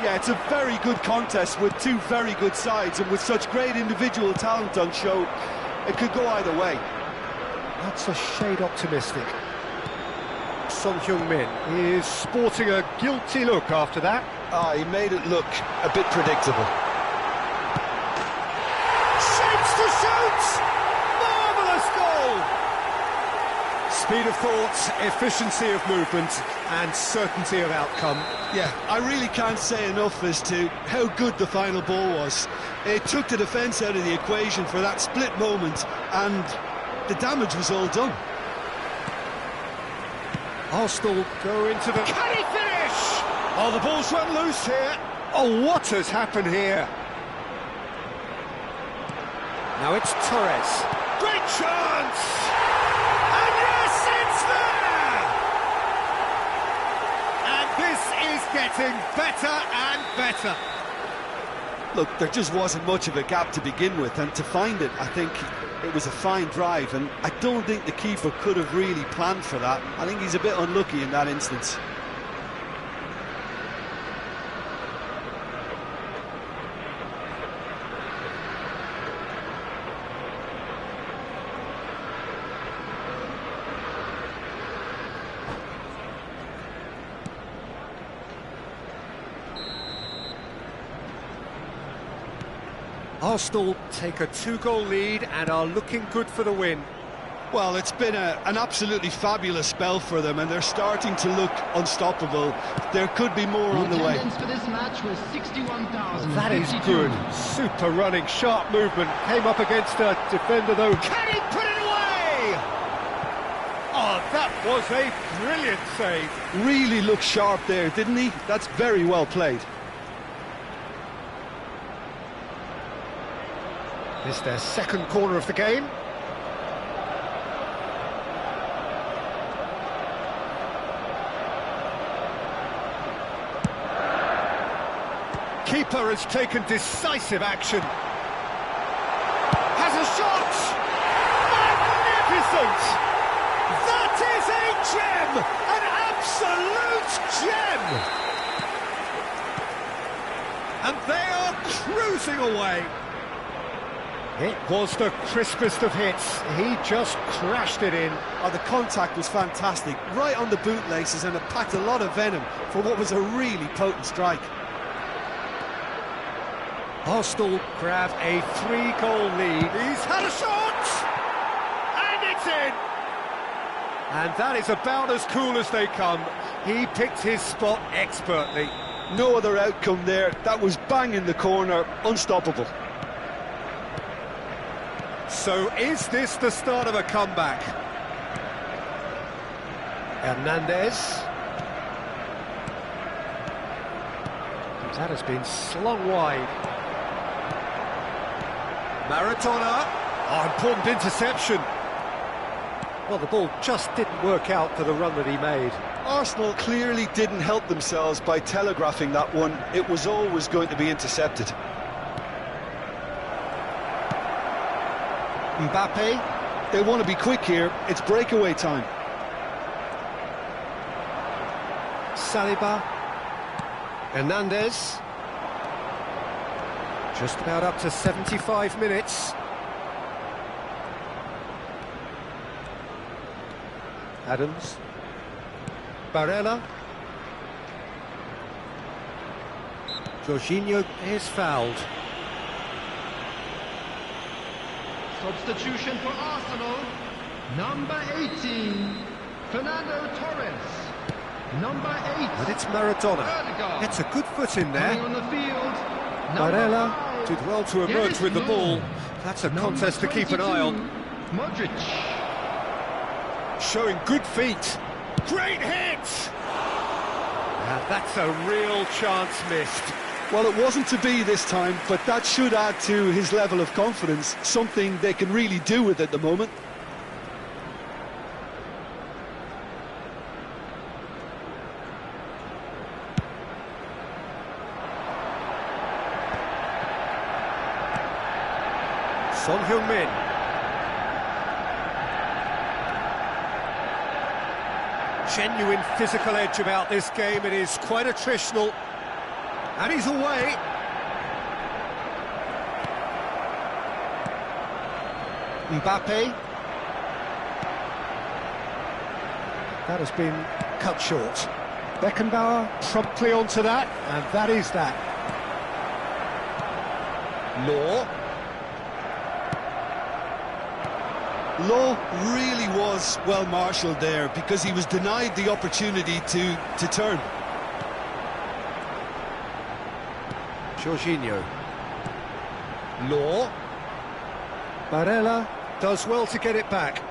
Speaker 2: Yeah, it's a very good contest with two very good sides, and with such great individual talent on show, it could go either way.
Speaker 1: That's a shade optimistic. Son Heung-min is sporting a guilty look after that.
Speaker 2: He made it look a bit predictable.
Speaker 1: Shapes to shoot! Marvellous goal! Speed of thought, efficiency of movement, and certainty of outcome.
Speaker 2: Yeah, I really can't say enough as to how good the final ball was. It took the defence out of the equation for that split moment, and the damage was all done.
Speaker 1: Arsenal go into the... Can he finish? Oh, the ball's run loose here. Oh, what has happened here? Now it's Torres. Great chance! And yes, it's there! And this is getting better and better.
Speaker 2: Look, there just wasn't much of a gap to begin with, and to find it, I think it was a fine drive, and I don't think the keeper could have really planned for that. I think he's a bit unlucky in that instance.
Speaker 1: Arsenal take a 2-goal lead and are looking good for the win.
Speaker 2: Well, it's been an absolutely fabulous spell for them, and they're starting to look unstoppable. There could be more on the way.
Speaker 4: Attendance for this match was 61,000.
Speaker 1: That is good. Super running, sharp movement. Came up against a defender, though. Can he put it away? Oh, that was a brilliant save.
Speaker 2: Really looked sharp there, didn't he? That's very well played.
Speaker 1: This is their second corner of the game. Keeper has taken decisive action. Has a shot! Magnificent! That is a gem! An absolute gem! And they are cruising away. It was the crispest of hits. He just crashed it in.
Speaker 2: Oh, the contact was fantastic, right on the bootlaces, and it packed a lot of venom for what was a really potent strike.
Speaker 1: Arsenal grab a 3-goal lead. He's had a shot! And it's in! And that is about as cool as they come. He picked his spot expertly.
Speaker 2: No other outcome there. That was bang in the corner, unstoppable.
Speaker 1: So is this the start of a comeback? Hernandez. That has been slung wide. Maradona. Oh, important interception. Well, the ball just didn't work out for the run that he made.
Speaker 2: Arsenal clearly didn't help themselves by telegraphing that one. It was always going to be intercepted.
Speaker 1: Mbappe.
Speaker 2: They want to be quick here. It's breakaway time.
Speaker 1: Saliba. Hernandez. Just about up to 75 minutes. Adams. Barella. Jorginho is fouled.
Speaker 4: Substitution for Arsenal, number 18, Fernando Torres. Number 8.
Speaker 1: And it's Maradona.
Speaker 4: Erdegaard.
Speaker 1: Gets a good foot in
Speaker 4: Coming
Speaker 1: there.
Speaker 4: on the field. Number
Speaker 1: Barella
Speaker 4: 5.
Speaker 1: did well to emerge
Speaker 4: Yes,
Speaker 1: with the
Speaker 4: no.
Speaker 1: ball. That's a contest to keep an eye on.
Speaker 4: Modric.
Speaker 1: Showing good feet. Great hit! And that's a real chance missed.
Speaker 2: Well, it wasn't to be this time, but that should add to his level of confidence, something they can really do with at the moment.
Speaker 1: Son Heung-min. Genuine physical edge about this game. It is quite attritional. And he's away. Mbappe. That has been cut short. Beckenbauer promptly onto that, and that is that. Law.
Speaker 2: Law really was well marshalled there because he was denied the opportunity to turn.
Speaker 1: Jorginho. Law. Barella does well to get it back.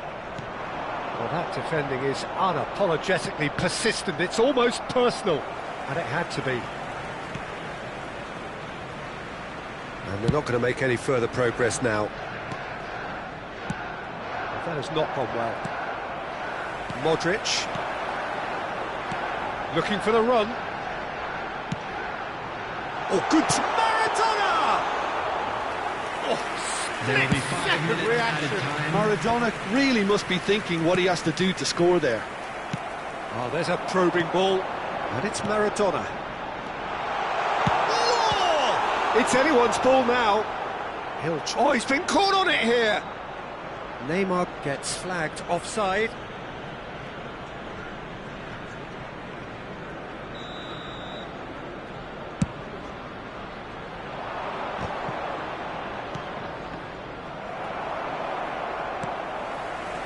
Speaker 1: Well, that defending is unapologetically persistent. It's almost personal, and it had to be. And they're not going to make any further progress now. That has not gone well. Modric. Looking for the run. Oh, good to Maradona! Oh,
Speaker 4: There'll be 5
Speaker 1: split-second
Speaker 4: minutes
Speaker 1: reaction.
Speaker 4: added time.
Speaker 2: Maradona really must be thinking what he has to do to score there.
Speaker 1: Oh, there's a probing ball, and it's Maradona. Oh! It's anyone's ball now. Oh, he's been caught on it here. Neymar gets flagged offside.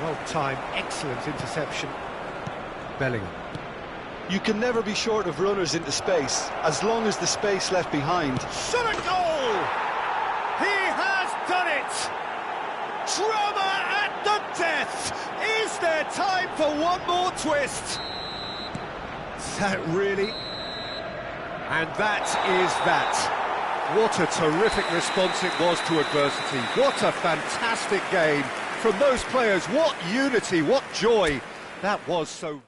Speaker 1: Well-timed, excellent interception. Bellingham.
Speaker 2: You can never be short of runners into space, as long as the space left behind.
Speaker 1: Shot a goal! He has done it! Drama at the death! Is there time for one more twist? Is that really? And that is that. What a terrific response it was to adversity. What a fantastic game from those players. What unity, what joy. That was so...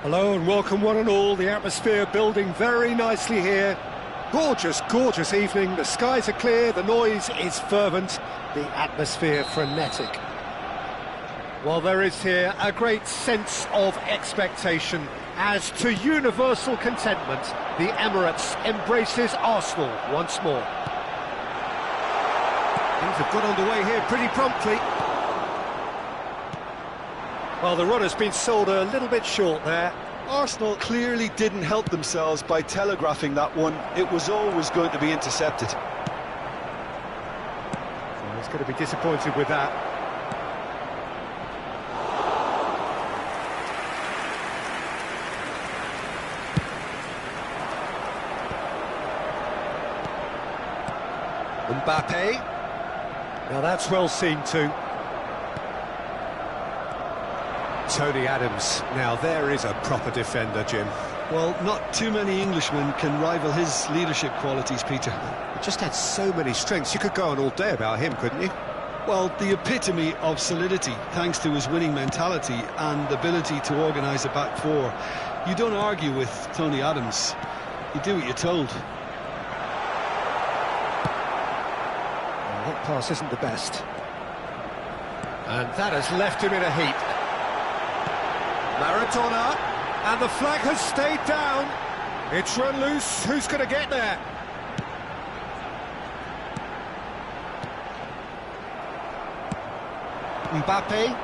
Speaker 1: Hello and welcome one and all. The atmosphere building very nicely here. Gorgeous, gorgeous evening. The skies are clear, the noise is fervent, the atmosphere frenetic. Well, there is here a great sense of expectation as, to universal contentment, the Emirates embraces Arsenal once more. Things have got underway here pretty promptly. Well, the run has been sold a little bit short there.
Speaker 2: Arsenal clearly didn't help themselves by telegraphing that one. It was always going to be intercepted.
Speaker 1: So he's going to be disappointed with that. Mbappe. Now that's well seen too. Tony Adams. Now there is a proper defender, Jim.
Speaker 2: Well, not too many Englishmen can rival his leadership qualities, Peter.
Speaker 1: He just had so many strengths. You could go on all day about him, couldn't you?
Speaker 2: Well, the epitome of solidity, thanks to his winning mentality and ability to organise a back four. You don't argue with Tony Adams. You do what you're told.
Speaker 1: Well, that pass isn't the best. And that has left him in a heap. Maradona, and the flag has stayed down. It's run loose. Who's going to get there? Mbappe,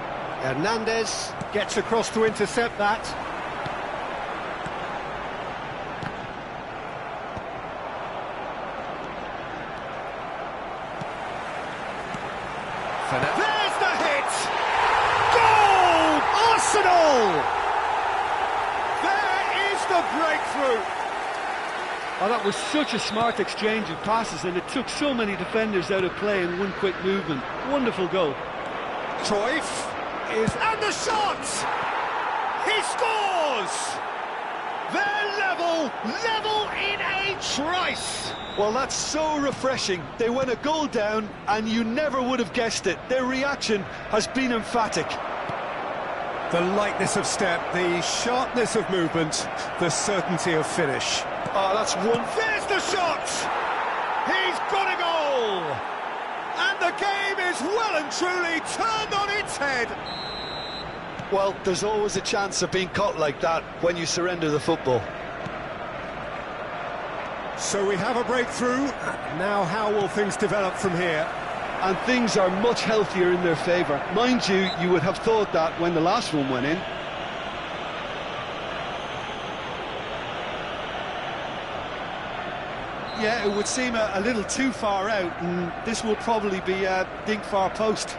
Speaker 1: Hernandez gets across to intercept that. There's the hit! Goal! Arsenal! There is the breakthrough!
Speaker 6: Oh, that was such a smart exchange of passes, and it took so many defenders out of play in one quick movement. Wonderful goal.
Speaker 1: Cruyff is... and the shot! He scores! They're level in a trice!
Speaker 2: Well, that's so refreshing. They went a goal down, and you never would have guessed it. Their reaction has been emphatic.
Speaker 1: The lightness of step, the sharpness of movement, the certainty of finish.
Speaker 2: Oh, that's one...
Speaker 1: There's the shot! He's got a goal! And the game is well and truly turned on its head.
Speaker 2: Well, there's always a chance of being caught like that when you surrender the football.
Speaker 1: So we have a breakthrough. Now how will things develop from here?
Speaker 2: And things are much healthier in their favour. Mind you, you would have thought that when the last one went in. Yeah, it would seem a little too far out, and this will probably be a dink far post.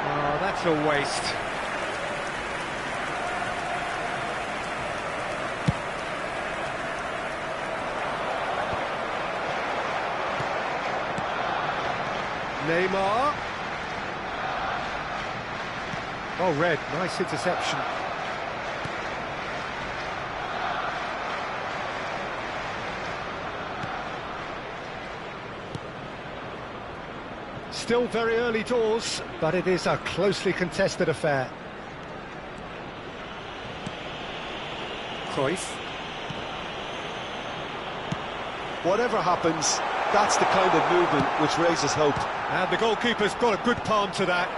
Speaker 1: Oh, that's a waste. Neymar. Oh, Red, nice interception. Still very early doors, but it is a closely contested affair. Cruyff.
Speaker 2: Whatever happens, that's the kind of movement which raises hope.
Speaker 1: And the goalkeeper's got a good palm to that.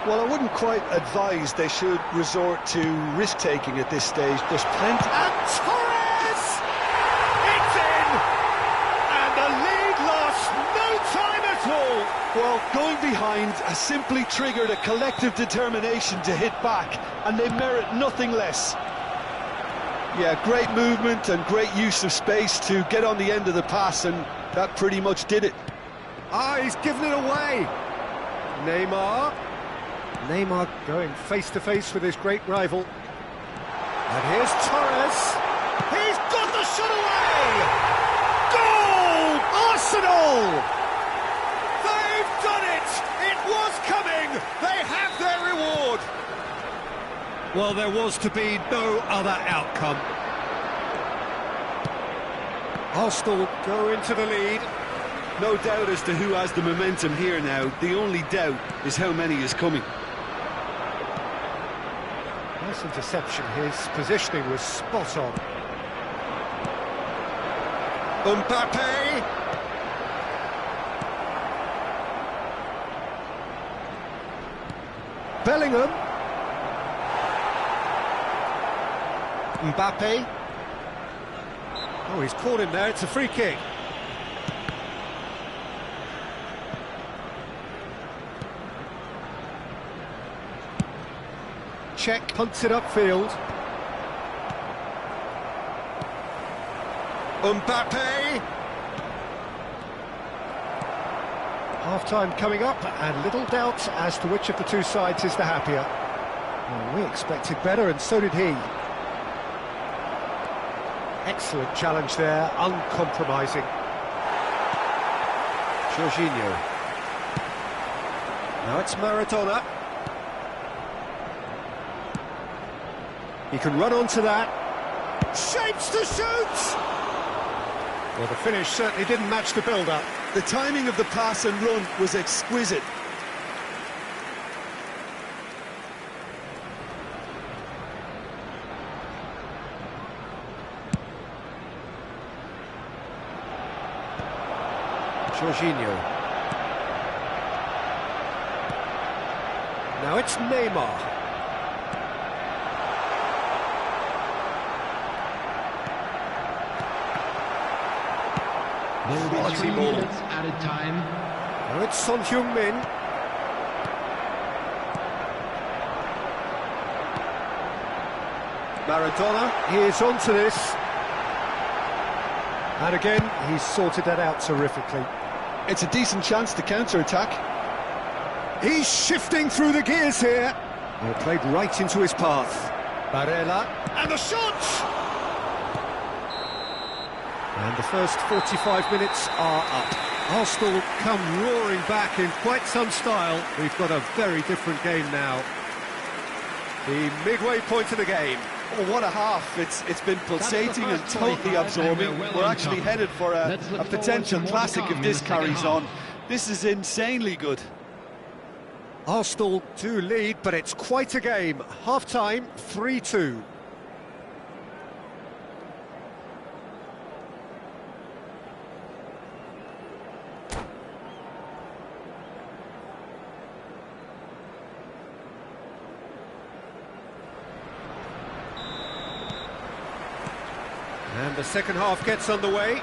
Speaker 2: Well, I wouldn't quite advise they should resort to risk-taking at this stage. There's plenty...
Speaker 1: And Torres! It's in! And the lead lost no time at all!
Speaker 2: Well, going behind has simply triggered a collective determination to hit back, and they merit nothing less. Yeah, great movement and great use of space to get on the end of the pass, and that pretty much did it.
Speaker 1: Ah, he's given it away! Neymar. Neymar going face-to-face with his great rival. And here's Torres. He's got the shot away! Goal! Arsenal! They've done it! It was coming! They have their reward! Well, there was to be no other outcome. Arsenal go into the lead.
Speaker 2: No doubt as to who has the momentum here now. The only doubt is how many is coming.
Speaker 1: Nice interception. His positioning was spot on. Mbappe. Bellingham. Mbappe. Oh, he's caught him there. It's a free kick. Check, punts it upfield. Mbappe! Half-time coming up, and little doubt as to which of the two sides is the happier. Well, we expected better, and so did he. Excellent challenge there, uncompromising. Jorginho. Now it's Maradona. He can run onto that. Shapes to shoot! Well, the finish certainly didn't match the build-up.
Speaker 2: The timing of the pass and run was exquisite.
Speaker 1: Jorginho. Now it's Neymar.
Speaker 4: There will be
Speaker 1: Quality
Speaker 4: 3
Speaker 1: ball.
Speaker 4: minutes added time.
Speaker 1: Now it's Son Heung-min. Maradona, he is onto this. And again, he's sorted that out terrifically.
Speaker 2: It's a decent chance to counter-attack.
Speaker 1: He's shifting through the gears here. Well, played right into his path. Barella, and the shot! And the first 45 minutes are up. Arsenal come roaring back in quite some style. We've got a very different game now. The midway point of the game.
Speaker 2: Oh, what a half. It's been pulsating and totally absorbing. We're actually headed for a potential classic if this carries on. This is insanely good.
Speaker 1: Arsenal do lead, but it's quite a game. Half-time, 3-2. And the second half gets underway.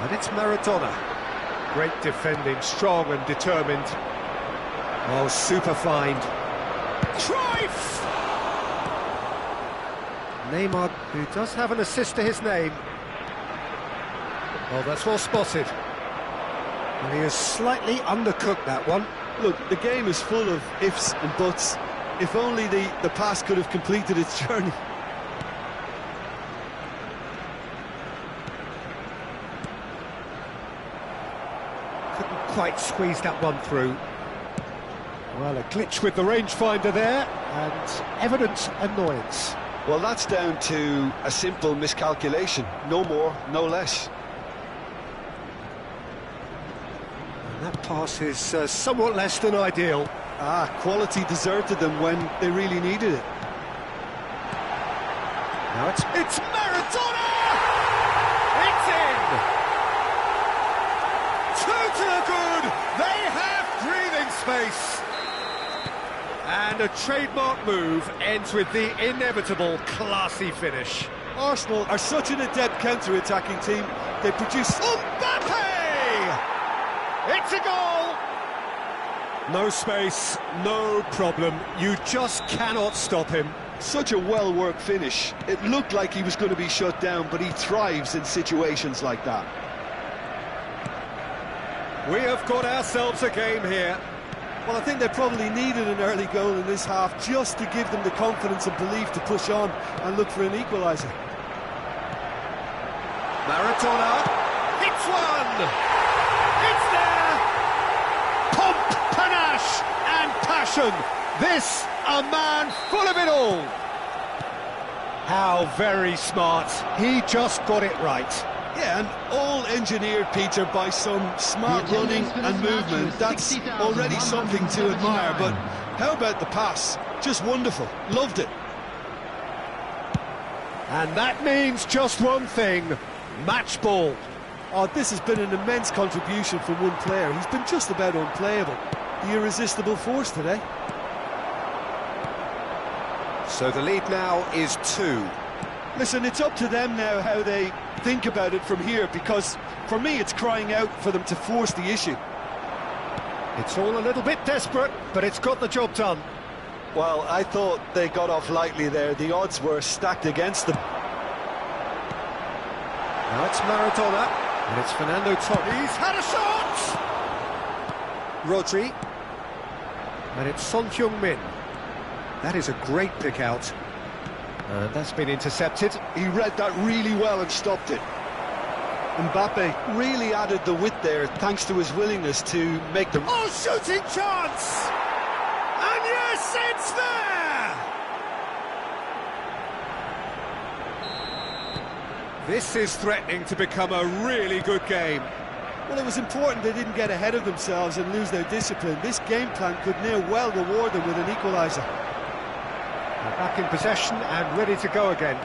Speaker 1: And it's Maradona. Great defending, strong and determined. Oh, super find. Cruyff! Neymar, who does have an assist to his name. Oh, that's well spotted. And he has slightly undercooked that one.
Speaker 2: Look, the game is full of ifs and buts. If only the pass could have completed its journey.
Speaker 1: Couldn't quite squeeze that one through. Well, a glitch with the rangefinder there, and evident annoyance.
Speaker 2: Well, that's down to a simple miscalculation. No more, no less.
Speaker 1: And that pass is somewhat less than ideal.
Speaker 2: Quality deserted them when they really needed it.
Speaker 1: Now it's Maradona! It's in! Two to the good! They have breathing space! And a trademark move ends with the inevitable classy finish.
Speaker 2: Arsenal are such an adept counter-attacking team. They produce...
Speaker 1: Mbappe! It's a goal! No space, no problem. You just cannot stop him.
Speaker 2: Such a well-worked finish. It looked like he was going to be shut down, but he thrives in situations like that.
Speaker 1: We have got ourselves a game here.
Speaker 2: Well, I think they probably needed an early goal in this half just to give them the confidence and belief to push on and look for an equaliser.
Speaker 1: Maradona hits one! It's there! Pomp, panache and passion. This, a man full of it all. How very smart. He just got it right.
Speaker 2: Yeah, and all engineered, Peter, by some smart running and movement. That's already something to admire, but how about the pass? Just wonderful. Loved it.
Speaker 1: And that means just one thing. Match ball.
Speaker 2: Oh, this has been an immense contribution from one player. He's been just about unplayable. The irresistible force today.
Speaker 1: So the lead now is 2.
Speaker 2: Listen, it's up to them now how they think about it from here, because for me it's crying out for them to force the issue.
Speaker 1: It's all a little bit desperate, but it's got the job done.
Speaker 2: Well, I thought they got off lightly there. The odds were stacked against them.
Speaker 1: Now it's Maradona, and it's Fernando Torres. He's had a shot! Rodri, and it's Son Heung-min. That is a great pick out. And that's been intercepted.
Speaker 2: He read that really well and stopped it. Mbappe really added the width there thanks to his willingness to make them...
Speaker 1: Oh, shooting chance! And yes, it's there! This is threatening to become a really good game.
Speaker 2: Well, it was important they didn't get ahead of themselves and lose their discipline. This game plan could near well reward them with an equaliser.
Speaker 1: They're back in possession and ready to go again.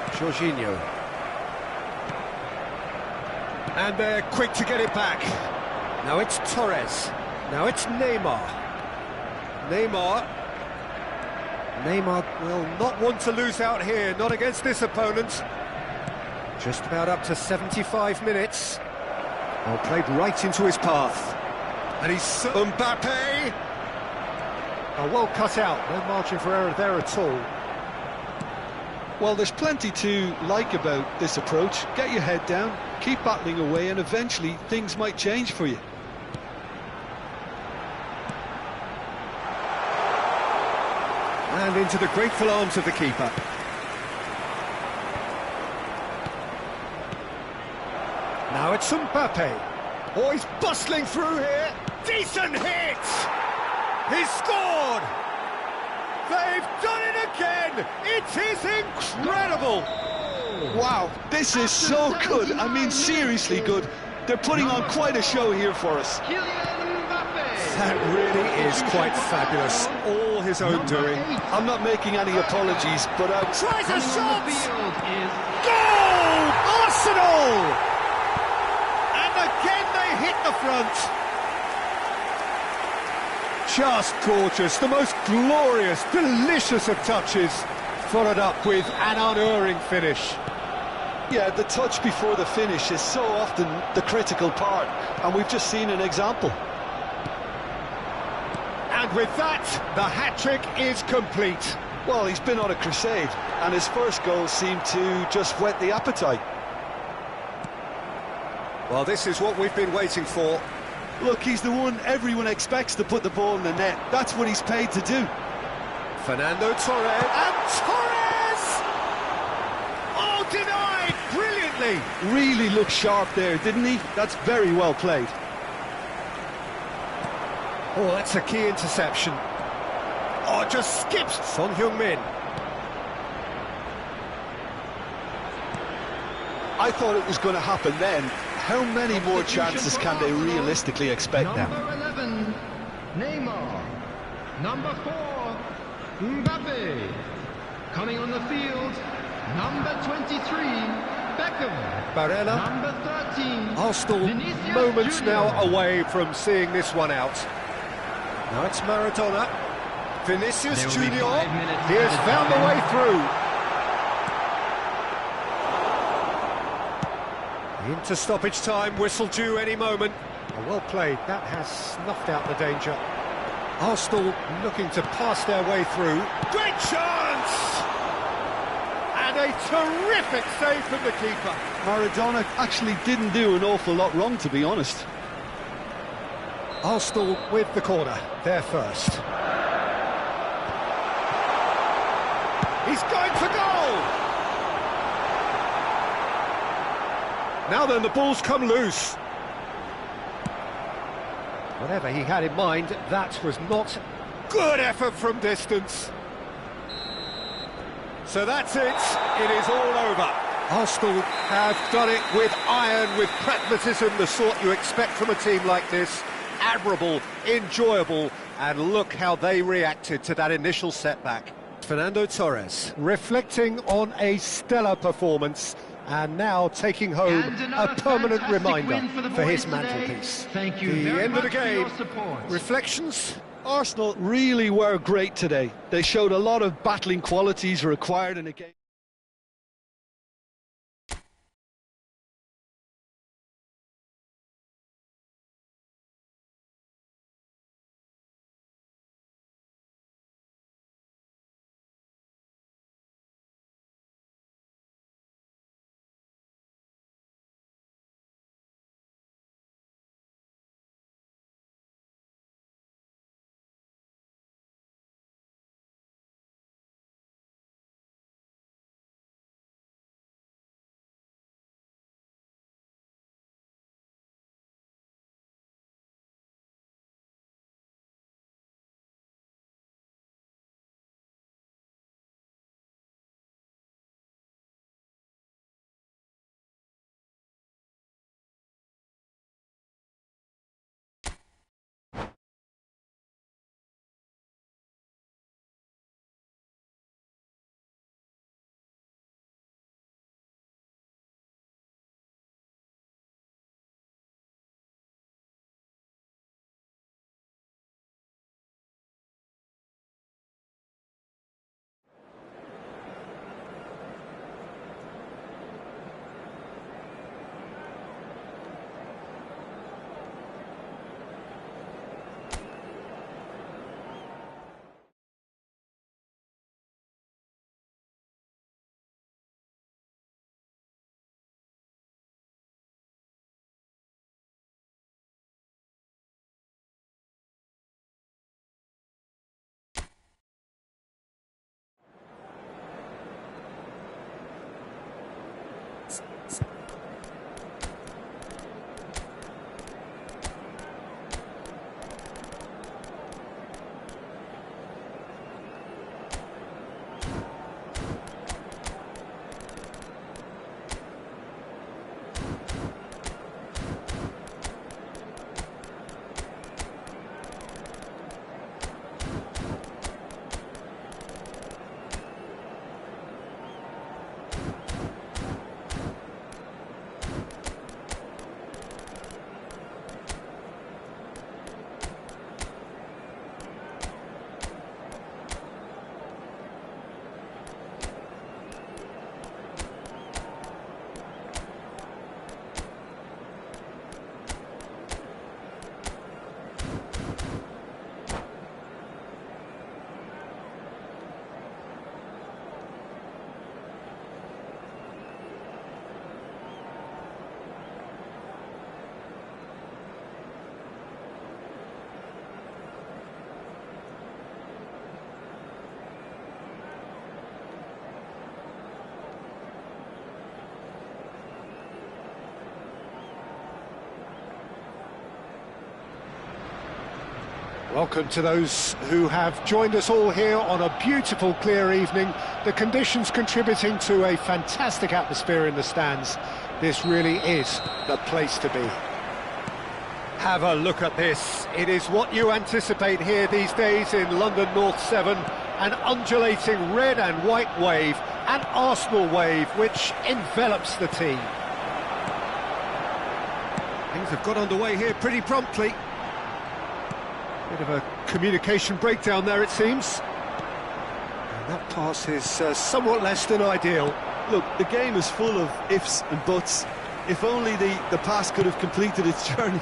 Speaker 1: Jorginho. And they're quick to get it back. Now it's Torres. Now it's Neymar. Neymar will not want to lose out here, not against this opponent. Just about up to 75 minutes. Well, played right into his path. And he's... Mbappe! Oh, well cut out, no margin for error there at all.
Speaker 2: Well, there's plenty to like about this approach. Get your head down, keep battling away, and eventually things might change for you.
Speaker 1: And into the grateful arms of the keeper. Now it's Mbappe. Oh, he's bustling through here. Decent hit! He's scored! They've done it again! It is incredible!
Speaker 2: Wow, this is so good. I mean, seriously good. They're putting on quite a show here for us.
Speaker 1: That really is quite fabulous. All his own doing.
Speaker 2: I'm not making any apologies, but
Speaker 1: tries a shot! Goal! Arsenal! And again they hit the front. Just gorgeous, the most glorious, delicious of touches. followed up with an unerring finish.
Speaker 2: Yeah, the touch before the finish is so often the critical part, and we've just seen an example.
Speaker 1: And with that, the hat-trick is complete.
Speaker 2: Well, he's been on a crusade, and his first goal seemed to just whet the appetite.
Speaker 1: Well, this is what we've been waiting for.
Speaker 2: Look, he's the one everyone expects to put the ball in the net. That's what he's paid to do.
Speaker 1: Fernando Torres, and Torres! Oh, denied brilliantly!
Speaker 2: Really looked sharp there, didn't he? That's very well played.
Speaker 1: Oh, that's a key interception. Oh, just skips Son Heung-min.
Speaker 2: I thought it was going to happen then. How many more chances can they realistically expect now?
Speaker 4: Number 11, Neymar. Number 4, Mbappe. Coming on the field, number 23, Beckham.
Speaker 1: Barella.
Speaker 4: Number 13,
Speaker 1: Arsenal
Speaker 4: Vinicius
Speaker 1: moments
Speaker 4: Junior.
Speaker 1: now away from seeing this one out. Now it's Maradona. Vinicius
Speaker 4: There will be
Speaker 1: Junior.
Speaker 4: 5 minutes
Speaker 1: He has
Speaker 4: added
Speaker 1: found the
Speaker 4: time.
Speaker 1: way through. Into stoppage time, whistle due any moment. Oh, well played, that has snuffed out the danger. Arsenal looking to pass their way through. Great chance! And a terrific save from the keeper.
Speaker 2: Maradona actually didn't do an awful lot wrong, to be honest.
Speaker 1: Arsenal with the corner, they're first. He's going for goal! Now then, the ball's come loose. Whatever he had in mind, that was not good effort from distance. So that's it. It is all over. Arsenal have done it with iron, with pragmatism, the sort you expect from a team like this. Admirable, enjoyable, and look how they reacted to that initial setback. Fernando Torres reflecting on a stellar performance and now taking home
Speaker 4: And
Speaker 1: a
Speaker 4: another
Speaker 1: permanent
Speaker 4: fantastic
Speaker 1: reminder
Speaker 4: win for the
Speaker 1: for his
Speaker 4: boys today.
Speaker 1: mantelpiece.
Speaker 4: Thank you
Speaker 1: The
Speaker 4: very
Speaker 1: end of the
Speaker 4: much for
Speaker 1: game.
Speaker 4: your support.
Speaker 1: Reflections?
Speaker 2: Arsenal really were great today. They showed a lot of battling qualities required in a game.
Speaker 1: Welcome to those who have joined us all here on a beautiful, clear evening. The conditions contributing to a fantastic atmosphere in the stands. This really is the place to be. Have a look at this. It is what you anticipate here these days in London North 7. An undulating red and white wave, an Arsenal wave which envelops the team. Things have got underway here pretty promptly. Bit of a communication breakdown there, it seems. And that pass is somewhat less than ideal.
Speaker 2: Look, the game is full of ifs and buts. If only the pass could have completed its journey.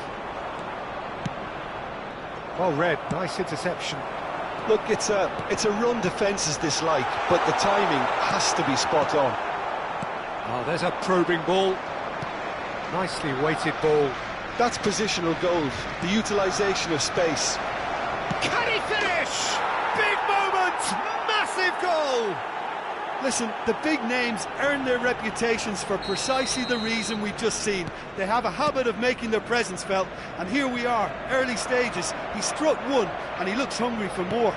Speaker 1: Well read, nice interception.
Speaker 2: Look, it's a run defence's dislike, but the timing has to be spot on.
Speaker 1: Oh, there's a probing ball. Nicely weighted ball.
Speaker 2: That's positional goals, the utilisation of space.
Speaker 1: Can he finish? Big moment! Massive goal!
Speaker 2: Listen, the big names earn their reputations for precisely the reason we've just seen. They have a habit of making their presence felt, and here we are, early stages. He struck one, and he looks hungry for more.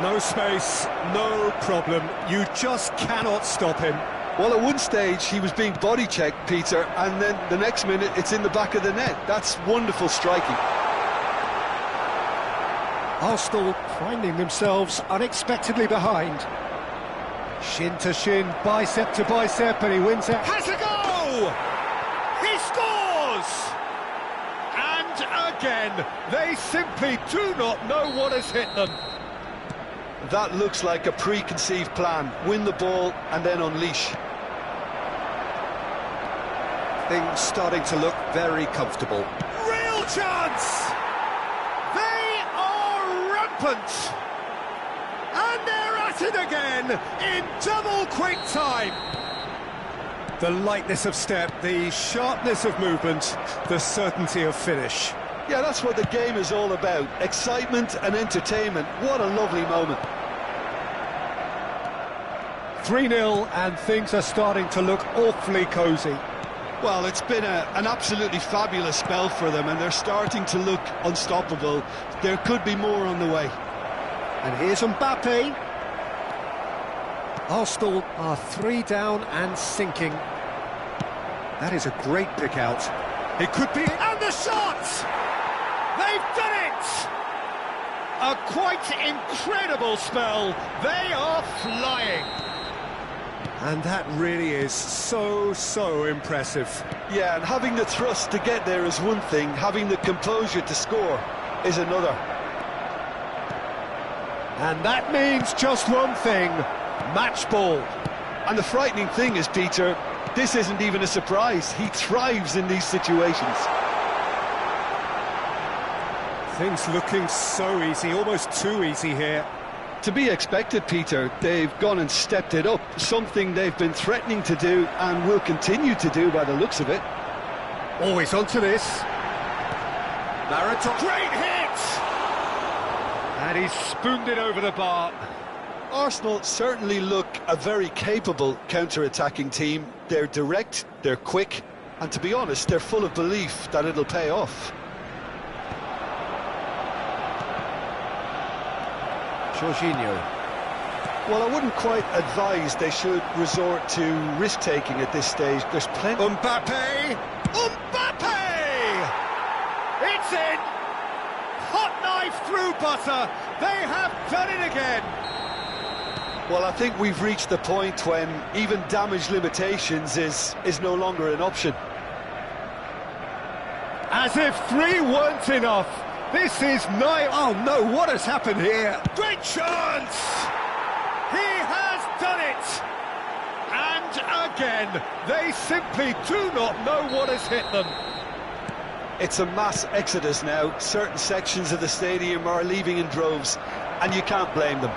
Speaker 1: No space, no problem. You just cannot stop him.
Speaker 2: Well, at one stage, he was being body-checked, Peter, and then the next minute, it's in the back of the net. That's wonderful striking.
Speaker 1: Arsenal finding themselves unexpectedly behind. Shin to shin, bicep to bicep, and he wins it. Has a go! He scores! And again, they simply do not know what has hit them.
Speaker 2: That looks like a preconceived plan. Win the ball and then unleash.
Speaker 1: Things starting to look very comfortable. Real chance! They are rampant! And they're at it again in double quick time. The lightness of step, the sharpness of movement, the certainty of finish.
Speaker 2: Yeah, that's what the game is all about. Excitement and entertainment. What a lovely moment.
Speaker 1: 3-0 and things are starting to look awfully cosy.
Speaker 2: Well, it's been an absolutely fabulous spell for them, and they're starting to look unstoppable. There could be more on the way.
Speaker 1: And here's Mbappe. Arsenal are 3 down and sinking. That is a great pick out. It could be... And the shot! They've done it! A quite incredible spell. They are flying. And that really is so impressive.
Speaker 2: Yeah, and having the thrust to get there is one thing, having the composure to score is another.
Speaker 1: And that means just one thing, match ball.
Speaker 2: And the frightening thing is, Peter, this isn't even a surprise. He thrives in these situations.
Speaker 1: Things looking so easy, almost too easy here.
Speaker 2: To be expected, Peter. They've gone and stepped it up, something they've been threatening to do and will continue to do by the looks of it.
Speaker 1: Always onto this. Marathon. Great hit! And he's spooned it over the bar.
Speaker 2: Arsenal certainly look a very capable counter-attacking team. They're direct, they're quick, and to be honest, they're full of belief that it'll pay off.
Speaker 1: Jorginho.
Speaker 2: Well, I wouldn't quite advise they should resort to risk-taking at this stage. There's plenty...
Speaker 1: Mbappe! Mbappe! It's in! Hot knife through butter! They have done it again!
Speaker 2: Well, I think we've reached the point when even damage limitations is no longer an option.
Speaker 1: As if 3 weren't enough! This is nigh... Oh no, what has happened here? Great chance! He has done it! And again, they simply do not know what has hit them.
Speaker 2: It's a mass exodus now. Certain sections of the stadium are leaving in droves, and you can't blame them.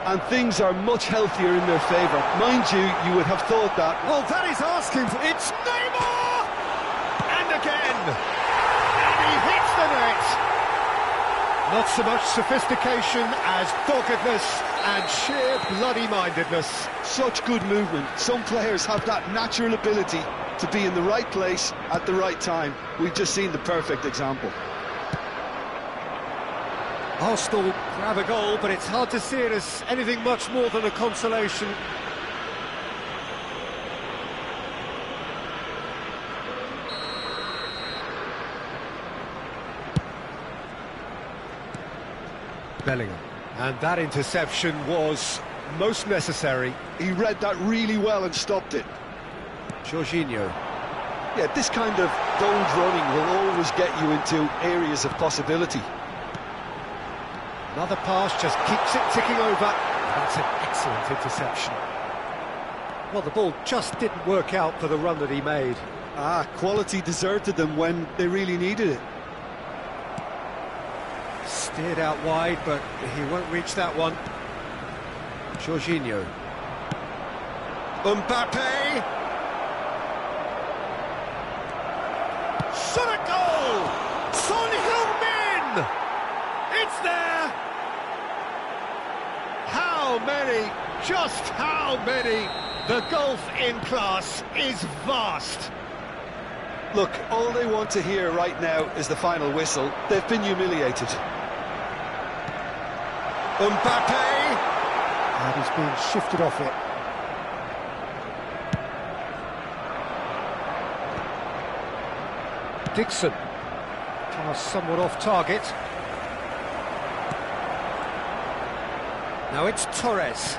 Speaker 2: And things are much healthier in their favour. Mind you, you would have thought that.
Speaker 1: Well, that is asking for... It's Neymar! And again! He hits the net. Not so much sophistication as doggedness and sheer bloody-mindedness.
Speaker 2: Such good movement. Some players have that natural ability to be in the right place at the right time. We've just seen the perfect example.
Speaker 1: Arsenal grab a goal, but it's hard to see it as anything much more than a consolation. Bellingham. And that interception was most necessary.
Speaker 2: He read that really well and stopped it.
Speaker 1: Jorginho.
Speaker 2: Yeah, this kind of bold running will always get you into areas of possibility.
Speaker 1: Another pass just keeps it ticking over. That's an excellent interception. Well, the ball just didn't work out for the run that he made.
Speaker 2: Quality deserted them when they really needed it.
Speaker 1: Steered out wide, but he won't reach that one. Jorginho. Mbappe! Shot a goal! Son Heung-min! It's there! How many? Just how many? The gulf in class is vast.
Speaker 2: Look, all they want to hear right now is the final whistle. They've been humiliated.
Speaker 1: Mbappe! And he's being shifted off it. Dixon. Pass somewhat off target. Now it's Torres.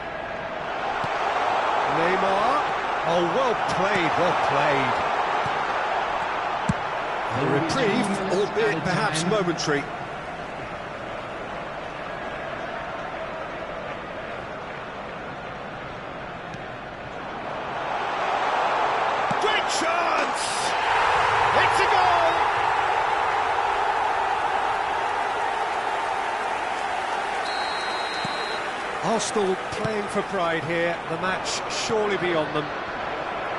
Speaker 1: Neymar. Oh, well played, well played. A reprieve, albeit perhaps momentary. Great chance! It's a goal! Arsenal playing for pride here, the match surely beyond them.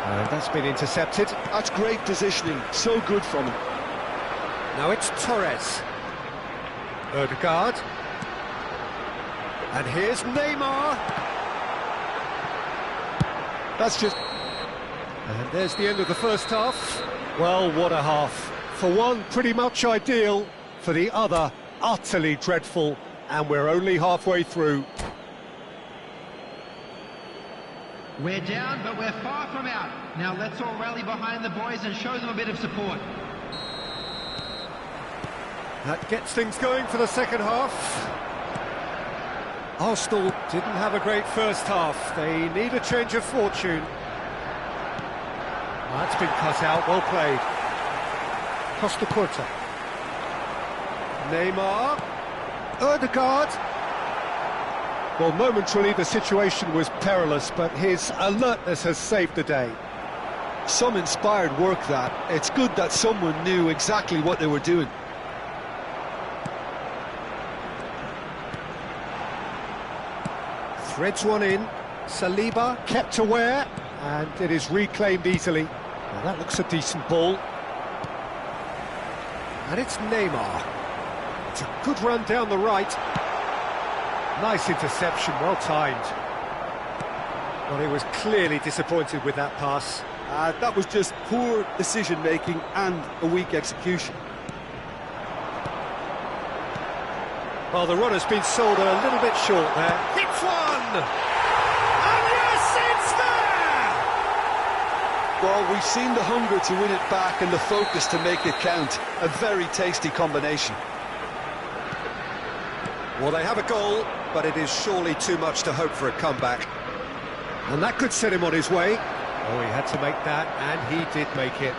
Speaker 1: And that's been intercepted.
Speaker 2: That's great positioning, so good from him.
Speaker 1: Now it's Torres. Odegaard. And here's Neymar. That's just... And there's the end of the first half. Well, what a half. For one, pretty much ideal. For the other, utterly dreadful. And we're only halfway through.
Speaker 4: We're down, but we're far from out. Now let's all rally behind the boys and show them a bit of support.
Speaker 1: That gets things going for the second half. Arsenal didn't have a great first half. They need a change of fortune. That's been cut out, well played. Costa Curta. Neymar. Odegaard. Well, momentarily the situation was perilous, but his alertness has saved the day.
Speaker 2: Some inspired work that. It's good that someone knew exactly what they were doing.
Speaker 1: Threads one in. Saliba kept aware, and it is reclaimed easily. Well, that looks a decent ball. And it's Neymar. It's a good run down the right. Nice interception, well timed. Well, he was clearly disappointed with that pass.
Speaker 2: That was just poor decision-making and a weak execution.
Speaker 1: Well, the runner's been sold a little bit short there. Hits one! And yes, it's there!
Speaker 2: Well, we've seen the hunger to win it back and the focus to make it count. A very tasty combination.
Speaker 1: Well, they have a goal, but it is surely too much to hope for a comeback. And that could set him on his way. Oh, he had to make that, and he did make it.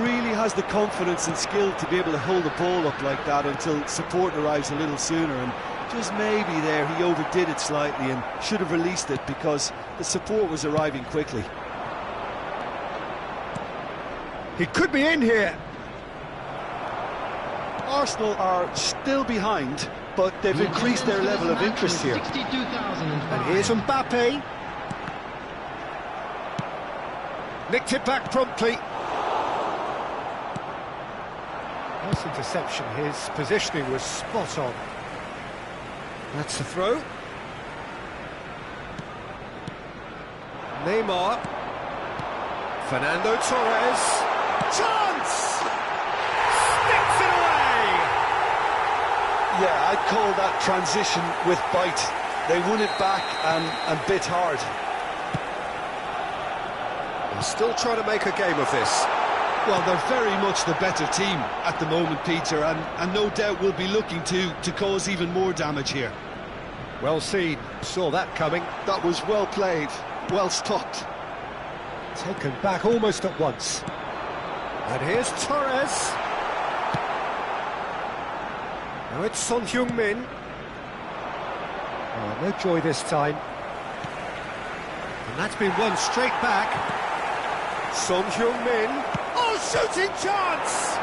Speaker 2: Really has the confidence and skill to be able to hold the ball up like that until support arrives a little sooner, and just maybe there he overdid it slightly and should have released it because the support was arriving quickly.
Speaker 1: He could be in here.
Speaker 2: Arsenal are still behind, but they've increased their level of interest here.
Speaker 1: And here's Mbappe. Nicked it back promptly. Nice interception. His positioning was spot on. That's the throw. Neymar. Fernando Torres. Chance! Sticks it away!
Speaker 2: Yeah, I'd call that transition with bite. They won it back and bit hard.
Speaker 1: They're still trying to make a game of this.
Speaker 6: Well, they're very much the better team at the moment, Peter, and no doubt will be looking to cause even more damage here.
Speaker 1: Well seen, saw that coming.
Speaker 2: That was well played, well stopped.
Speaker 1: Taken back almost at once. And here's Torres. Now it's Son Heung-min. Oh, no joy this time. And that's been won straight back. Son Heung-min. Oh, shooting chance!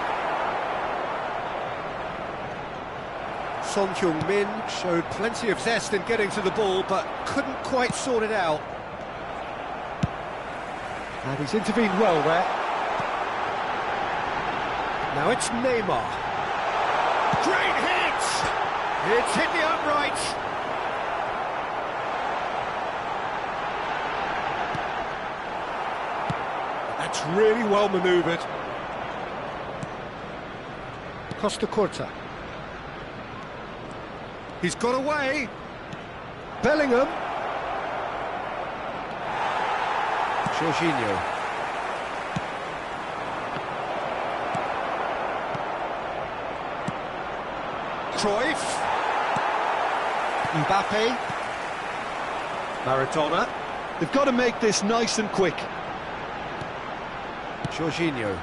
Speaker 1: Son Heung-min showed plenty of zest in getting to the ball, but couldn't quite sort it out. And he's intervened well there. Now it's Neymar. Great hit! It's hit the upright. That's really well manoeuvred. Costa Curta. He's got away. Bellingham. Jorginho. Cruyff. Mbappe. Maradona.
Speaker 2: They've got to make this nice and quick.
Speaker 1: Jorginho.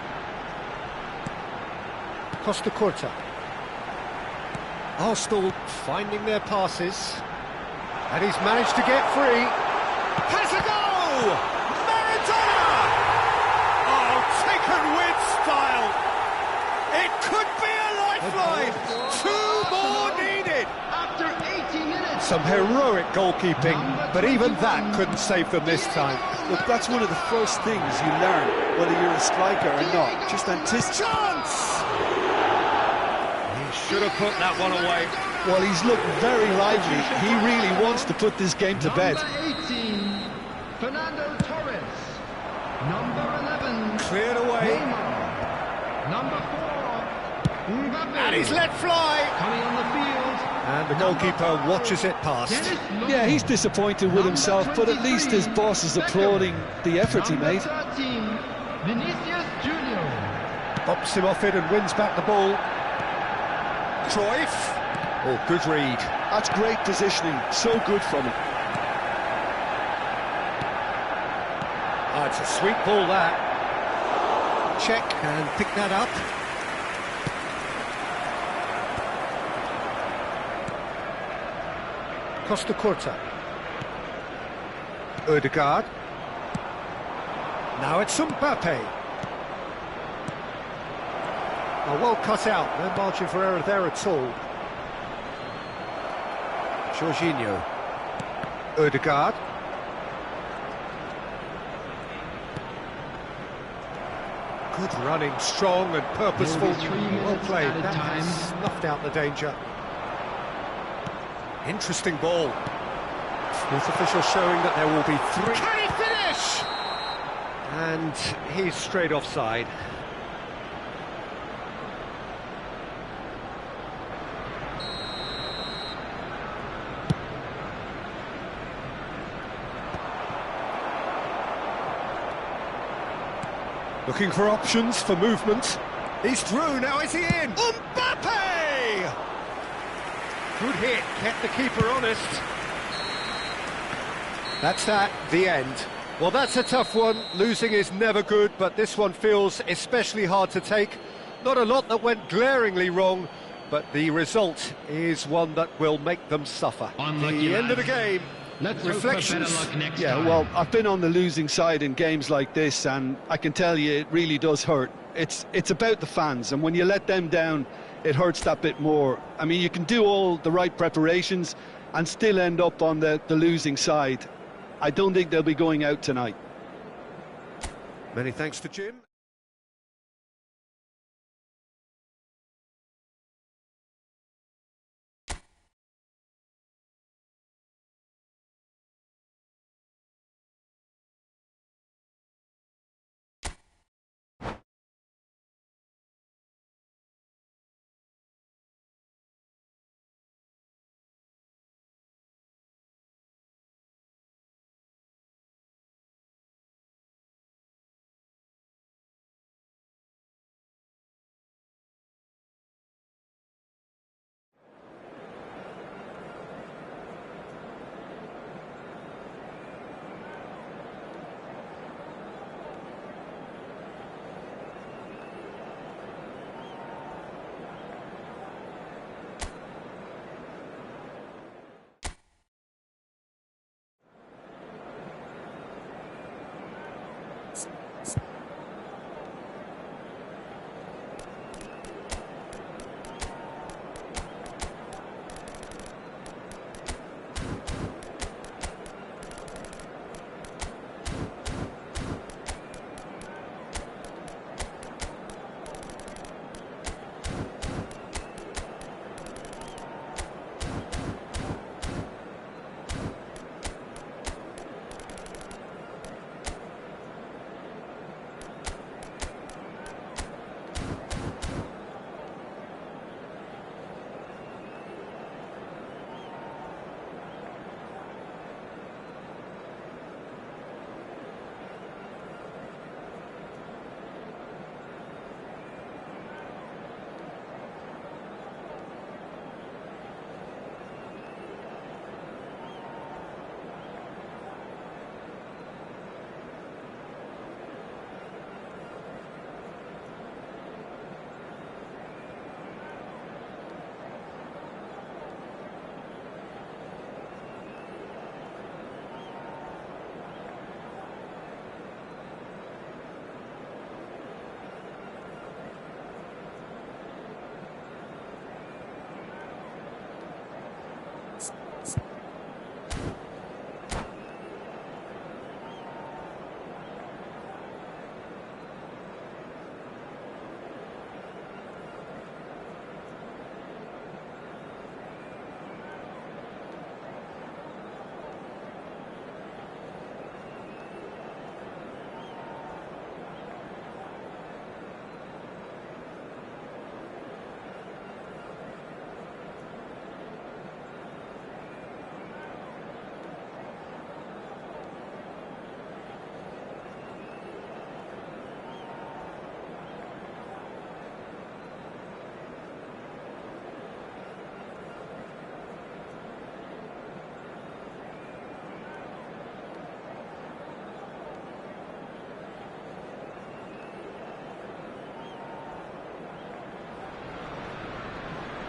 Speaker 1: Costa Curta. Arsenal finding their passes. And he's managed to get free. Has a goal! Maradona! Oh, taken with style. It could be a lifeline. Two more needed.
Speaker 4: After 80 minutes.
Speaker 1: Some heroic goalkeeping, but even that couldn't save them this time.
Speaker 2: Look, that's one of the first things you learn, whether you're a striker or not. Just anticipate.
Speaker 1: Chance! He should have put that one away.
Speaker 2: Well, he's looked very lively. He really wants to put this game to bed.
Speaker 4: Number 18, Fernando Torres. Number 11,
Speaker 1: Cleared away.
Speaker 4: Neymar. Number 4, Mbappe.
Speaker 1: And he's let fly.
Speaker 4: Coming on the field.
Speaker 1: And the goalkeeper watches it past.
Speaker 2: Yeah, he's disappointed with himself, but at least his boss is applauding the effort he made.
Speaker 4: Number 13, Vinicius Junior.
Speaker 1: Bumps him off it and wins back the ball. Cruyff. Oh, good read.
Speaker 2: That's great positioning, so good from him.
Speaker 1: Oh, it's a sweet ball, that. Check and pick that up. Costa Curta. Ødegaard. Now it's Mbappe. Oh, well cut out, no margin for error there at all. Jorginho. Ødegaard. Good running, strong and purposeful.
Speaker 4: Will be 3 minutes
Speaker 1: Well played.
Speaker 4: added
Speaker 1: That
Speaker 4: time.
Speaker 1: snuffed out the danger. Interesting ball. Fourth official showing that there will be 3. Can he finish? And he's straight offside. Looking for options for movement. He's through, now is he in? Mbappe! Good hit, kept the keeper honest. That's that, the end. Well, that's a tough one. Losing is never good, but this one feels especially hard to take. Not a lot that went glaringly wrong, but the result is one that will make them suffer.
Speaker 4: Unlucky
Speaker 1: The end of the
Speaker 4: lads.
Speaker 1: game.
Speaker 4: Let's hope for better
Speaker 1: Reflections.
Speaker 4: luck next
Speaker 2: Yeah,
Speaker 4: time.
Speaker 2: well, I've been on the losing side in games like this, and I can tell you it really does hurt. It's about the fans, and when you let them down, it hurts that bit more. I mean, you can do all the right preparations and still end up on the losing side. I don't think they'll be going out tonight.
Speaker 1: Many thanks to Jim.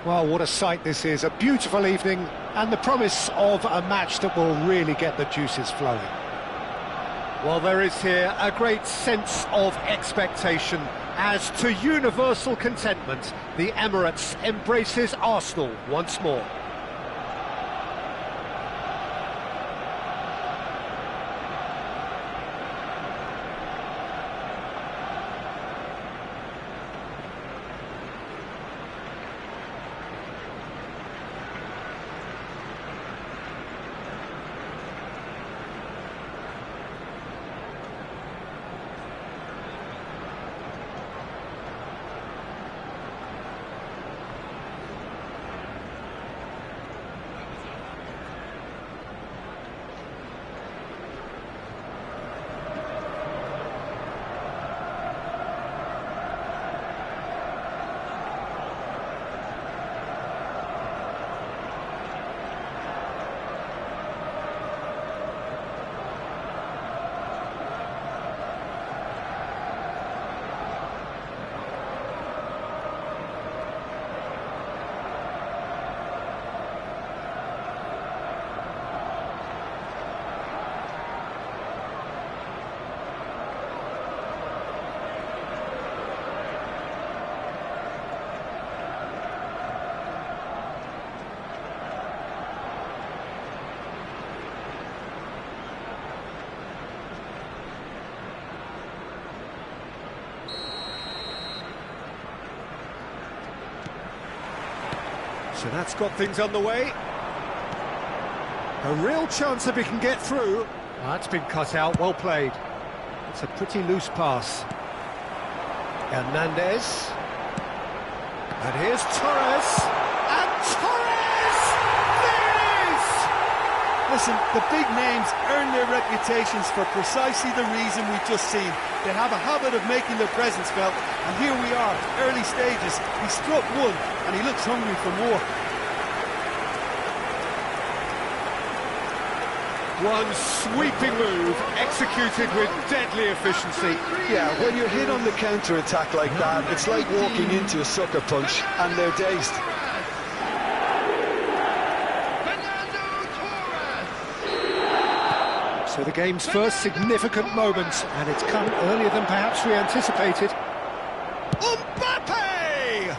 Speaker 1: Well, what a sight this is, a beautiful evening and the promise of a match that will really get the juices flowing. Well, there is here a great sense of expectation as to universal contentment, the Emirates embraces Arsenal once more. So that's got things underway. A real chance if he can get through. That's been cut out, well played. It's a pretty loose pass. Hernandez. And here's Torres. And Torres! There it is!
Speaker 2: Listen, the big names earn their reputations for precisely the reason we've just seen. They have a habit of making their presence felt, and here we are, early stages. He struck one, and he looks hungry for more.
Speaker 1: One sweeping move, executed with deadly efficiency.
Speaker 2: Yeah, when you're hit on the counter-attack like that, it's like walking into a sucker punch, and they're dazed.
Speaker 1: So the game's first significant moment, and it's come earlier than perhaps we anticipated. Mbappe!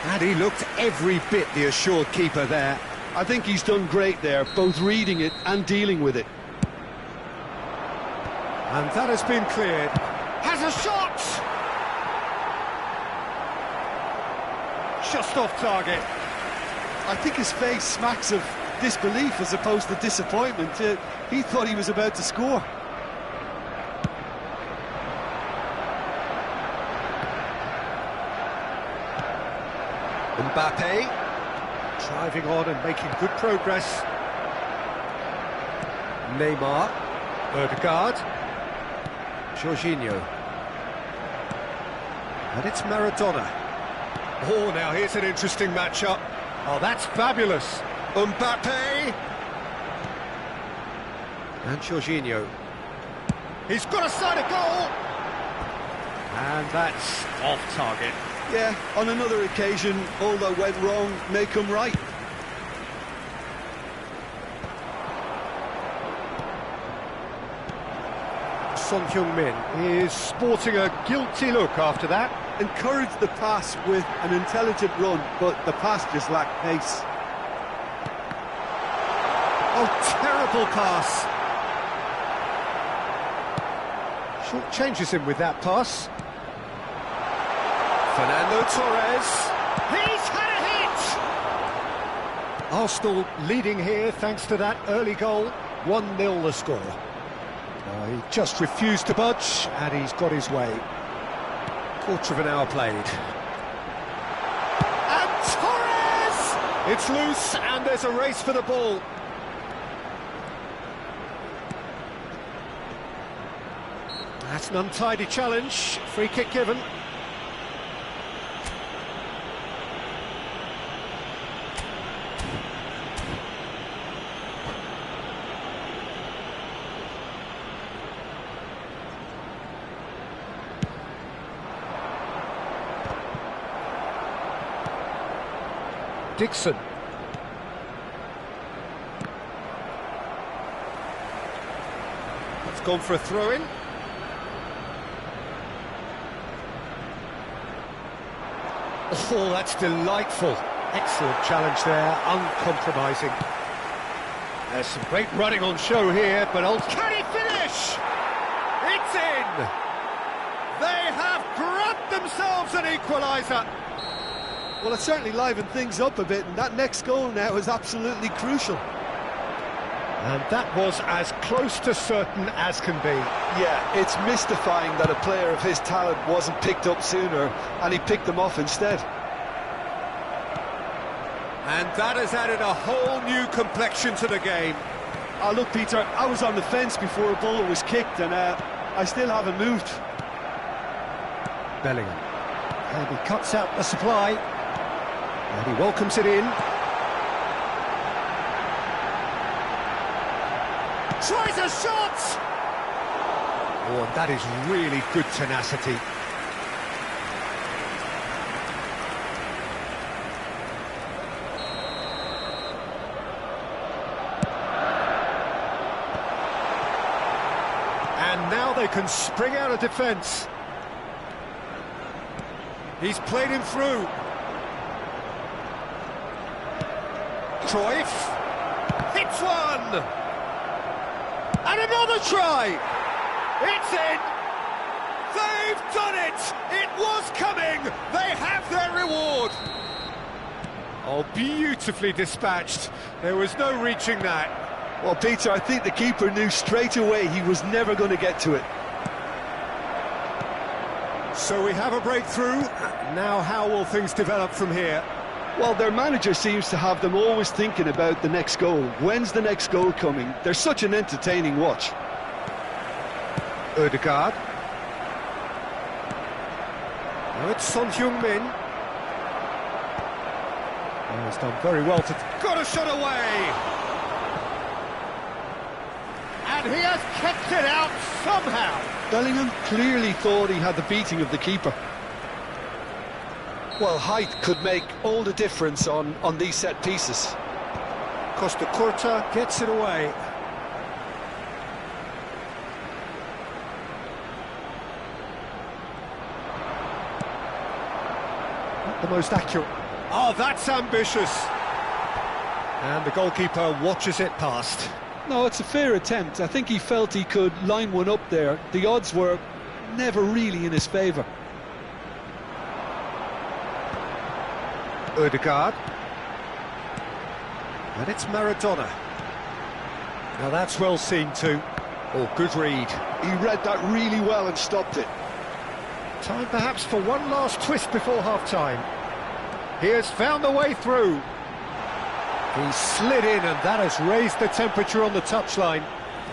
Speaker 1: And he looked every bit the assured keeper there.
Speaker 2: I think he's done great there, both reading it and dealing with it.
Speaker 1: And that has been cleared. Has a shot! Just off target.
Speaker 2: I think his face smacks of disbelief as opposed to disappointment. He thought he was about to score.
Speaker 1: Mbappe driving on and making good progress. Neymar, Odegaard, Jorginho, and it's Maradona. Oh, now here's an interesting matchup. Oh, that's fabulous. Mbappe and Jorginho. He's got a side of goal, and that's off target.
Speaker 2: Yeah, on another occasion, all that went wrong may come right.
Speaker 1: Son Heung-min is sporting a guilty look after that.
Speaker 2: Encouraged the pass with an intelligent run, but the pass just lacked pace.
Speaker 1: Oh, terrible pass. Short changes him with that pass. Fernando Torres.
Speaker 6: He's had a hit!
Speaker 1: Arsenal leading here thanks to that early goal. 1-0 the score. He just refused to budge, and he's got his way. Quarter of an hour played. And Torres! It's loose, and there's a race for the ball. That's an untidy challenge. Free kick given. Dixon. It's gone for a throw-in. Oh, that's delightful. Excellent challenge there, uncompromising. There's some great running on show here, but can he finish? It's in! They have grabbed themselves an equaliser.
Speaker 2: Well, it certainly livened things up a bit, and that next goal now is absolutely crucial.
Speaker 1: And that was as close to certain as can be.
Speaker 2: Yeah, it's mystifying that a player of his talent wasn't picked up sooner, and he picked them off instead.
Speaker 1: And that has added a whole new complexion to the game.
Speaker 2: Oh, look, Peter, I was on the fence before a ball was kicked, and I still haven't moved.
Speaker 1: Bellingham. And he cuts out the supply. And he welcomes it in. Tries a shot! Oh, and that is really good tenacity. And now they can spring out of defence. He's played him through. Cruyff hits one! And another try! It's in! They've done it! It was coming! They have their reward! Oh, beautifully dispatched. There was no reaching that.
Speaker 2: Well, Peter, I think the keeper knew straight away he was never going to get to it.
Speaker 1: So we have a breakthrough. Now how will things develop from here?
Speaker 2: Well, their manager seems to have them always thinking about the next goal. When's the next goal coming? They're such an entertaining watch.
Speaker 1: Ødegaard. Now it's Son Heung-min. Oh, he's done very well to... Got a shot away! And he has kept it out somehow!
Speaker 2: Bellingham clearly thought he had the beating of the keeper. Well, height could make all the difference on these set pieces.
Speaker 1: Costa Curta gets it away. Not the most accurate. Oh, that's ambitious. And the goalkeeper watches it past.
Speaker 2: No, it's a fair attempt. I think he felt he could line one up there. The odds were never really in his favour.
Speaker 1: Ødegaard. And it's Maradona. Now that's well seen too. Oh, good read.
Speaker 2: He read that really well and stopped it.
Speaker 1: Time perhaps for one last twist before half-time. He has found the way through. He slid in, and that has raised the temperature on the touchline.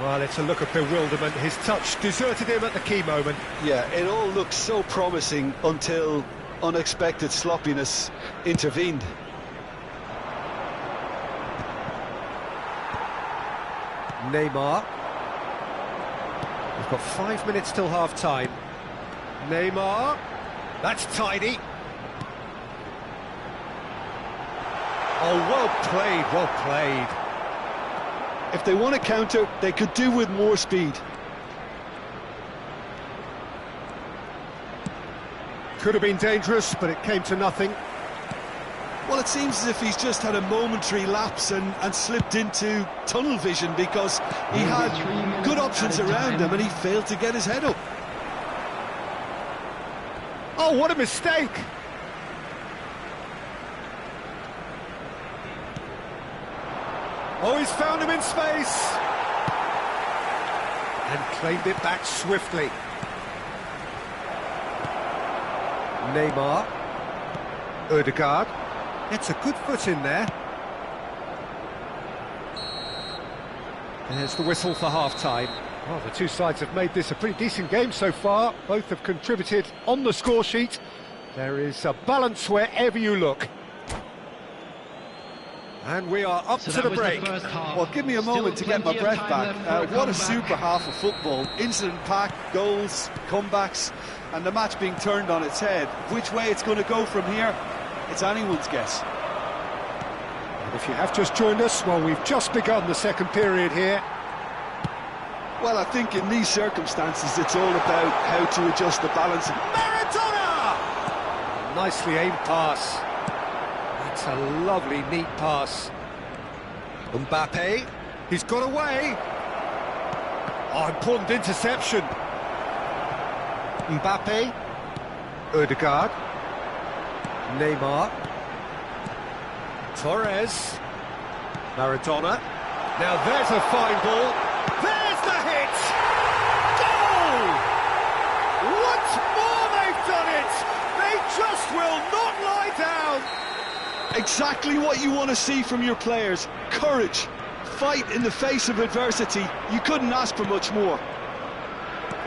Speaker 1: Well, it's a look of bewilderment. His touch deserted him at the key moment.
Speaker 2: Yeah, it all looked so promising until unexpected sloppiness intervened.
Speaker 1: Neymar. We've got 5 minutes till half-time. Neymar. That's tidy. Oh, well played, well played.
Speaker 2: If they want to counter, they could do with more speed.
Speaker 1: Could have been dangerous, but it came to nothing.
Speaker 2: Well, it seems as if he's just had a momentary lapse and slipped into tunnel vision, because he had good options around him and he failed to get his head up.
Speaker 1: Oh, what a mistake! Oh, he's found him in space! And claimed it back swiftly. Neymar. Ødegaard. It's a good foot in there. There's the whistle for half-time. Well, the two sides have made this a pretty decent game so far. Both have contributed on the score sheet. There is a balance wherever you look. And we are up to the break.
Speaker 2: Well, give me a moment to get my breath back. What a super half of football. Incident-packed, goals, comebacks, and the match being turned on its head. Which way it's going to go from here, it's anyone's guess.
Speaker 1: And if you have just joined us, well, we've just begun the second period here.
Speaker 2: Well, I think in these circumstances, it's all about how to adjust the balance.
Speaker 1: Maradona! Nicely aimed pass. That's a lovely, neat pass. Mbappe, he's got away. Oh, important interception. Mbappe, Ødegaard, Neymar, Torres, Maradona. Now there's a fine ball. There's the hit! Goal! Once more they've done it! They just will not lie down!
Speaker 2: Exactly what you want to see from your players. Courage, fight in the face of adversity. You couldn't ask for much more.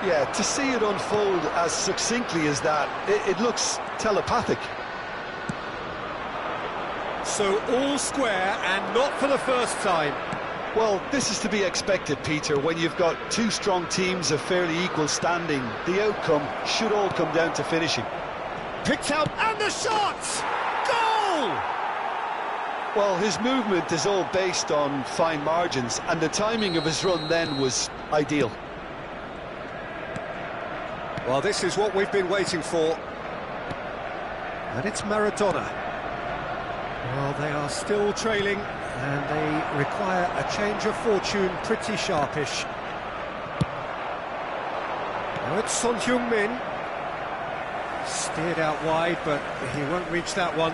Speaker 2: Yeah, to see it unfold as succinctly as that, it looks telepathic.
Speaker 1: So all square, and not for the first time.
Speaker 2: Well, this is to be expected, Peter. When you've got two strong teams of fairly equal standing, the outcome should all come down to finishing.
Speaker 1: Picked out, and the shot! Goal!
Speaker 2: Well, his movement is all based on fine margins, and the timing of his run then was ideal.
Speaker 1: Well, this is what we've been waiting for. And it's Maradona. Well, they are still trailing, and they require a change of fortune pretty sharpish. Now it's Son Heung-min. Steered out wide, but he won't reach that one.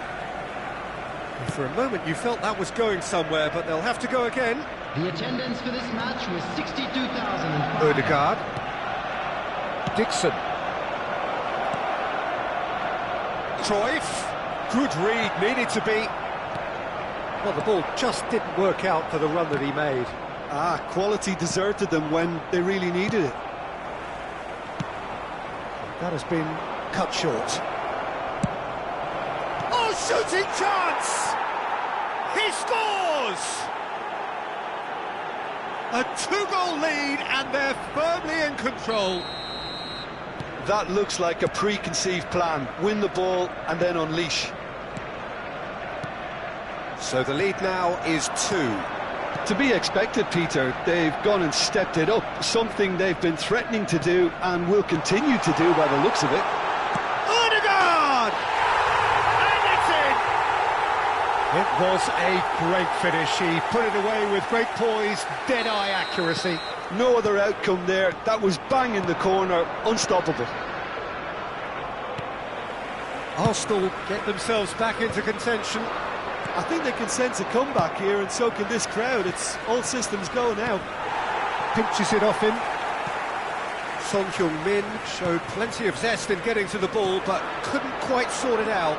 Speaker 1: And for a moment you felt that was going somewhere, but they'll have to go again.
Speaker 4: The attendance for this match was 62,000.
Speaker 1: Ødegaard. Dixon. Cruyff. Good read, needed to be. Well, the ball just didn't work out for the run that he made.
Speaker 2: Quality deserted them when they really needed it.
Speaker 1: That has been cut short. Oh, shooting chance! He scores! A two-goal lead, and they're firmly in control.
Speaker 2: That looks like a preconceived plan. Win the ball and then unleash.
Speaker 1: So the lead now is 2.
Speaker 2: To be expected, Peter. They've gone and stepped it up, something they've been threatening to do and will continue to do by the looks of it.
Speaker 1: Ødegaard! And it's in! It was a great finish. He put it away with great poise, dead-eye accuracy.
Speaker 2: No other outcome there. That was bang in the corner, unstoppable.
Speaker 1: Arsenal get themselves back into contention.
Speaker 2: I think they can sense a comeback here, and so can this crowd. It's all systems go now.
Speaker 1: Pinches it off him. Son Heung-min showed plenty of zest in getting to the ball, but couldn't quite sort it out.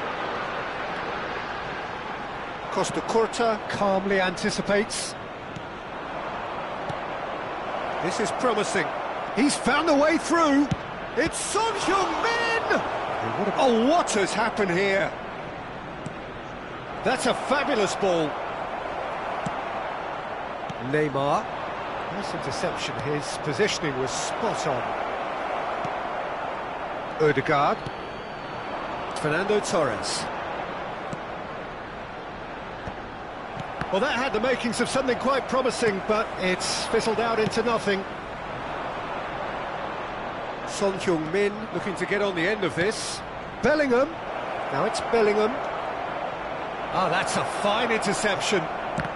Speaker 1: Costa Curta calmly anticipates. This is promising. He's found a way through. It's Son Heung-min! Oh, what has happened here? That's a fabulous ball. Neymar. Nice interception. His positioning was spot on. Ødegaard. Fernando Torres. Well, that had the makings of something quite promising, but it's fizzled out into nothing. Son Heung-min looking to get on the end of this. Bellingham. Now it's Bellingham. Oh, that's a fine interception.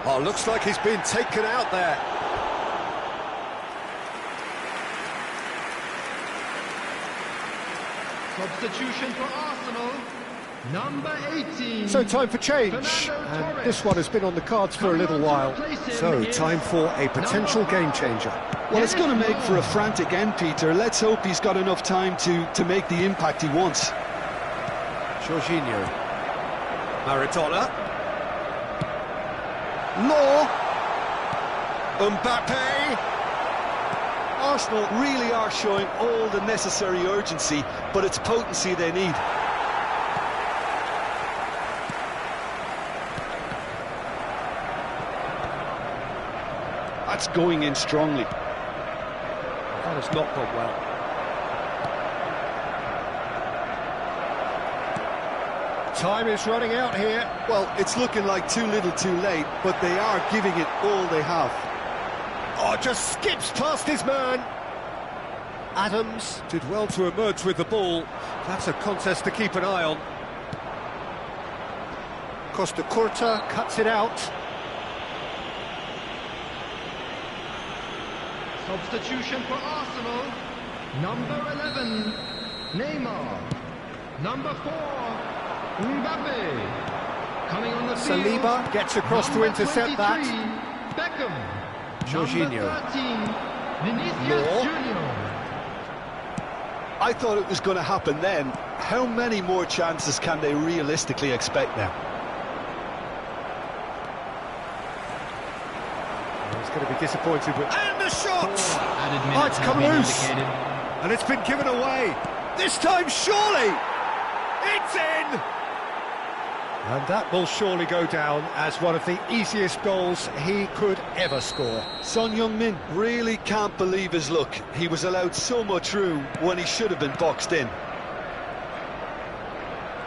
Speaker 1: Oh, looks like he's been taken out there.
Speaker 4: Substitution for Arsenal, number 18.
Speaker 1: So time for change,
Speaker 4: Fernando
Speaker 1: and
Speaker 4: Torres.
Speaker 1: this one has been on the cards for a little while. So time for a potential game changer.
Speaker 2: Well, it's going to make for a frantic end, Peter. Let's hope he's got enough time to make the impact he wants.
Speaker 1: Jorginho. Maradona.
Speaker 2: Law.
Speaker 1: Mbappe.
Speaker 2: Arsenal really are showing all the necessary urgency, but it's potency they need. That's going in strongly.
Speaker 1: That has not gone well. Time is running out here.
Speaker 2: Well, it's looking like too little too late, but they are giving it all they have.
Speaker 1: Oh, just skips past his man. Adams did well to emerge with the ball. That's a contest to keep an eye on. Costa Curta cuts it out.
Speaker 4: Substitution for Arsenal, number 11, Neymar. Number 4, Mbappe. Coming on the field,
Speaker 1: Saliba gets across to
Speaker 4: number
Speaker 1: intercept
Speaker 4: 23,
Speaker 1: that.
Speaker 4: Beckham.
Speaker 1: Jorginho.
Speaker 4: Number 13, Vinicius
Speaker 1: Law.
Speaker 4: Junior.
Speaker 2: I thought it was going to happen then. How many more chances can they realistically expect now?
Speaker 1: He's going to be disappointed with... And the shot!
Speaker 4: Added
Speaker 1: Oh,
Speaker 4: minutes
Speaker 1: it's
Speaker 4: have
Speaker 1: come
Speaker 4: been
Speaker 1: loose.
Speaker 4: indicated.
Speaker 1: And it's been given away. This time, surely! It's in! And that will surely go down as one of the easiest goals he could ever score.
Speaker 2: Son Heung-min really can't believe his luck. He was allowed so much room when he should have been boxed in.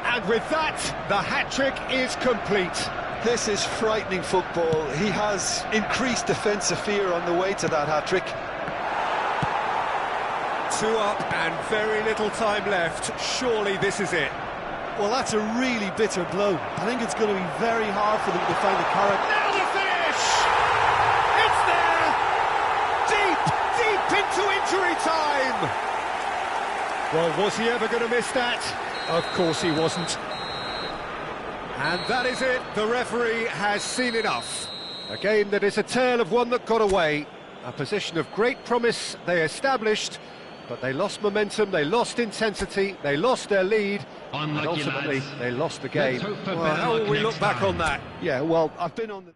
Speaker 1: And with that, the hat-trick is complete.
Speaker 2: This is frightening football. He has increased defensive fear on the way to that hat-trick.
Speaker 1: 2 up and very little time left. Surely this is it.
Speaker 2: Well, that's a really bitter blow. I think it's going to be very hard for them to find the carrot.
Speaker 1: Now the finish! It's there! Deep, deep into injury time! Well, was he ever going to miss that? Of course he wasn't. And that is it. The referee has seen enough. A game that is a tale of one that got away. A position of great promise they established, but they lost momentum, they lost intensity, they lost their lead, and
Speaker 4: Unlucky,
Speaker 1: ultimately
Speaker 4: lads.
Speaker 1: they lost the game.
Speaker 4: Let's hope for
Speaker 1: Well,
Speaker 4: better
Speaker 1: how will
Speaker 4: luck
Speaker 1: we
Speaker 4: next
Speaker 1: look back
Speaker 4: time.
Speaker 1: on that?
Speaker 2: Yeah, well, I've been on the...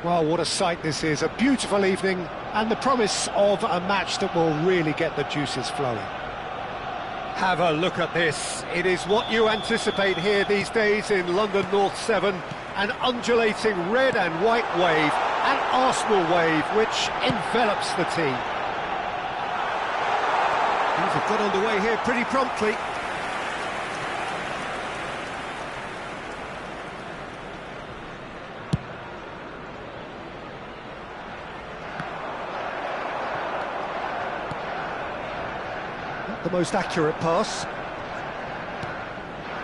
Speaker 1: Well, what a sight this is, a beautiful evening, and the promise of a match that will really get the juices flowing. Have a look at this. It is what you anticipate here these days in London North 7, an undulating red and white wave, an Arsenal wave which envelops the team. Things have got underway here pretty promptly. The most accurate pass.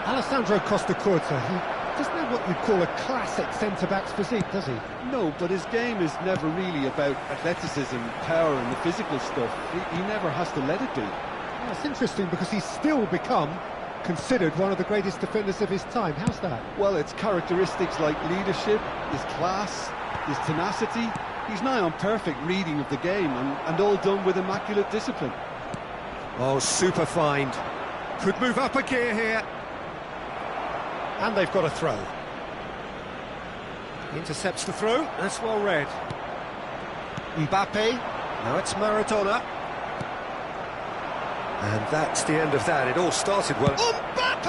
Speaker 1: Alessandro Costa-Curta, he doesn't have what you'd call a classic centre-back's physique, does he?
Speaker 6: No, but his game is never really about athleticism, power and the physical stuff. He never has to let it be.
Speaker 1: Well, it's interesting because he's still become considered one of the greatest defenders of his time. How's that?
Speaker 6: Well, it's characteristics like leadership, his class, his tenacity. He's nigh on perfect reading of the game and all done with immaculate discipline.
Speaker 1: Oh, super find. Could move up a gear here. And they've got a throw. Intercepts the throw. That's well read. Mbappe. Now it's Maradona. And that's the end of that. It all started well. Mbappe!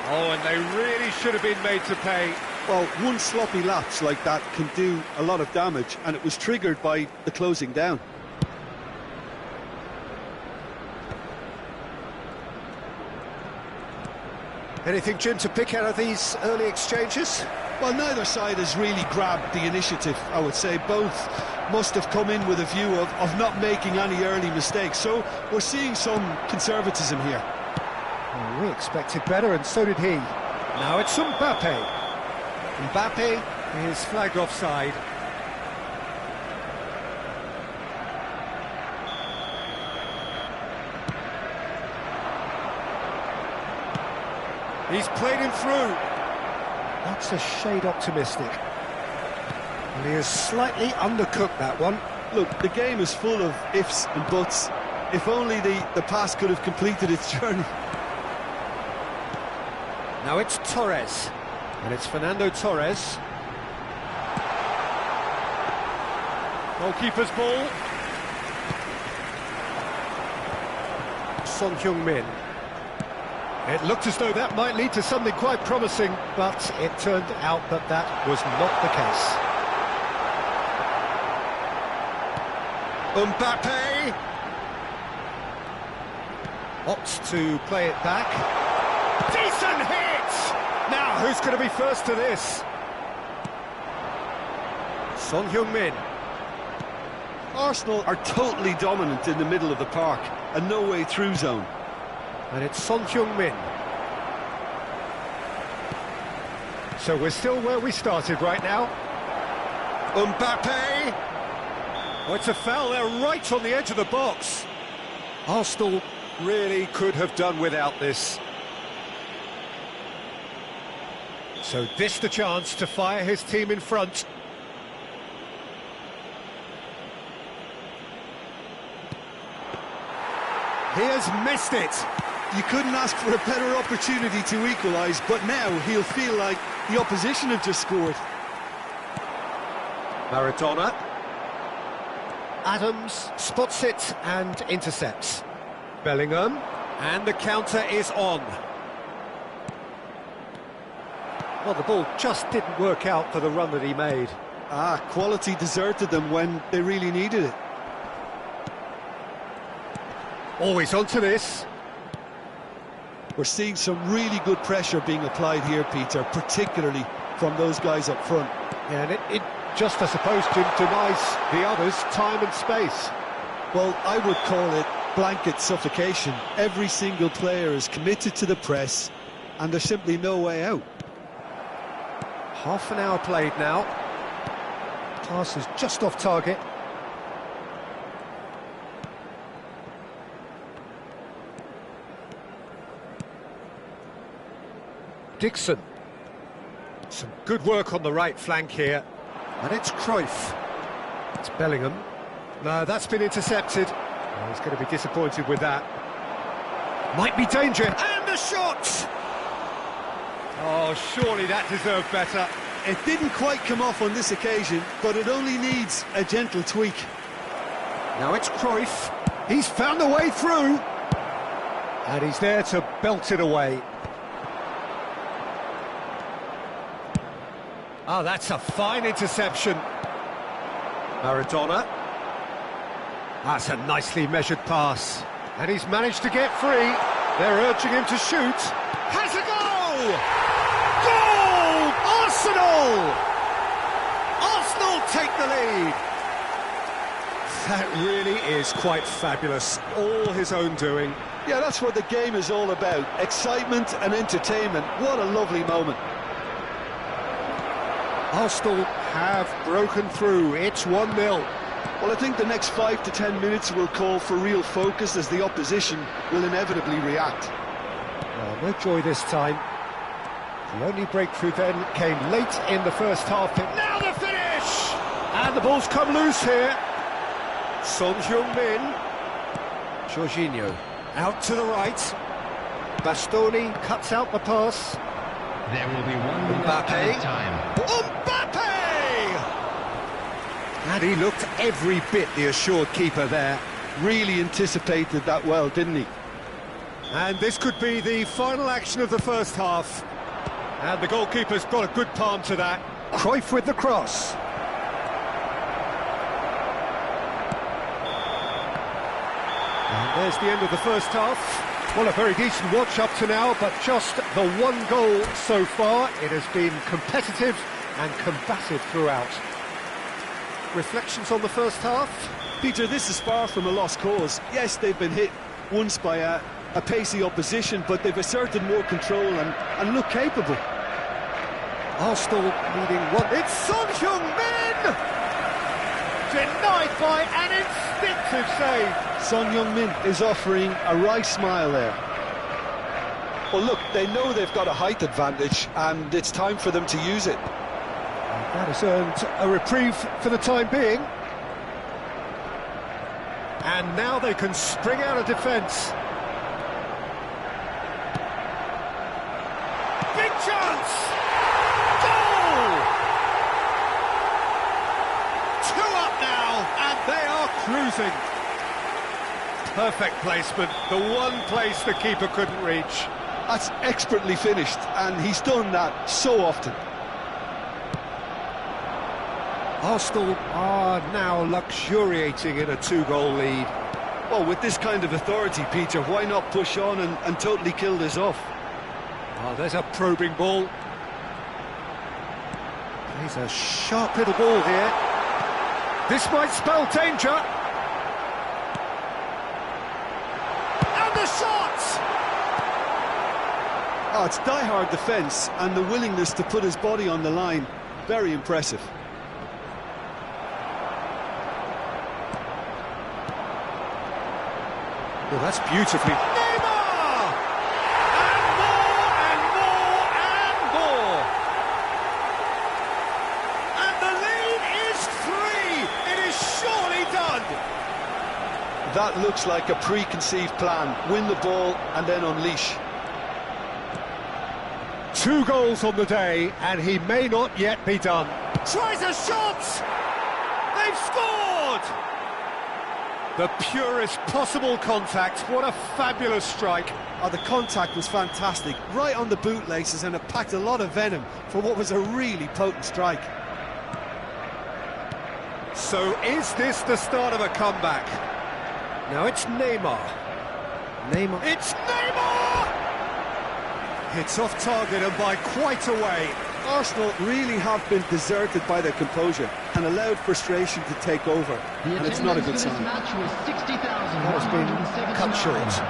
Speaker 1: Oh, and they really should have been made to pay.
Speaker 6: Well, one sloppy lapse like that can do a lot of damage, and it was triggered by the closing down.
Speaker 1: Anything, Jim, to pick out of these early exchanges?
Speaker 2: Well, neither side has really grabbed the initiative, I would say. Both must have come in with a view of not making any early mistakes. So we're seeing some conservatism here.
Speaker 1: Well, we expected better, and so did he. Now it's Mbappe. Mbappe is flagged offside. He's played him through. That's a shade optimistic. And he has slightly undercooked that one.
Speaker 2: Look, the game is full of ifs and buts. If only the pass could have completed its journey.
Speaker 1: Now it's Torres. And it's Fernando Torres. Goalkeeper's ball. Son Heung-min. It looked as though that might lead to something quite promising, but it turned out that that was not the case. Mbappe opts to play it back. Decent hit! Now, who's going to be first to this? Son Heung-min.
Speaker 2: Arsenal are totally dominant in the middle of the park, a no-way through zone.
Speaker 1: And it's Son Heung-min. So we're still where we started right now. Mbappe! Oh, it's a foul there right on the edge of the box. Arsenal really could have done without this. So this the chance to fire his team in front. He has missed it.
Speaker 2: You couldn't ask for a better opportunity to equalise, but now he'll feel like the opposition have just scored.
Speaker 1: Maradona. Adams spots it and intercepts. Bellingham. And the counter is on. Well, the ball just didn't work out for the run that he made.
Speaker 2: Quality deserted them when they really needed it.
Speaker 1: Always onto this.
Speaker 2: We're seeing some really good pressure being applied here, Peter, particularly from those guys up front.
Speaker 1: Yeah, and it just, I suppose, denies the others time and space.
Speaker 2: Well, I would call it blanket suffocation. Every single player is committed to the press, and there's simply no way out.
Speaker 1: Half an hour played now. Pass is just off target. Dixon. Some good work on the right flank here. And it's Cruyff. It's Bellingham. No, that's been intercepted. Oh, he's going to be disappointed with that. Might be danger. And the shot! Oh, surely that deserved better.
Speaker 2: It didn't quite come off on this occasion, but it only needs a gentle tweak.
Speaker 1: Now it's Cruyff. He's found a way through. And he's there to belt it away. Oh, that's a fine interception. Maradona. That's a nicely measured pass. And he's managed to get free. They're urging him to shoot. Has a goal! Goal! Arsenal! Arsenal take the lead. That really is quite fabulous. All his own doing.
Speaker 2: Yeah, that's what the game is all about. Excitement and entertainment. What a lovely moment.
Speaker 1: Arsenal have broken through. It's 1-0.
Speaker 2: Well, I think the next 5 to 10 minutes will call for real focus as the opposition will inevitably react.
Speaker 1: Oh, no joy this time. The only breakthrough then came late in the first half. Now the finish! And the ball's come loose here. Son Heung-min. Jorginho out to the right. Bastoni cuts out the pass.
Speaker 4: There will be 1 minute
Speaker 1: Mbappe.
Speaker 4: of time.
Speaker 1: Mbappe! And he looked every bit the assured keeper there.
Speaker 2: Really anticipated that well, didn't he?
Speaker 1: And this could be the final action of the first half. And the goalkeeper's got a good palm to that. Cruyff with the cross. And there's the end of the first half. Well, a very decent watch up to now, but just the 1 goal so far. It has been competitive and combative throughout. Reflections on the first half?
Speaker 2: Peter, this is far from a lost cause. Yes, they've been hit once by a pacey opposition, but they've asserted more control and look capable.
Speaker 1: Arsenal needing one. It's Son Heung-min! Denied by an instinctive save.
Speaker 2: Son Heung-min is offering a wry smile there. Well, look, they know they've got a height advantage, and it's time for them to use it.
Speaker 1: That has earned a reprieve for the time being. And now they can spring out of defence. Big chance! Goal! 2 up now, and they are cruising. Perfect placement, the one place the keeper couldn't reach.
Speaker 2: That's expertly finished, and he's done that so often.
Speaker 1: Arsenal are now luxuriating in a 2-goal lead.
Speaker 2: Well, with this kind of authority, Peter, why not push on and totally kill this off?
Speaker 1: Oh, there's a probing ball. Plays a sharp little ball here. This might spell danger. And the shot!
Speaker 2: Oh, it's die-hard defence, and the willingness to put his body on the line. Very impressive.
Speaker 1: Well, that's beautifully... Neymar! And more, and more, and more! And the lead is 3! It is surely done!
Speaker 2: That looks like a preconceived plan. Win the ball and then unleash.
Speaker 1: 2 goals on the day, and he may not yet be done. Tries a shot! They've scored! The purest possible contact. What a fabulous strike.
Speaker 2: Oh, the contact was fantastic, right on the bootlaces, and it packed a lot of venom for what was a really potent strike.
Speaker 1: So is this the start of a comeback? Now it's Neymar. Neymar. It's Neymar! It's off target and by quite a way.
Speaker 2: Arsenal really have been deserted by their composure and allowed frustration to take over, and it's not a good sign.
Speaker 4: Match was 60,000.
Speaker 1: That has been cut short.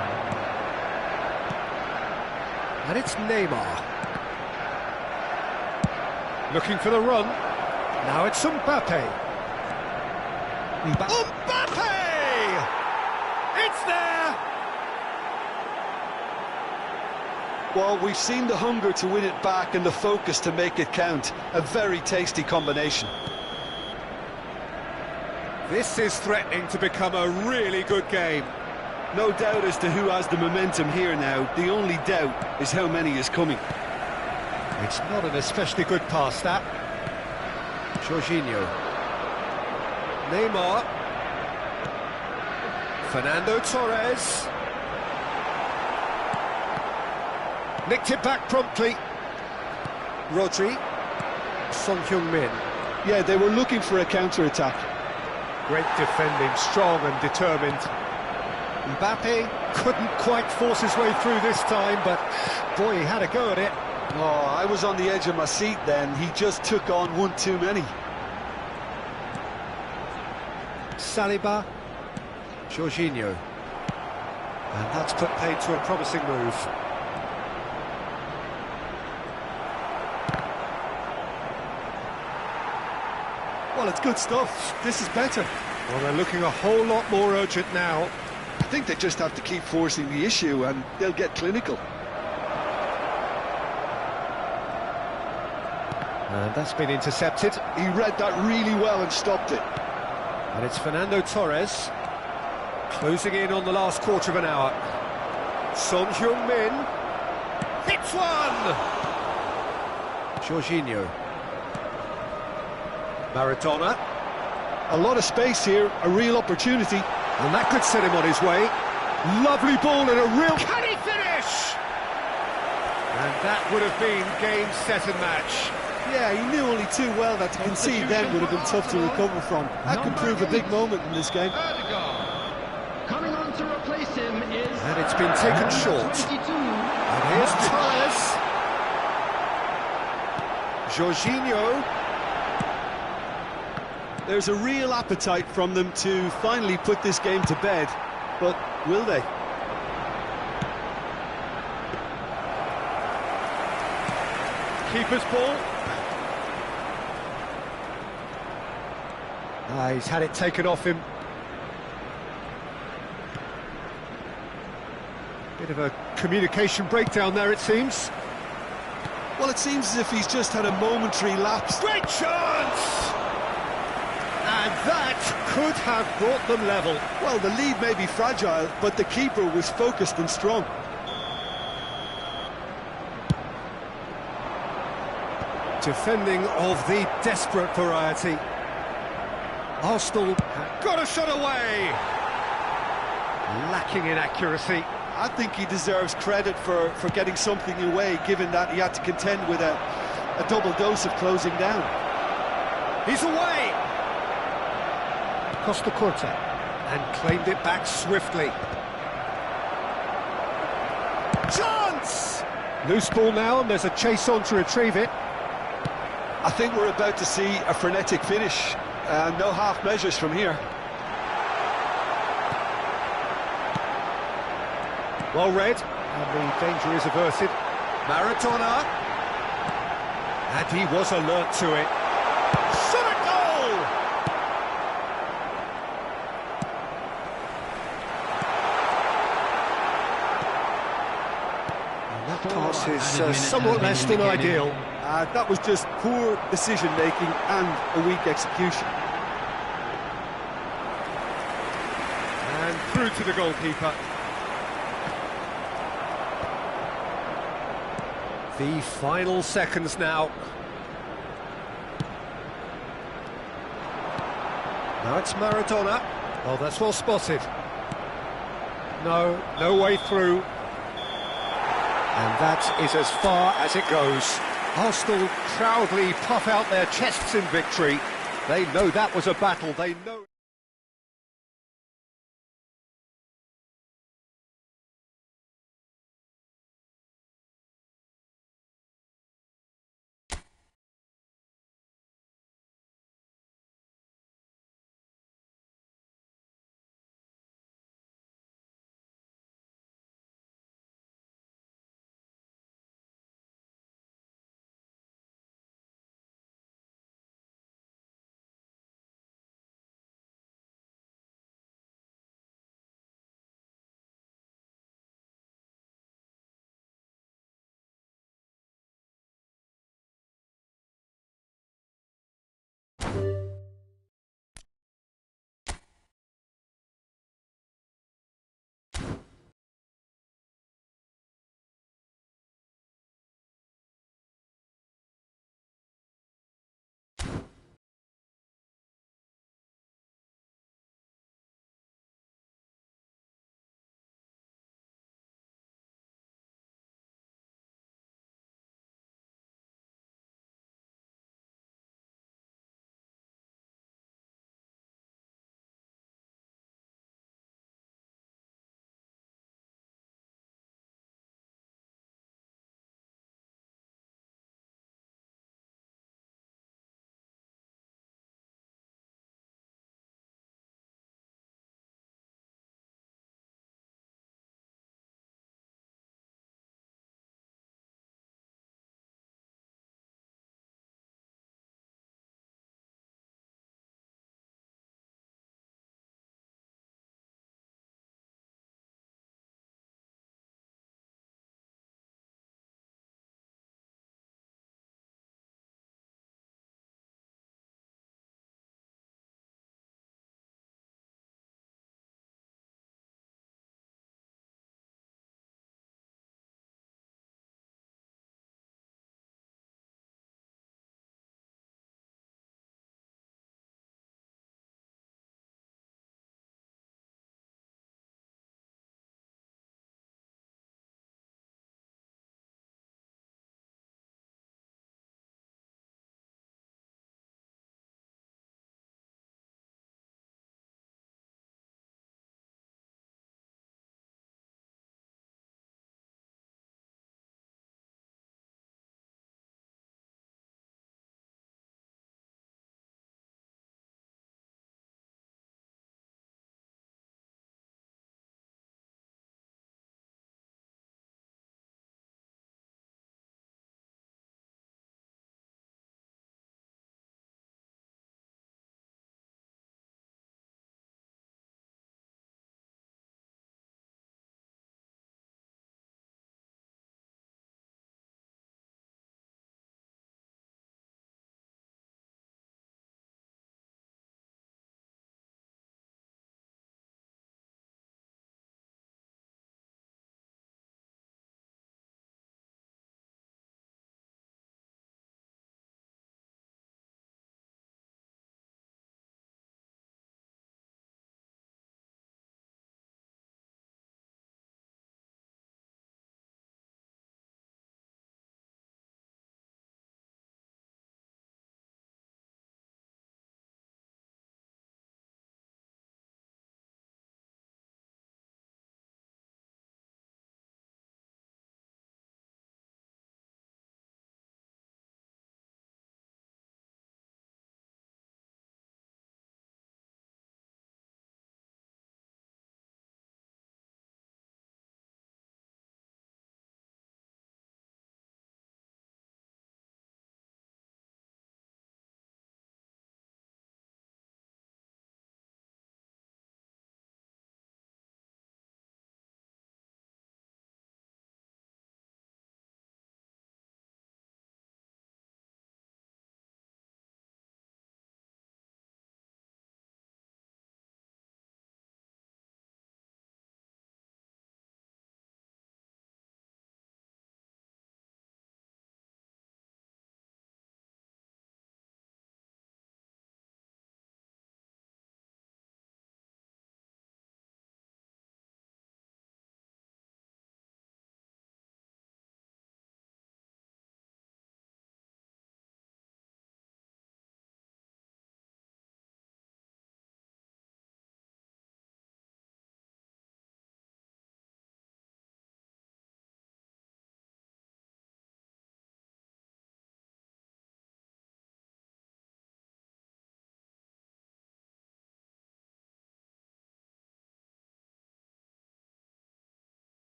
Speaker 1: And it's Neymar. Looking for the run. Now it's Mbappe. Mbappe! It's there!
Speaker 2: Well, we've seen the hunger to win it back and the focus to make it count. A very tasty combination.
Speaker 1: This is threatening to become a really good game.
Speaker 2: No doubt as to who has the momentum here now. The only doubt is how many is coming.
Speaker 1: It's not an especially good pass, that. Jorginho. Neymar. Fernando Torres. Nicked it back promptly. Rodri. Son Heung-min.
Speaker 6: Yeah, they were looking for a counter-attack.
Speaker 1: Great defending, strong and determined. Mbappe couldn't quite force his way through this time, but boy, he had a go at it.
Speaker 2: Oh, I was on the edge of my seat then. He just took on one too many.
Speaker 1: Saliba. Jorginho. And that's put paid to a promising move.
Speaker 6: Well, it's good stuff. This is better.
Speaker 1: Well, they're looking a whole lot more urgent now.
Speaker 2: I think they just have to keep forcing the issue and they'll get clinical.
Speaker 1: And that's been intercepted.
Speaker 2: He read that really well and stopped it.
Speaker 1: And it's Fernando Torres. Closing in on the last quarter of an hour. Son Heung-min. Hits one! Jorginho. Maradona.
Speaker 2: A lot of space here, a real opportunity.
Speaker 1: And that could set him on his way. Lovely ball and a real... Can he finish? And that would have been game, set and match.
Speaker 6: Yeah, he knew only too well that to concede then would have been tough to recover from. That could prove a big moment in this game.
Speaker 4: Coming on to replace him is...
Speaker 1: And it's been taken short.
Speaker 4: 22.
Speaker 1: And here's Torres. Jorginho.
Speaker 6: There's a real appetite from them to finally put this game to bed, but will they?
Speaker 1: Keeper's ball. He's had it taken off him. Bit of a communication breakdown there, it seems.
Speaker 6: Well, it seems as if he's just had a momentary lapse.
Speaker 1: Great chance! And that could have brought them level.
Speaker 6: Well, the lead may be fragile, but the keeper was focused and strong.
Speaker 1: Defending of the desperate variety. Arsenal got a shot away. Lacking in accuracy.
Speaker 6: I think he deserves credit for getting something away, given that he had to contend with a double dose of closing down.
Speaker 1: He's away. Costa Curta, and claimed it back swiftly. Chance! Loose ball now, and there's a chase on to retrieve it.
Speaker 2: I think we're about to see a frenetic finish. No half measures from here.
Speaker 1: Well read, and the danger is averted. Maradona, and he was alert to it. Shot a goal! And that pass is somewhat less than ideal.
Speaker 6: That was just poor decision-making and a weak execution.
Speaker 1: And through to the goalkeeper. The final seconds now. Now it's Maradona. Oh, that's well spotted. No way through. And that is as far as it goes. Arsenal proudly puff out their chests in victory. They know that was a battle. They know...